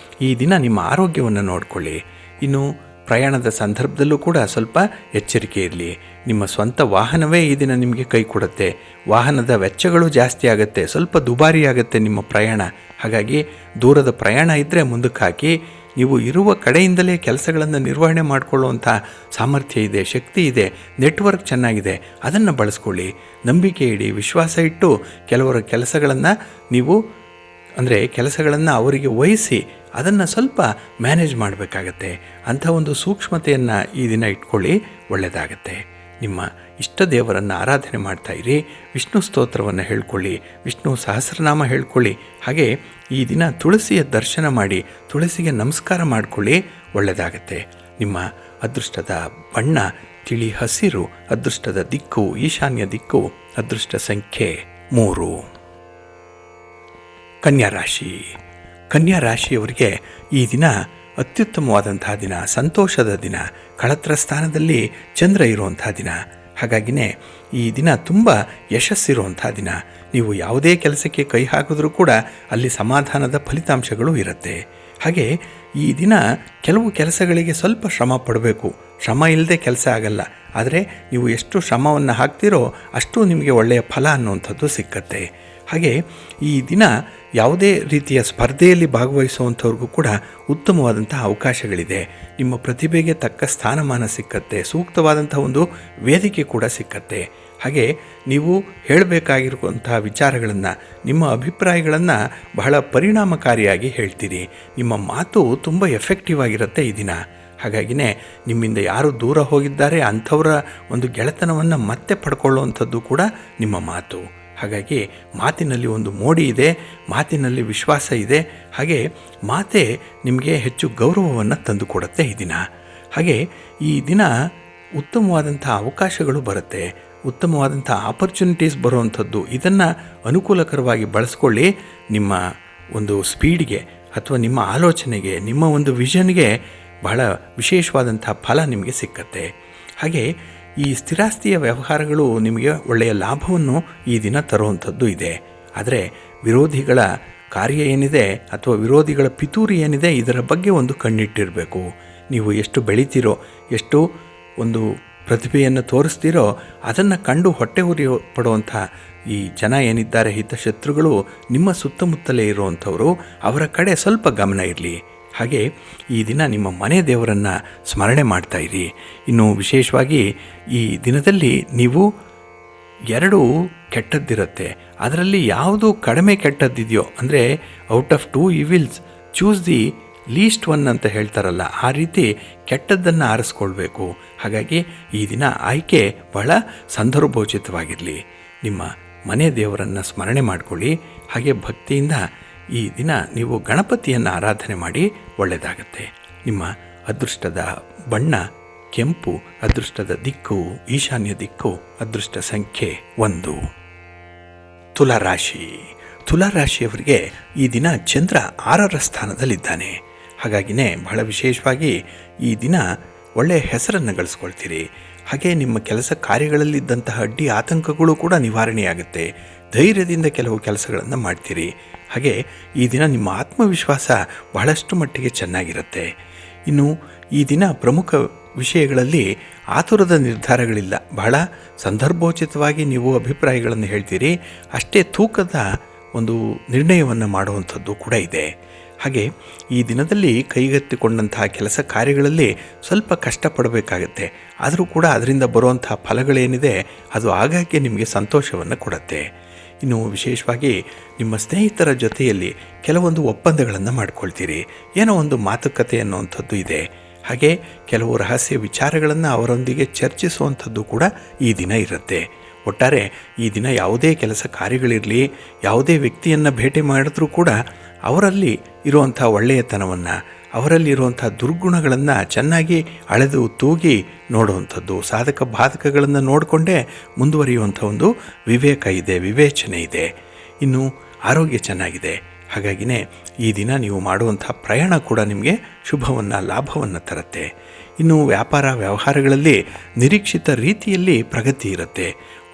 ಈ ದಿನ ನಿಮ್ಮ ಆರೋಗ್ಯವನ್ನು ನೋಡಿಕೊಳ್ಳಿ. ಇನ್ನು ಪ್ರಯಾಣದ ಸಂದರ್ಭದಲ್ಲೂ ಕೂಡ ಸ್ವಲ್ಪ ಎಚ್ಚರಿಕೆ ಇರಲಿ. ನಿಮ್ಮ ಸ್ವಂತ ವಾಹನವೇ ಈ ದಿನ ನಿಮಗೆ ಕೈ ಕೊಡುತ್ತೆ. ವಾಹನದ ವೆಚ್ಚಗಳು ಜಾಸ್ತಿ ಆಗುತ್ತೆ, ಸ್ವಲ್ಪ ದುಬಾರಿ ಆಗುತ್ತೆ ನಿಮ್ಮ ಪ್ರಯಾಣ. ಹಾಗಾಗಿ ದೂರದ ಪ್ರಯಾಣ ಇದ್ದರೆ ಮುಂದಕ್ಕೆ ಹಾಕಿ. ನೀವು ಇರುವ ಕಡೆಯಿಂದಲೇ ಕೆಲಸಗಳನ್ನು ನಿರ್ವಹಣೆ ಮಾಡಿಕೊಳ್ಳುವಂಥ ಸಾಮರ್ಥ್ಯ ಇದೆ, ಶಕ್ತಿ ಇದೆ, ನೆಟ್ವರ್ಕ್ ಚೆನ್ನಾಗಿದೆ. ಅದನ್ನು ಬಳಸ್ಕೊಳ್ಳಿ. ನಂಬಿಕೆ ಇಡಿ, ವಿಶ್ವಾಸ ಇಟ್ಟು ಕೆಲವರ ಕೆಲಸಗಳನ್ನು ನೀವು ಕೆಲಸಗಳನ್ನು ಅವರಿಗೆ ವಹಿಸಿ ಅದನ್ನು ಸ್ವಲ್ಪ ಮ್ಯಾನೇಜ್ ಮಾಡಬೇಕಾಗತ್ತೆ. ಅಂಥ ಒಂದು ಸೂಕ್ಷ್ಮತೆಯನ್ನು ಈ ದಿನ ಇಟ್ಕೊಳ್ಳಿ. ಒಳ್ಳೆಯದಾಗತ್ತೆ. ನಿಮ್ಮ ಇಷ್ಟ ದೇವರನ್ನು ಆರಾಧನೆ ಮಾಡ್ತಾಯಿರಿ. ವಿಷ್ಣು ಸ್ತೋತ್ರವನ್ನು ಹೇಳ್ಕೊಳ್ಳಿ, ವಿಷ್ಣು ಸಹಸ್ರನಾಮ ಹೇಳ್ಕೊಳ್ಳಿ. ಹಾಗೆ ಈ ದಿನ ತುಳಸಿಯ ದರ್ಶನ ಮಾಡಿ, ತುಳಸಿಗೆ ನಮಸ್ಕಾರ ಮಾಡಿಕೊಳ್ಳಿ. ಒಳ್ಳೆಯದಾಗತ್ತೆ. ನಿಮ್ಮ ಅದೃಷ್ಟದ ಬಣ್ಣ ತಿಳಿ ಹಸಿರು, ಅದೃಷ್ಟದ ದಿಕ್ಕು ಈಶಾನ್ಯ ದಿಕ್ಕು, ಅದೃಷ್ಟ ಸಂಖ್ಯೆ 3. ಕನ್ಯಾರಾಶಿ. ಕನ್ಯಾರಾಶಿಯವರಿಗೆ ಈ ದಿನ ಅತ್ಯುತ್ತಮವಾದಂತಹ ದಿನ, ಸಂತೋಷದ ದಿನ. ಕಳತ್ರ ಸ್ಥಾನದಲ್ಲಿ ಚಂದ್ರ ಇರುವಂಥ ದಿನ. ಹಾಗಾಗಿನೇ ಈ ದಿನ ತುಂಬ ಯಶಸ್ಸಿರುವಂಥ ದಿನ. ನೀವು ಯಾವುದೇ ಕೆಲಸಕ್ಕೆ ಕೈ ಹಾಕಿದ್ರೂ ಕೂಡ ಅಲ್ಲಿ ಸಮಾಧಾನದ ಫಲಿತಾಂಶಗಳು ಇರುತ್ತೆ. ಹಾಗೆ ಈ ದಿನ ಕೆಲವು ಕೆಲಸಗಳಿಗೆ ಸ್ವಲ್ಪ ಶ್ರಮ ಪಡಬೇಕು. ಶ್ರಮ ಇಲ್ಲದೆ ಕೆಲಸ ಆಗಲ್ಲ. ಆದರೆ ನೀವು ಎಷ್ಟು ಶ್ರಮವನ್ನು ಹಾಕ್ತೀರೋ ಅಷ್ಟು ನಿಮಗೆ ಒಳ್ಳೆಯ ಫಲ ಅನ್ನುವಂಥದ್ದು ಸಿಕ್ಕತ್ತೆ. ಹಾಗೆ ಈ ದಿನ ಯಾವುದೇ ರೀತಿಯ ಸ್ಪರ್ಧೆಯಲ್ಲಿ ಭಾಗವಹಿಸುವಂಥವ್ರಿಗೂ ಕೂಡ ಉತ್ತಮವಾದಂತಹ ಅವಕಾಶಗಳಿದೆ. ನಿಮ್ಮ ಪ್ರತಿಭೆಗೆ ತಕ್ಕ ಸ್ಥಾನಮಾನ ಸಿಕ್ಕತ್ತೆ, ಸೂಕ್ತವಾದಂಥ ಒಂದು ವೇದಿಕೆ ಕೂಡ ಸಿಕ್ಕತ್ತೆ. ಹಾಗೆ ನೀವು ಹೇಳಬೇಕಾಗಿರುವಂತಹ ವಿಚಾರಗಳನ್ನು, ನಿಮ್ಮ ಅಭಿಪ್ರಾಯಗಳನ್ನು ಬಹಳ ಪರಿಣಾಮಕಾರಿಯಾಗಿ ಹೇಳ್ತೀರಿ. ನಿಮ್ಮ ಮಾತು ತುಂಬ ಎಫೆಕ್ಟಿವ್ ಆಗಿರುತ್ತೆ ಈ ದಿನ. ಹಾಗಾಗಿನೇ ನಿಮ್ಮಿಂದ ಯಾರು ದೂರ ಹೋಗಿದ್ದಾರೆ ಅಂಥವರ ಒಂದು ಗೆಳೆತನವನ್ನು ಮತ್ತೆ ಪಡ್ಕೊಳ್ಳುವಂಥದ್ದು ಕೂಡ ನಿಮ್ಮ ಮಾತು. ಹಾಗಾಗಿ ಮಾತಿನಲ್ಲಿ ಒಂದು ಮೋಡಿ ಇದೆ, ಮಾತಿನಲ್ಲಿ ವಿಶ್ವಾಸ ಇದೆ. ಹಾಗೆ ಮಾತೇ ನಿಮಗೆ ಹೆಚ್ಚು ಗೌರವವನ್ನು ತಂದುಕೊಡುತ್ತೆ ಈ ದಿನ. ಹಾಗೆ ಈ ದಿನ ಉತ್ತಮವಾದಂಥ ಅವಕಾಶಗಳು ಬರುತ್ತೆ, ಉತ್ತಮವಾದಂಥ ಆಪರ್ಚುನಿಟೀಸ್ ಬರುವಂಥದ್ದು. ಇದನ್ನು ಅನುಕೂಲಕರವಾಗಿ ಬಳಸ್ಕೊಳ್ಳಿ. ನಿಮ್ಮ ಒಂದು ಸ್ಪೀಡ್ಗೆ ಅಥವಾ ನಿಮ್ಮ ಆಲೋಚನೆಗೆ, ನಿಮ್ಮ ಒಂದು ವಿಷನ್ಗೆ ಬಹಳ ವಿಶೇಷವಾದಂಥ ಫಲ ನಿಮಗೆ ಸಿಕ್ಕತ್ತೆ. ಹಾಗೆ ಈ ಸ್ಥಿರಾಸ್ತಿಯ ವ್ಯವಹಾರಗಳು ನಿಮಗೆ ಒಳ್ಳೆಯ ಲಾಭವನ್ನು ಈ ದಿನ ತರುವಂಥದ್ದು ಇದೆ. ಆದರೆ ವಿರೋಧಿಗಳ ಕಾರ್ಯ ಏನಿದೆ ಅಥವಾ ವಿರೋಧಿಗಳ ಪಿತೂರಿ ಏನಿದೆ ಇದರ ಬಗ್ಗೆ ಒಂದು ಕಣ್ಣಿಟ್ಟಿರಬೇಕು. ನೀವು ಎಷ್ಟು ಬೆಳಿತೀರೋ, ಎಷ್ಟು ಒಂದು ಪ್ರತಿಭೆಯನ್ನು ತೋರಿಸ್ತೀರೋ ಅದನ್ನು ಕಂಡು ಹೊಟ್ಟೆ ಉರಿ ಪಡುವಂಥ ಈ ಜನ ಏನಿದ್ದಾರೆ, ಹಿತಶತ್ರುಗಳು ನಿಮ್ಮ ಸುತ್ತಮುತ್ತಲೇ ಇರುವಂಥವರು, ಅವರ ಕಡೆ ಸ್ವಲ್ಪ ಗಮನ ಇರಲಿ. ಹಾಗೆ ಈ ದಿನ ನಿಮ್ಮ ಮನೆ ದೇವರನ್ನು ಸ್ಮರಣೆ ಮಾಡ್ತಾಯಿರಿ. ಇನ್ನು ವಿಶೇಷವಾಗಿ ಈ ದಿನದಲ್ಲಿ ನೀವು 2 ಕೆಟ್ಟದ್ದಿರುತ್ತೆ. ಅದರಲ್ಲಿ ಯಾವುದು ಕಡಿಮೆ ಕೆಟ್ಟದ್ದಿದೆಯೋ, ಅಂದರೆ out of 2 evils choose the least one ಅಂತ ಹೇಳ್ತಾರಲ್ಲ, ಆ ರೀತಿ ಕೆಟ್ಟದ್ದನ್ನು ಆರಿಸ್ಕೊಳ್ಬೇಕು. ಹಾಗಾಗಿ ಈ ದಿನ ಆಯ್ಕೆ ಬಹಳ ಸಂದರ್ಭೋಚಿತವಾಗಿರಲಿ. ನಿಮ್ಮ ಮನೆ ದೇವರನ್ನು ಸ್ಮರಣೆ ಮಾಡಿಕೊಳ್ಳಿ. ಹಾಗೆ ಭಕ್ತಿಯಿಂದ ಈ ದಿನ ನೀವು ಗಣಪತಿಯನ್ನು ಆರಾಧನೆ ಮಾಡಿ ಒಳ್ಳೆಯದಾಗತ್ತೆ. ನಿಮ್ಮ ಅದೃಷ್ಟದ ಬಣ್ಣ ಕೆಂಪು, ಅದೃಷ್ಟದ ದಿಕ್ಕು ಈಶಾನ್ಯ ದಿಕ್ಕು, ಅದೃಷ್ಟ ಸಂಖ್ಯೆ 1. ತುಲಾರಾಶಿ. ತುಲಾರಾಶಿಯವರಿಗೆ ಈ ದಿನ ಚಂದ್ರ 6ರ ಸ್ಥಾನದಲ್ಲಿದ್ದಾನೆ. ಹಾಗಾಗಿನೇ ಬಹಳ ವಿಶೇಷವಾಗಿ ಈ ದಿನ ಒಳ್ಳೆಯ ಹೆಸರನ್ನು ಗಳಿಸ್ಕೊಳ್ತೀರಿ. ಹಾಗೆ ನಿಮ್ಮ ಕೆಲಸ ಕಾರ್ಯಗಳಲ್ಲಿದ್ದಂತಹ ಅಡ್ಡಿ ಆತಂಕಗಳು ಕೂಡ ನಿವಾರಣೆಯಾಗುತ್ತೆ. ಧೈರ್ಯದಿಂದ ಕೆಲವು ಕೆಲಸಗಳನ್ನು ಮಾಡ್ತೀರಿ. ಹಾಗೆ ಈ ದಿನ ನಿಮ್ಮ ಆತ್ಮವಿಶ್ವಾಸ ಬಹಳಷ್ಟು ಮಟ್ಟಿಗೆ ಚೆನ್ನಾಗಿರುತ್ತೆ. ಇನ್ನು ಈ ದಿನ ಪ್ರಮುಖ ವಿಷಯಗಳಲ್ಲಿ ಆತುರದ ನಿರ್ಧಾರಗಳಿಲ್ಲ. ಬಹಳ ಸಂದರ್ಭೋಚಿತವಾಗಿ ನೀವು ಅಭಿಪ್ರಾಯಗಳನ್ನು ಹೇಳ್ತೀರಿ. ಅಷ್ಟೇ ತೂಕದ ಒಂದು ನಿರ್ಣಯವನ್ನು ಮಾಡುವಂಥದ್ದು ಕೂಡ ಇದೆ. ಹಾಗೆ ಈ ದಿನದಲ್ಲಿ ಕೈಗೆತ್ತಿಕೊಂಡಂತಹ ಕೆಲಸ ಕಾರ್ಯಗಳಲ್ಲಿ ಸ್ವಲ್ಪ ಕಷ್ಟಪಡಬೇಕಾಗತ್ತೆ. ಆದರೂ ಕೂಡ ಅದರಿಂದ ಬರುವಂಥ ಫಲಗಳೇನಿದೆ ಅದು ಆಗಾಗ್ಗೆ ನಿಮಗೆ ಸಂತೋಷವನ್ನು ಕೊಡುತ್ತೆ. ಇನ್ನು ವಿಶೇಷವಾಗಿ ನಿಮ್ಮ ಸ್ನೇಹಿತರ ಜೊತೆಯಲ್ಲಿ ಕೆಲವೊಂದು ಒಪ್ಪಂದಗಳನ್ನು ಮಾಡ್ಕೊಳ್ತೀರಿ. ಏನೋ ಒಂದು ಮಾತುಕತೆ ಅನ್ನುವಂಥದ್ದು ಇದೆ. ಹಾಗೆ ಕೆಲವು ರಹಸ್ಯ ವಿಚಾರಗಳನ್ನು ಅವರೊಂದಿಗೆ ಚರ್ಚಿಸುವಂಥದ್ದು ಕೂಡ ಈ ದಿನ ಇರುತ್ತೆ. ಒಟ್ಟಾರೆ ಈ ದಿನ ಯಾವುದೇ ಕೆಲಸ ಕಾರ್ಯಗಳಿರಲಿ, ಯಾವುದೇ ವ್ಯಕ್ತಿಯನ್ನು ಭೇಟಿ ಮಾಡಿದ್ರೂ ಕೂಡ ಅವರಲ್ಲಿ ಇರುವಂಥ ಒಳ್ಳೆಯತನವನ್ನು, ಅವರಲ್ಲಿರುವಂಥ ದುರ್ಗುಣಗಳನ್ನು ಚೆನ್ನಾಗಿ ಅಳೆದು ತೂಗಿ ನೋಡುವಂಥದ್ದು, ಸಾಧಕ ಬಾಧಕಗಳನ್ನು ನೋಡಿಕೊಂಡೇ ಮುಂದುವರಿಯುವಂಥ ಒಂದು ವಿವೇಕ ಇದೆ, ವಿವೇಚನೆ ಇದೆ. ಇನ್ನು ಆರೋಗ್ಯ ಚೆನ್ನಾಗಿದೆ. ಹಾಗಾಗಿನೇ ಈ ದಿನ ನೀವು ಮಾಡುವಂಥ ಪ್ರಯಾಣ ಕೂಡ ನಿಮಗೆ ಶುಭವನ್ನು, ಲಾಭವನ್ನು ತರುತ್ತೆ. ಇನ್ನು ವ್ಯಾಪಾರ ವ್ಯವಹಾರಗಳಲ್ಲಿ ನಿರೀಕ್ಷಿತ ರೀತಿಯಲ್ಲಿ ಪ್ರಗತಿ ಇರುತ್ತೆ.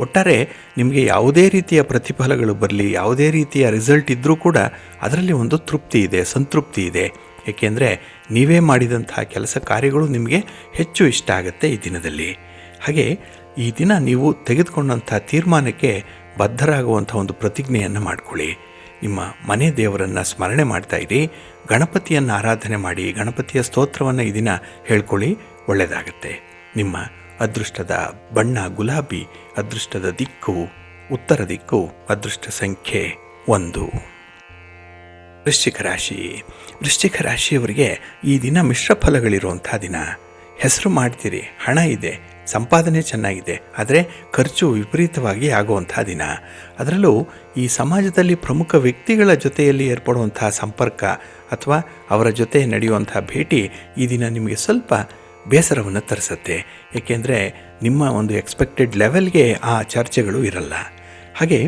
ಒಟ್ಟಾರೆ ನಿಮಗೆ ಯಾವುದೇ ರೀತಿಯ ಪ್ರತಿಫಲಗಳು ಬರಲಿ, ಯಾವುದೇ ರೀತಿಯ ರಿಸಲ್ಟ್ ಇದ್ದರೂ ಕೂಡ ಅದರಲ್ಲಿ ಒಂದು ತೃಪ್ತಿ ಇದೆ, ಸಂತೃಪ್ತಿ ಇದೆ. ಏಕೆಂದರೆ ನೀವೇ ಮಾಡಿದಂಥ ಕೆಲಸ ಕಾರ್ಯಗಳು ನಿಮಗೆ ಹೆಚ್ಚು ಇಷ್ಟ ಆಗುತ್ತೆ ಈ ದಿನದಲ್ಲಿ. ಹಾಗೆ ಈ ದಿನ ನೀವು ತೆಗೆದುಕೊಂಡಂಥ ತೀರ್ಮಾನಕ್ಕೆ ಬದ್ಧರಾಗುವಂಥ ಒಂದು ಪ್ರತಿಜ್ಞೆಯನ್ನು ಮಾಡಿಕೊಳ್ಳಿ. ನಿಮ್ಮ ಮನೆ ದೇವರನ್ನು ಸ್ಮರಣೆ ಮಾಡ್ತಾಯಿರಿ. ಗಣಪತಿಯನ್ನು ಆರಾಧನೆ ಮಾಡಿ, ಗಣಪತಿಯ ಸ್ತೋತ್ರವನ್ನು ಈ ದಿನ ಹೇಳ್ಕೊಳ್ಳಿ, ಒಳ್ಳೆಯದಾಗುತ್ತೆ. ನಿಮ್ಮ ಅದೃಷ್ಟದ ಬಣ್ಣ ಗುಲಾಬಿ, ಅದೃಷ್ಟದ ದಿಕ್ಕು ಉತ್ತರ ದಿಕ್ಕು, ಅದೃಷ್ಟ ಸಂಖ್ಯೆ 1. ವೃಶ್ಚಿಕ ರಾಶಿ. ವೃಶ್ಚಿಕ ರಾಶಿಯವರಿಗೆ ಈ ದಿನ ಮಿಶ್ರ ಫಲಗಳಿರುವಂಥ ದಿನ. ಹೆಸರು ಮಾಡ್ತೀರಿ, ಹಣ ಇದೆ, ಸಂಪಾದನೆ ಚೆನ್ನಾಗಿದೆ, ಆದರೆ ಖರ್ಚು ವಿಪರೀತವಾಗಿ ಆಗುವಂಥ ದಿನ. ಅದರಲ್ಲೂ ಈ ಸಮಾಜದಲ್ಲಿ ಪ್ರಮುಖ ವ್ಯಕ್ತಿಗಳ ಜೊತೆಯಲ್ಲಿ ಏರ್ಪಡುವಂಥ ಸಂಪರ್ಕ ಅಥವಾ ಅವರ ಜೊತೆ ನಡೆಯುವಂಥ ಭೇಟಿ ಈ ದಿನ ನಿಮಗೆ ಸ್ವಲ್ಪ ಬೇಸರವನ್ನು ತರಿಸುತ್ತೆ. ಏಕೆಂದರೆ ನಿಮ್ಮ ಒಂದು ಎಕ್ಸ್ಪೆಕ್ಟೆಡ್ ಲೆವೆಲ್ಗೆ ಆ ಚರ್ಚೆಗಳು ಇರಲ್ಲ. ಹಾಗೆ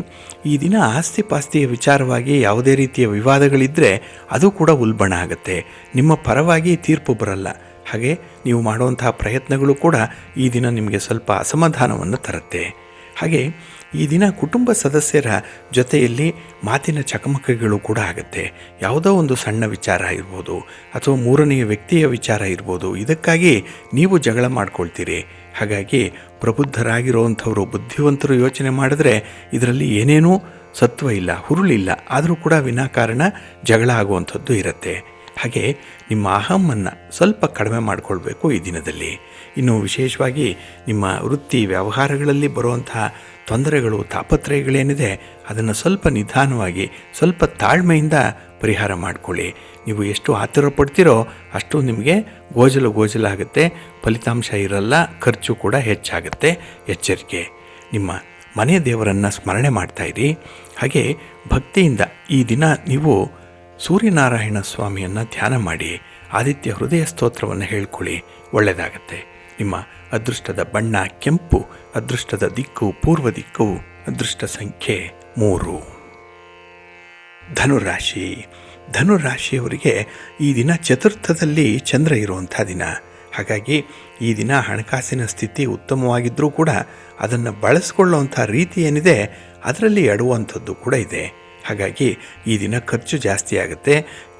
ಈ ದಿನ ಆಸ್ತಿ ಪಾಸ್ತಿಯ ವಿಚಾರವಾಗಿ ಯಾವುದೇ ರೀತಿಯ ವಿವಾದಗಳಿದ್ದರೆ ಅದು ಕೂಡ ಉಲ್ಬಣ ಆಗುತ್ತೆ. ನಿಮ್ಮ ಪರವಾಗಿ ತೀರ್ಪು ಬರಲ್ಲ. ಹಾಗೆ ನೀವು ಮಾಡುವಂತಹ ಪ್ರಯತ್ನಗಳು ಕೂಡ ಈ ದಿನ ನಿಮಗೆ ಸ್ವಲ್ಪ ಅಸಮಾಧಾನವನ್ನು ತರುತ್ತೆ. ಹಾಗೆ ಈ ದಿನ ಕುಟುಂಬ ಸದಸ್ಯರ ಜೊತೆಯಲ್ಲಿ ಮಾತಿನ ಚಕಮಕಿಗಳು ಕೂಡ ಆಗುತ್ತೆ. ಯಾವುದೋ ಒಂದು ಸಣ್ಣ ವಿಚಾರ ಇರ್ಬೋದು ಅಥವಾ ಮೂರನೆಯ ವ್ಯಕ್ತಿಯ ವಿಚಾರ ಇರ್ಬೋದು, ಇದಕ್ಕಾಗಿ ನೀವು ಜಗಳ ಮಾಡ್ಕೊಳ್ತೀರಿ. ಹಾಗಾಗಿ ಪ್ರಬುದ್ಧರಾಗಿರುವಂಥವರು, ಬುದ್ಧಿವಂತರು ಯೋಚನೆ ಮಾಡಿದ್ರೆ ಇದರಲ್ಲಿ ಏನೇನೂ ಸತ್ವ ಇಲ್ಲ, ಹುರುಳಿಲ್ಲ, ಆದರೂ ಕೂಡ ವಿನಾಕಾರಣ ಜಗಳ ಆಗುವಂಥದ್ದು ಇರುತ್ತೆ. ಹಾಗೆ ನಿಮ್ಮ ಅಹಮ್ಮನ್ನು ಸ್ವಲ್ಪ ಕಡಿಮೆ ಮಾಡಿಕೊಳ್ಬೇಕು ಈ ದಿನದಲ್ಲಿ. ಇನ್ನು ವಿಶೇಷವಾಗಿ ನಿಮ್ಮ ವೃತ್ತಿ ವ್ಯವಹಾರಗಳಲ್ಲಿ ಬರುವಂತಹ ತೊಂದರೆಗಳು, ತಾಪತ್ರಯಗಳೇನಿದೆ ಅದನ್ನು ಸ್ವಲ್ಪ ನಿಧಾನವಾಗಿ, ಸ್ವಲ್ಪ ತಾಳ್ಮೆಯಿಂದ ಪರಿಹಾರ ಮಾಡಿಕೊಳ್ಳಿ. ನೀವು ಎಷ್ಟು ಆತುರ ಪಡ್ತೀರೋ ಅಷ್ಟು ನಿಮಗೆ ಗೋಜಲಾಗುತ್ತೆ, ಫಲಿತಾಂಶ ಇರಲ್ಲ, ಖರ್ಚು ಕೂಡ ಹೆಚ್ಚಾಗುತ್ತೆ. ಎಚ್ಚರಿಕೆ. ನಿಮ್ಮ ಮನೆ ದೇವರನ್ನು ಸ್ಮರಣೆ ಮಾಡ್ತಾಯಿರಿ. ಹಾಗೆ ಭಕ್ತಿಯಿಂದ ಈ ದಿನ ನೀವು ಸೂರ್ಯನಾರಾಯಣ ಸ್ವಾಮಿಯನ್ನು ಧ್ಯಾನ ಮಾಡಿ, ಆದಿತ್ಯ ಹೃದಯ ಸ್ತೋತ್ರವನ್ನು ಹೇಳ್ಕೊಳ್ಳಿ, ಒಳ್ಳೆಯದಾಗತ್ತೆ. ನಿಮ್ಮ ಅದೃಷ್ಟದ ಬಣ್ಣ ಕೆಂಪು, ಅದೃಷ್ಟದ ದಿಕ್ಕು ಪೂರ್ವ ದಿಕ್ಕು, ಅದೃಷ್ಟ ಸಂಖ್ಯೆ 3. ಧನುರಾಶಿ. ಧನುರಾಶಿಯವರಿಗೆ ಈ ದಿನ ಚತುರ್ಥದಲ್ಲಿ ಚಂದ್ರ ಇರುವಂಥ ದಿನ. ಹಾಗಾಗಿ ಈ ದಿನ ಹಣಕಾಸಿನ ಸ್ಥಿತಿ ಉತ್ತಮವಾಗಿದ್ದರೂ ಕೂಡ ಅದನ್ನು ಬಳಸ್ಕೊಳ್ಳುವಂಥ ರೀತಿ ಏನಿದೆ ಅದರಲ್ಲಿ ಎಡುವಂಥದ್ದು ಕೂಡ ಇದೆ. ಹಾಗಾಗಿ ಈ ದಿನ ಖರ್ಚು ಜಾಸ್ತಿ ಆಗುತ್ತೆ.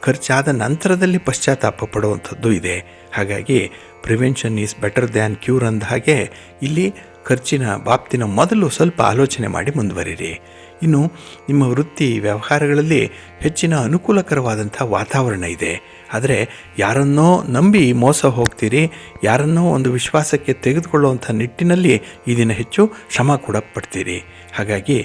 ಖರ್ಚಾದ ನಂತರದಲ್ಲಿ ಪಶ್ಚಾತ್ತಾಪ ಪಡುವಂಥದ್ದು ಇದೆ. ಹಾಗಾಗಿ prevention is better than cure ಅಂದ ಹಾಗೆ ಇಲ್ಲಿ ಖರ್ಚಿನ ಬಾಬ್ತಿನ ಮೊದಲು ಸ್ವಲ್ಪ ಆಲೋಚನೆ ಮಾಡಿ ಮುಂದುವರಿರಿ. ಇನ್ನು ನಿಮ್ಮ ವೃತ್ತಿ ವ್ಯವಹಾರಗಳಲ್ಲಿ ಹೆಚ್ಚಿನ ಅನುಕೂಲಕರವಾದಂಥ ವಾತಾವರಣ ಇದೆ. ಆದರೆ ಯಾರನ್ನೋ ನಂಬಿ ಮೋಸ ಹೋಗ್ತೀರಿ, ಯಾರನ್ನೋ ಒಂದು ವಿಶ್ವಾಸಕ್ಕೆ ತೆಗೆದುಕೊಳ್ಳುವಂಥ ನಿಟ್ಟಿನಲ್ಲಿ ಈ ದಿನ ಹೆಚ್ಚು ಶ್ರಮ ಕೂಡ ಪಡ್ತೀರಿ. ಹಾಗಾಗಿ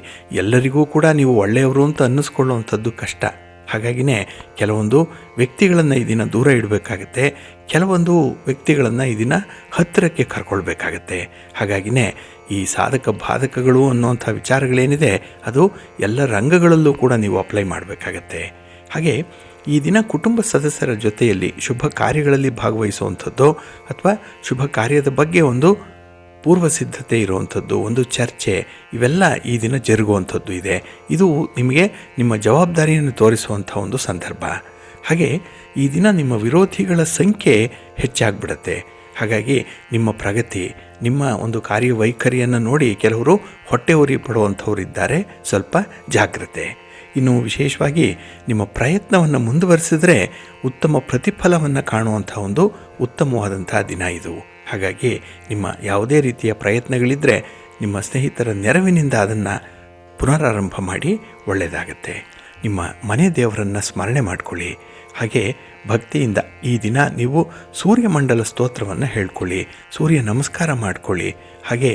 ಎಲ್ಲರಿಗೂ ಕೂಡ ನೀವು ಒಳ್ಳೆಯವರು ಅಂತ ಅನ್ನಿಸ್ಕೊಳ್ಳುವಂಥದ್ದು ಕಷ್ಟ. ಹಾಗಾಗಿನೇ ಕೆಲವೊಂದು ವ್ಯಕ್ತಿಗಳನ್ನು ಈ ದಿನ ದೂರ ಇಡಬೇಕಾಗತ್ತೆ, ಕೆಲವೊಂದು ವ್ಯಕ್ತಿಗಳನ್ನು ಈ ದಿನ ಹತ್ತಿರಕ್ಕೆ ಕರ್ಕೊಳ್ಬೇಕಾಗತ್ತೆ. ಹಾಗಾಗಿನೇ ಈ ಸಾಧಕ ಬಾಧಕಗಳು ಅನ್ನುವಂಥ ವಿಚಾರಗಳೇನಿದೆ ಅದು ಎಲ್ಲ ರಂಗಗಳಲ್ಲೂ ಕೂಡ ನೀವು ಅಪ್ಲೈ ಮಾಡಬೇಕಾಗತ್ತೆ. ಹಾಗೆ ಈ ದಿನ ಕುಟುಂಬ ಸದಸ್ಯರ ಜೊತೆಯಲ್ಲಿ ಶುಭ ಕಾರ್ಯಗಳಲ್ಲಿ ಭಾಗವಹಿಸುವಂಥದ್ದು ಅಥವಾ ಶುಭ ಕಾರ್ಯದ ಬಗ್ಗೆ ಒಂದು ಪೂರ್ವ ಸಿದ್ಧತೆ ಇರುವಂಥದ್ದು, ಒಂದು ಚರ್ಚೆ, ಇವೆಲ್ಲ ಈ ದಿನ ಜರುಗುವಂಥದ್ದು ಇದೆ. ಇದು ನಿಮಗೆ ನಿಮ್ಮ ಜವಾಬ್ದಾರಿಯನ್ನು ತೋರಿಸುವಂಥ ಒಂದು ಸಂದರ್ಭ. ಹಾಗೆ ಈ ದಿನ ನಿಮ್ಮ ವಿರೋಧಿಗಳ ಸಂಖ್ಯೆ ಹೆಚ್ಚಾಗ್ಬಿಡುತ್ತೆ. ಹಾಗಾಗಿ ನಿಮ್ಮ ಪ್ರಗತಿ, ನಿಮ್ಮ ಒಂದು ಕಾರ್ಯವೈಖರಿಯನ್ನು ನೋಡಿ ಕೆಲವರು ಹೊಟ್ಟೆ ಉರಿ ಪಡುವಂಥವರಿದ್ದಾರೆ, ಸ್ವಲ್ಪ ಜಾಗ್ರತೆ. ಇನ್ನು ವಿಶೇಷವಾಗಿ ನಿಮ್ಮ ಪ್ರಯತ್ನವನ್ನು ಮುಂದುವರಿಸಿದ್ರೆ ಉತ್ತಮ ಪ್ರತಿಫಲವನ್ನು ಕಾಣುವಂಥ ಒಂದು ಉತ್ತಮವಾದಂಥ ದಿನ ಇದು. ಹಾಗಾಗಿ ನಿಮ್ಮ ಯಾವುದೇ ರೀತಿಯ ಪ್ರಯತ್ನಗಳಿದ್ದರೆ ನಿಮ್ಮ ಸ್ನೇಹಿತರ ನೆರವಿನಿಂದ ಅದನ್ನು ಪುನರಾರಂಭ ಮಾಡಿ ಒಳ್ಳೆಯದಾಗತ್ತೆ. ನಿಮ್ಮ ಮನೆ ದೇವರನ್ನು ಸ್ಮರಣೆ ಮಾಡಿಕೊಳ್ಳಿ. ಹಾಗೆ ಭಕ್ತಿಯಿಂದ ಈ ದಿನ ನೀವು ಸೂರ್ಯಮಂಡಲ ಸ್ತೋತ್ರವನ್ನು ಹೇಳ್ಕೊಳ್ಳಿ, ಸೂರ್ಯ ನಮಸ್ಕಾರ ಮಾಡಿಕೊಳ್ಳಿ. ಹಾಗೆ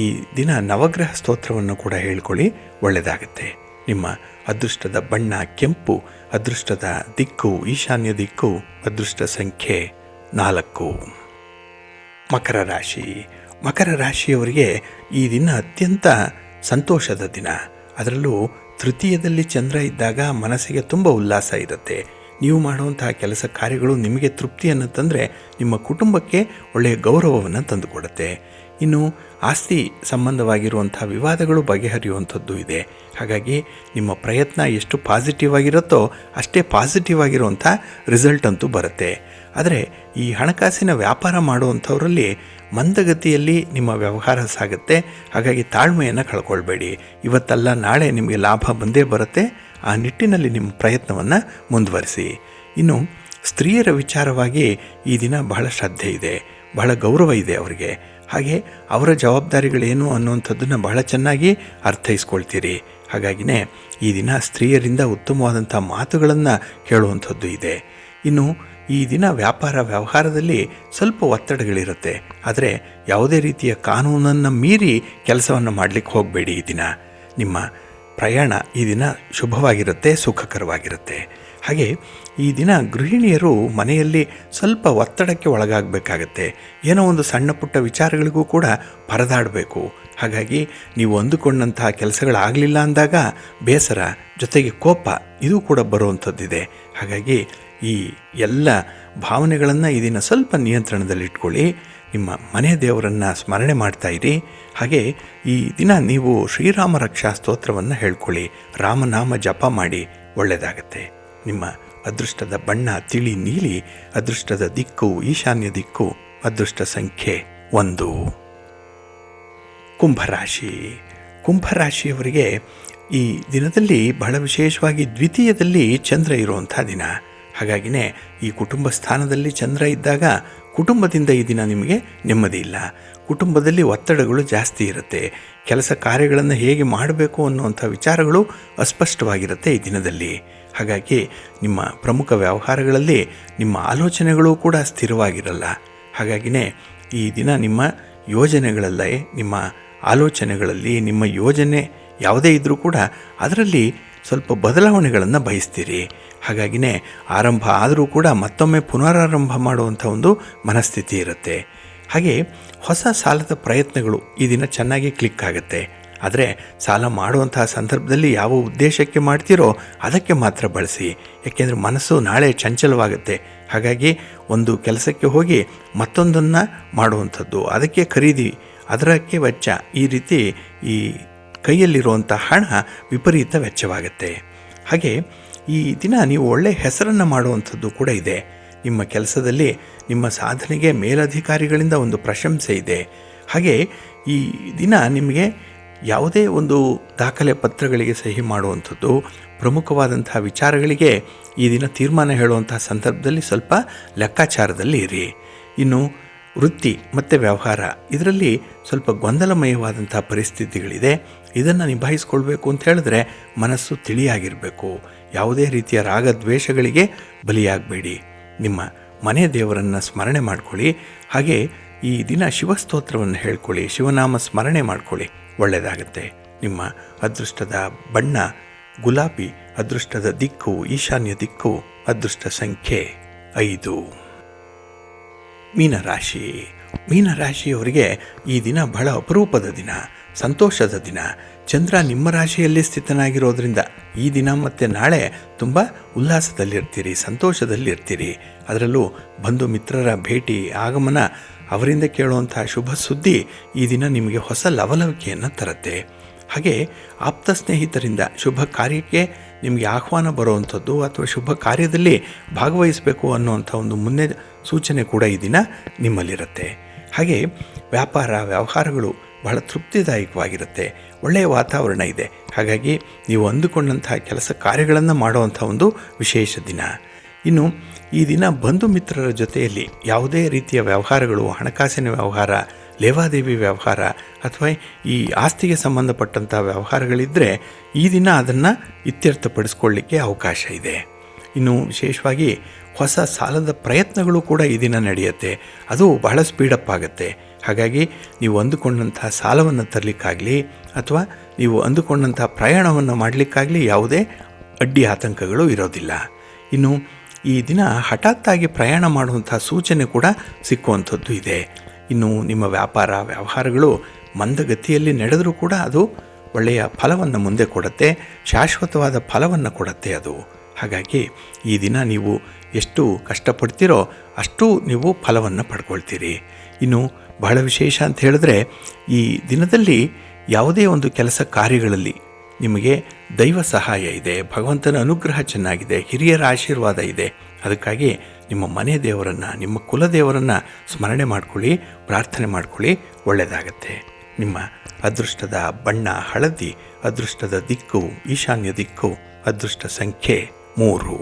ಈ ದಿನ ನವಗ್ರಹ ಸ್ತೋತ್ರವನ್ನು ಕೂಡ ಹೇಳ್ಕೊಳ್ಳಿ, ಒಳ್ಳೆಯದಾಗತ್ತೆ. ನಿಮ್ಮ ಅದೃಷ್ಟದ ಬಣ್ಣ ಕೆಂಪು, ಅದೃಷ್ಟದ ದಿಕ್ಕು ಈಶಾನ್ಯ ದಿಕ್ಕು, ಅದೃಷ್ಟ ಸಂಖ್ಯೆ 4. ಮಕರ ರಾಶಿ. ಮಕರ ರಾಶಿಯವರಿಗೆ ಈ ದಿನ ಅತ್ಯಂತ ಸಂತೋಷದ ದಿನ. ಅದರಲ್ಲೂ ತೃತೀಯದಲ್ಲಿ ಚಂದ್ರ ಇದ್ದಾಗ ಮನಸ್ಸಿಗೆ ತುಂಬ ಉಲ್ಲಾಸ ಇರುತ್ತೆ. ನೀವು ಮಾಡುವಂತಹ ಕೆಲಸ ಕಾರ್ಯಗಳು ನಿಮಗೆ ತೃಪ್ತಿಯನ್ನು ತಂದರೆ ನಿಮ್ಮ ಕುಟುಂಬಕ್ಕೆ ಒಳ್ಳೆಯ ಗೌರವವನ್ನು ತಂದುಕೊಡುತ್ತೆ. ಇನ್ನು ಆಸ್ತಿ ಸಂಬಂಧವಾಗಿರುವಂಥ ವಿವಾದಗಳು ಬಗೆಹರಿಯುವಂಥದ್ದು ಇದೆ. ಹಾಗಾಗಿ ನಿಮ್ಮ ಪ್ರಯತ್ನ ಎಷ್ಟು ಪಾಸಿಟಿವ್ ಆಗಿರುತ್ತೋ ಅಷ್ಟೇ ಪಾಸಿಟಿವ್ ಆಗಿರುವಂಥ ರಿಸಲ್ಟ್ ಅಂತೂ ಬರುತ್ತೆ. ಆದರೆ ಈ ಹಣಕಾಸಿನ ವ್ಯಾಪಾರ ಮಾಡುವಂಥವರಲ್ಲಿ ಮಂದಗತಿಯಲ್ಲಿ ನಿಮ್ಮ ವ್ಯವಹಾರ ಸಾಗುತ್ತೆ. ಹಾಗಾಗಿ ತಾಳ್ಮೆಯನ್ನು ಕಳ್ಕೊಳ್ಬೇಡಿ. ಇವತ್ತಲ್ಲ ನಾಳೆ ನಿಮಗೆ ಲಾಭ ಬಂದೇ ಬರುತ್ತೆ. ಆ ನಿಟ್ಟಿನಲ್ಲಿ ನಿಮ್ಮ ಪ್ರಯತ್ನವನ್ನು ಮುಂದುವರಿಸಿ. ಇನ್ನು ಸ್ತ್ರೀಯರ ವಿಚಾರವಾಗಿ ಈ ದಿನ ಬಹಳ ಶ್ರದ್ಧೆ ಇದೆ, ಬಹಳ ಗೌರವ ಇದೆ ಅವರಿಗೆ. ಹಾಗೆ ಅವರ ಜವಾಬ್ದಾರಿಗಳೇನು ಅನ್ನುವಂಥದ್ದನ್ನು ಬಹಳ ಚೆನ್ನಾಗಿ ಅರ್ಥೈಸ್ಕೊಳ್ತೀರಿ. ಹಾಗಾಗಿನೇ ಈ ದಿನ ಸ್ತ್ರೀಯರಿಂದ ಉತ್ತಮವಾದಂಥ ಮಾತುಗಳನ್ನು ಕೇಳುವಂಥದ್ದು ಇದೆ. ಇನ್ನು ಈ ದಿನ ವ್ಯಾಪಾರ ವ್ಯವಹಾರದಲ್ಲಿ ಸ್ವಲ್ಪ ಒತ್ತಡಗಳಿರುತ್ತೆ. ಆದರೆ ಯಾವುದೇ ರೀತಿಯ ಕಾನೂನನ್ನು ಮೀರಿ ಕೆಲಸವನ್ನು ಮಾಡಲಿಕ್ಕೆ ಹೋಗಬೇಡಿ. ಈ ದಿನ ನಿಮ್ಮ ಪ್ರಯಾಣ ಈ ದಿನ ಶುಭವಾಗಿರುತ್ತೆ, ಸುಖಕರವಾಗಿರುತ್ತೆ. ಹಾಗೆ ಈ ದಿನ ಗೃಹಿಣಿಯರು ಮನೆಯಲ್ಲಿ ಸ್ವಲ್ಪ ಒತ್ತಡಕ್ಕೆ ಒಳಗಾಗಬೇಕಾಗತ್ತೆ. ಏನೋ ಒಂದು ಸಣ್ಣ ಪುಟ್ಟ ವಿಚಾರಗಳಿಗೂ ಕೂಡ ಪರದಾಡಬೇಕು. ಹಾಗಾಗಿ ನೀವು ಅಂದುಕೊಂಡಂತಹ ಕೆಲಸಗಳಾಗಲಿಲ್ಲ ಅಂದಾಗ ಬೇಸರ ಜೊತೆಗೆ ಕೋಪ ಇದು ಕೂಡ ಬರುವಂಥದ್ದಿದೆ. ಹಾಗಾಗಿ ಈ ಎಲ್ಲ ಭಾವನೆಗಳನ್ನು ಈ ದಿನ ಸ್ವಲ್ಪ ನಿಯಂತ್ರಣದಲ್ಲಿಟ್ಕೊಳ್ಳಿ. ನಿಮ್ಮ ಮನೆ ದೇವರನ್ನು ಸ್ಮರಣೆ ಮಾಡ್ತಾಯಿರಿ. ಹಾಗೆ ಈ ದಿನ ನೀವು ಶ್ರೀರಾಮ ರಕ್ಷಾ ಸ್ತೋತ್ರವನ್ನು ಹೇಳ್ಕೊಳ್ಳಿ, ರಾಮನಾಮ ಜಪ ಮಾಡಿ, ಒಳ್ಳೆಯದಾಗತ್ತೆ. ನಿಮ್ಮ ಅದೃಷ್ಟದ ಬಣ್ಣ ತಿಳಿ ನೀಲಿ, ಅದೃಷ್ಟದ ದಿಕ್ಕು ಈಶಾನ್ಯ ದಿಕ್ಕು, ಅದೃಷ್ಟ ಸಂಖ್ಯೆ 1. ಕುಂಭರಾಶಿ. ಕುಂಭರಾಶಿಯವರಿಗೆ ಈ ದಿನದಲ್ಲಿ ಬಹಳ ವಿಶೇಷವಾಗಿ ದ್ವಿತೀಯದಲ್ಲಿ ಚಂದ್ರ ಇರುವಂಥ ದಿನ. ಹಾಗಾಗಿನೇ ಈ ಕುಟುಂಬ ಸ್ಥಾನದಲ್ಲಿ ಚಂದ್ರ ಇದ್ದಾಗ ಕುಟುಂಬದಿಂದ ಈ ದಿನ ನಿಮಗೆ ನೆಮ್ಮದಿ ಇಲ್ಲ. ಕುಟುಂಬದಲ್ಲಿ ಒತ್ತಡಗಳು ಜಾಸ್ತಿ ಇರುತ್ತೆ. ಕೆಲಸ ಕಾರ್ಯಗಳನ್ನು ಹೇಗೆ ಮಾಡಬೇಕು ಅನ್ನುವಂಥ ವಿಚಾರಗಳು ಅಸ್ಪಷ್ಟವಾಗಿರುತ್ತೆ ಈ ದಿನದಲ್ಲಿ. ಹಾಗಾಗಿ ನಿಮ್ಮ ಪ್ರಮುಖ ವ್ಯವಹಾರಗಳಲ್ಲಿ ನಿಮ್ಮ ಆಲೋಚನೆಗಳು ಕೂಡ ಸ್ಥಿರವಾಗಿರಲ್ಲ. ಹಾಗಾಗಿನೇ ಈ ದಿನ ನಿಮ್ಮ ಯೋಜನೆಗಳಲ್ಲೇ, ನಿಮ್ಮ ಆಲೋಚನೆಗಳಲ್ಲಿ ನಿಮ್ಮ ಯೋಜನೆ ಯಾವುದೇ ಇದ್ದರೂ ಕೂಡ ಅದರಲ್ಲಿ ಸ್ವಲ್ಪ ಬದಲಾವಣೆಗಳನ್ನು ಬಯಸ್ತೀರಿ. ಹಾಗಾಗಿನೇ ಆರಂಭ ಆದರೂ ಕೂಡ ಮತ್ತೊಮ್ಮೆ ಪುನರಾರಂಭ ಮಾಡುವಂಥ ಒಂದು ಮನಸ್ಥಿತಿ ಇರುತ್ತೆ. ಹಾಗೆ ಹೊಸ ಸಾಲದ ಪ್ರಯತ್ನಗಳು ಈ ದಿನ ಚೆನ್ನಾಗಿ ಕ್ಲಿಕ್ ಆಗುತ್ತೆ. ಆದರೆ ಸಾಲ ಮಾಡುವಂತಹ ಸಂದರ್ಭದಲ್ಲಿ ಯಾವ ಉದ್ದೇಶಕ್ಕೆ ಮಾಡ್ತೀರೋ ಅದಕ್ಕೆ ಮಾತ್ರ ಬಳಸಿ. ಯಾಕೆಂದರೆ ಮನಸ್ಸು ನಾಳೆ ಚಂಚಲವಾಗುತ್ತೆ. ಹಾಗಾಗಿ ಒಂದು ಕೆಲಸಕ್ಕೆ ಹೋಗಿ ಮತ್ತೊಂದನ್ನು ಮಾಡುವಂಥದ್ದು, ಅದಕ್ಕೆ ಖರೀದಿ, ಅದಕ್ಕೆ ವೆಚ್ಚ, ಈ ರೀತಿ ಈ ಕೈಯಲ್ಲಿರುವಂಥ ಹಣ ವಿಪರೀತ ವೆಚ್ಚವಾಗುತ್ತೆ. ಹಾಗೆ ಈ ದಿನ ನೀವು ಒಳ್ಳೆಯ ಹೆಸರನ್ನು ಮಾಡುವಂಥದ್ದು ಕೂಡ ಇದೆ. ನಿಮ್ಮ ಕೆಲಸದಲ್ಲಿ ನಿಮ್ಮ ಸಾಧನೆಗೆ ಮೇಲಧಿಕಾರಿಗಳಿಂದ ಒಂದು ಪ್ರಶಂಸೆ ಇದೆ. ಹಾಗೆ ಈ ದಿನ ನಿಮಗೆ ಯಾವುದೇ ಒಂದು ದಾಖಲೆ ಪತ್ರಗಳಿಗೆ ಸಹಿ ಮಾಡುವಂಥದ್ದು, ಪ್ರಮುಖವಾದಂಥ ವಿಚಾರಗಳಿಗೆ ಈ ದಿನ ತೀರ್ಮಾನ ಹೇಳುವಂಥ ಸಂದರ್ಭದಲ್ಲಿ ಸ್ವಲ್ಪ ಲೆಕ್ಕಾಚಾರದಲ್ಲಿ ಇರಿ. ಇನ್ನು ವೃತ್ತಿ ಮತ್ತು ವ್ಯವಹಾರ ಇದರಲ್ಲಿ ಸ್ವಲ್ಪ ಗೊಂದಲಮಯವಾದಂಥ ಪರಿಸ್ಥಿತಿಗಳಿದೆ. ಇದನ್ನು ನಿಭಾಯಿಸ್ಕೊಳ್ಬೇಕು ಅಂತ ಹೇಳಿದ್ರೆ ಮನಸ್ಸು ತಿಳಿಯಾಗಿರಬೇಕು. ಯಾವುದೇ ರೀತಿಯ ರಾಗದ್ವೇಷಗಳಿಗೆ ಬಲಿಯಾಗಬೇಡಿ. ನಿಮ್ಮ ಮನೆ ದೇವರನ್ನು ಸ್ಮರಣೆ ಮಾಡ್ಕೊಳ್ಳಿ. ಹಾಗೆ ಈ ದಿನ ಶಿವಸ್ತೋತ್ರವನ್ನು ಹೇಳ್ಕೊಳ್ಳಿ, ಶಿವನಾಮ ಸ್ಮರಣೆ ಮಾಡ್ಕೊಳ್ಳಿ, ಒಳ್ಳೆಯದಾಗುತ್ತೆ. ನಿಮ್ಮ ಅದೃಷ್ಟದ ಬಣ್ಣ ಗುಲಾಬಿ. ಅದೃಷ್ಟದ ದಿಕ್ಕು ಈಶಾನ್ಯ ದಿಕ್ಕು. ಅದೃಷ್ಟ ಸಂಖ್ಯೆ 5. ಮೀನರಾಶಿ. ಮೀನರಾಶಿಯವರಿಗೆ ಈ ದಿನ ಬಹಳ ಅಪರೂಪದ ದಿನ, ಸಂತೋಷದ ದಿನ. ಚಂದ್ರ ನಿಮ್ಮ ರಾಶಿಯಲ್ಲಿ ಸ್ಥಿತನಾಗಿರೋದ್ರಿಂದ ಈ ದಿನ ಮತ್ತು ನಾಳೆ ತುಂಬ ಉಲ್ಲಾಸದಲ್ಲಿರ್ತೀರಿ, ಸಂತೋಷದಲ್ಲಿರ್ತೀರಿ. ಅದರಲ್ಲೂ ಬಂಧು ಮಿತ್ರರ ಭೇಟಿ, ಆಗಮನ, ಅವರಿಂದ ಕೇಳುವಂಥ ಶುಭ ಸುದ್ದಿ ಈ ದಿನ ನಿಮಗೆ ಹೊಸ ಲವಲವಿಕೆಯನ್ನು ತರುತ್ತೆ. ಹಾಗೆ ಆಪ್ತ ಸ್ನೇಹಿತರಿಂದ ಶುಭ ಕಾರ್ಯಕ್ಕೆ ನಿಮಗೆ ಆಹ್ವಾನ ಬರುವಂಥದ್ದು ಅಥವಾ ಶುಭ ಕಾರ್ಯದಲ್ಲಿ ಭಾಗವಹಿಸಬೇಕು ಅನ್ನುವಂಥ ಒಂದು ಮುನ್ನೆ ಸೂಚನೆ ಕೂಡ ಈ ದಿನ ನಿಮ್ಮಲ್ಲಿರುತ್ತೆ. ಹಾಗೆ ವ್ಯಾಪಾರ ವ್ಯವಹಾರಗಳು ಬಹಳ ತೃಪ್ತಿದಾಯಕವಾಗಿರುತ್ತೆ, ಒಳ್ಳೆಯ ವಾತಾವರಣ ಇದೆ. ಹಾಗಾಗಿ ನೀವು ಅಂದುಕೊಂಡಂಥ ಕೆಲಸ ಕಾರ್ಯಗಳನ್ನು ಮಾಡುವಂಥ ಒಂದು ವಿಶೇಷ ದಿನ. ಇನ್ನು ಈ ದಿನ ಬಂಧು ಮಿತ್ರರ ಜೊತೆಯಲ್ಲಿ ಯಾವುದೇ ರೀತಿಯ ವ್ಯವಹಾರಗಳು, ಹಣಕಾಸಿನ ವ್ಯವಹಾರ, ಲೇವಾದೇವಿ ವ್ಯವಹಾರ ಅಥವಾ ಈ ಆಸ್ತಿಗೆ ಸಂಬಂಧಪಟ್ಟಂಥ ವ್ಯವಹಾರಗಳಿದ್ದರೆ ಈ ದಿನ ಅದನ್ನು ಇತ್ಯರ್ಥಪಡಿಸ್ಕೊಳ್ಳಿಕ್ಕೆ ಅವಕಾಶ ಇದೆ. ಇನ್ನು ವಿಶೇಷವಾಗಿ ಹೊಸ ಸಾಲದ ಪ್ರಯತ್ನಗಳು ಕೂಡ ಈ ದಿನ ನಡೆಯುತ್ತೆ, ಅದು ಬಹಳ ಸ್ಪೀಡಪ್ ಆಗುತ್ತೆ. ಹಾಗಾಗಿ ನೀವು ಅಂದುಕೊಂಡಂಥ ಸಾಲವನ್ನು ತರಲಿಕ್ಕಾಗಲಿ ಅಥವಾ ನೀವು ಅಂದುಕೊಂಡಂಥ ಪ್ರಯಾಣವನ್ನು ಮಾಡಲಿಕ್ಕಾಗಲಿ ಯಾವುದೇ ಅಡ್ಡಿ ಆತಂಕಗಳು ಇರೋದಿಲ್ಲ. ಇನ್ನು ಈ ದಿನ ಹಠಾತ್ತಾಗಿ ಪ್ರಯಾಣ ಮಾಡುವಂಥ ಸೂಚನೆ ಕೂಡ ಸಿಕ್ಕುವಂಥದ್ದು ಇದೆ. ಇನ್ನು ನಿಮ್ಮ ವ್ಯಾಪಾರ ವ್ಯವಹಾರಗಳು ಮಂದಗತಿಯಲ್ಲಿ ನಡೆದರೂ ಕೂಡ ಅದು ಒಳ್ಳೆಯ ಫಲವನ್ನು ಮುಂದೆ ಕೊಡುತ್ತೆ, ಶಾಶ್ವತವಾದ ಫಲವನ್ನು ಕೊಡುತ್ತೆ ಅದು. ಹಾಗಾಗಿ ಈ ದಿನ ನೀವು ಎಷ್ಟು ಕಷ್ಟಪಡ್ತೀರೋ ಅಷ್ಟು ನೀವು ಫಲವನ್ನು ಪಡ್ಕೊಳ್ತೀರಿ. ಇನ್ನು ಬಹಳ ವಿಶೇಷ ಅಂತ ಹೇಳಿದ್ರೆ ಈ ದಿನದಲ್ಲಿ ಯಾವುದೇ ಒಂದು ಕೆಲಸ ಕಾರ್ಯಗಳಲ್ಲಿ ನಿಮಗೆ ದೈವ ಸಹಾಯ ಇದೆ, ಭಗವಂತನ ಅನುಗ್ರಹ ಚೆನ್ನಾಗಿದೆ, ಹಿರಿಯರ ಆಶೀರ್ವಾದ ಇದೆ. ಅದಕ್ಕಾಗಿ ನಿಮ್ಮ ಮನೆ ದೇವರನ್ನು, ನಿಮ್ಮ ಕುಲದೇವರನ್ನು ಸ್ಮರಣೆ ಮಾಡ್ಕೊಳ್ಳಿ, ಪ್ರಾರ್ಥನೆ ಮಾಡ್ಕೊಳ್ಳಿ, ಒಳ್ಳೆಯದಾಗತ್ತೆ. ನಿಮ್ಮ ಅದೃಷ್ಟದ ಬಣ್ಣ ಹಳದಿ. ಅದೃಷ್ಟದ ದಿಕ್ಕು ಈಶಾನ್ಯ ದಿಕ್ಕು. ಅದೃಷ್ಟ ಸಂಖ್ಯೆ 3.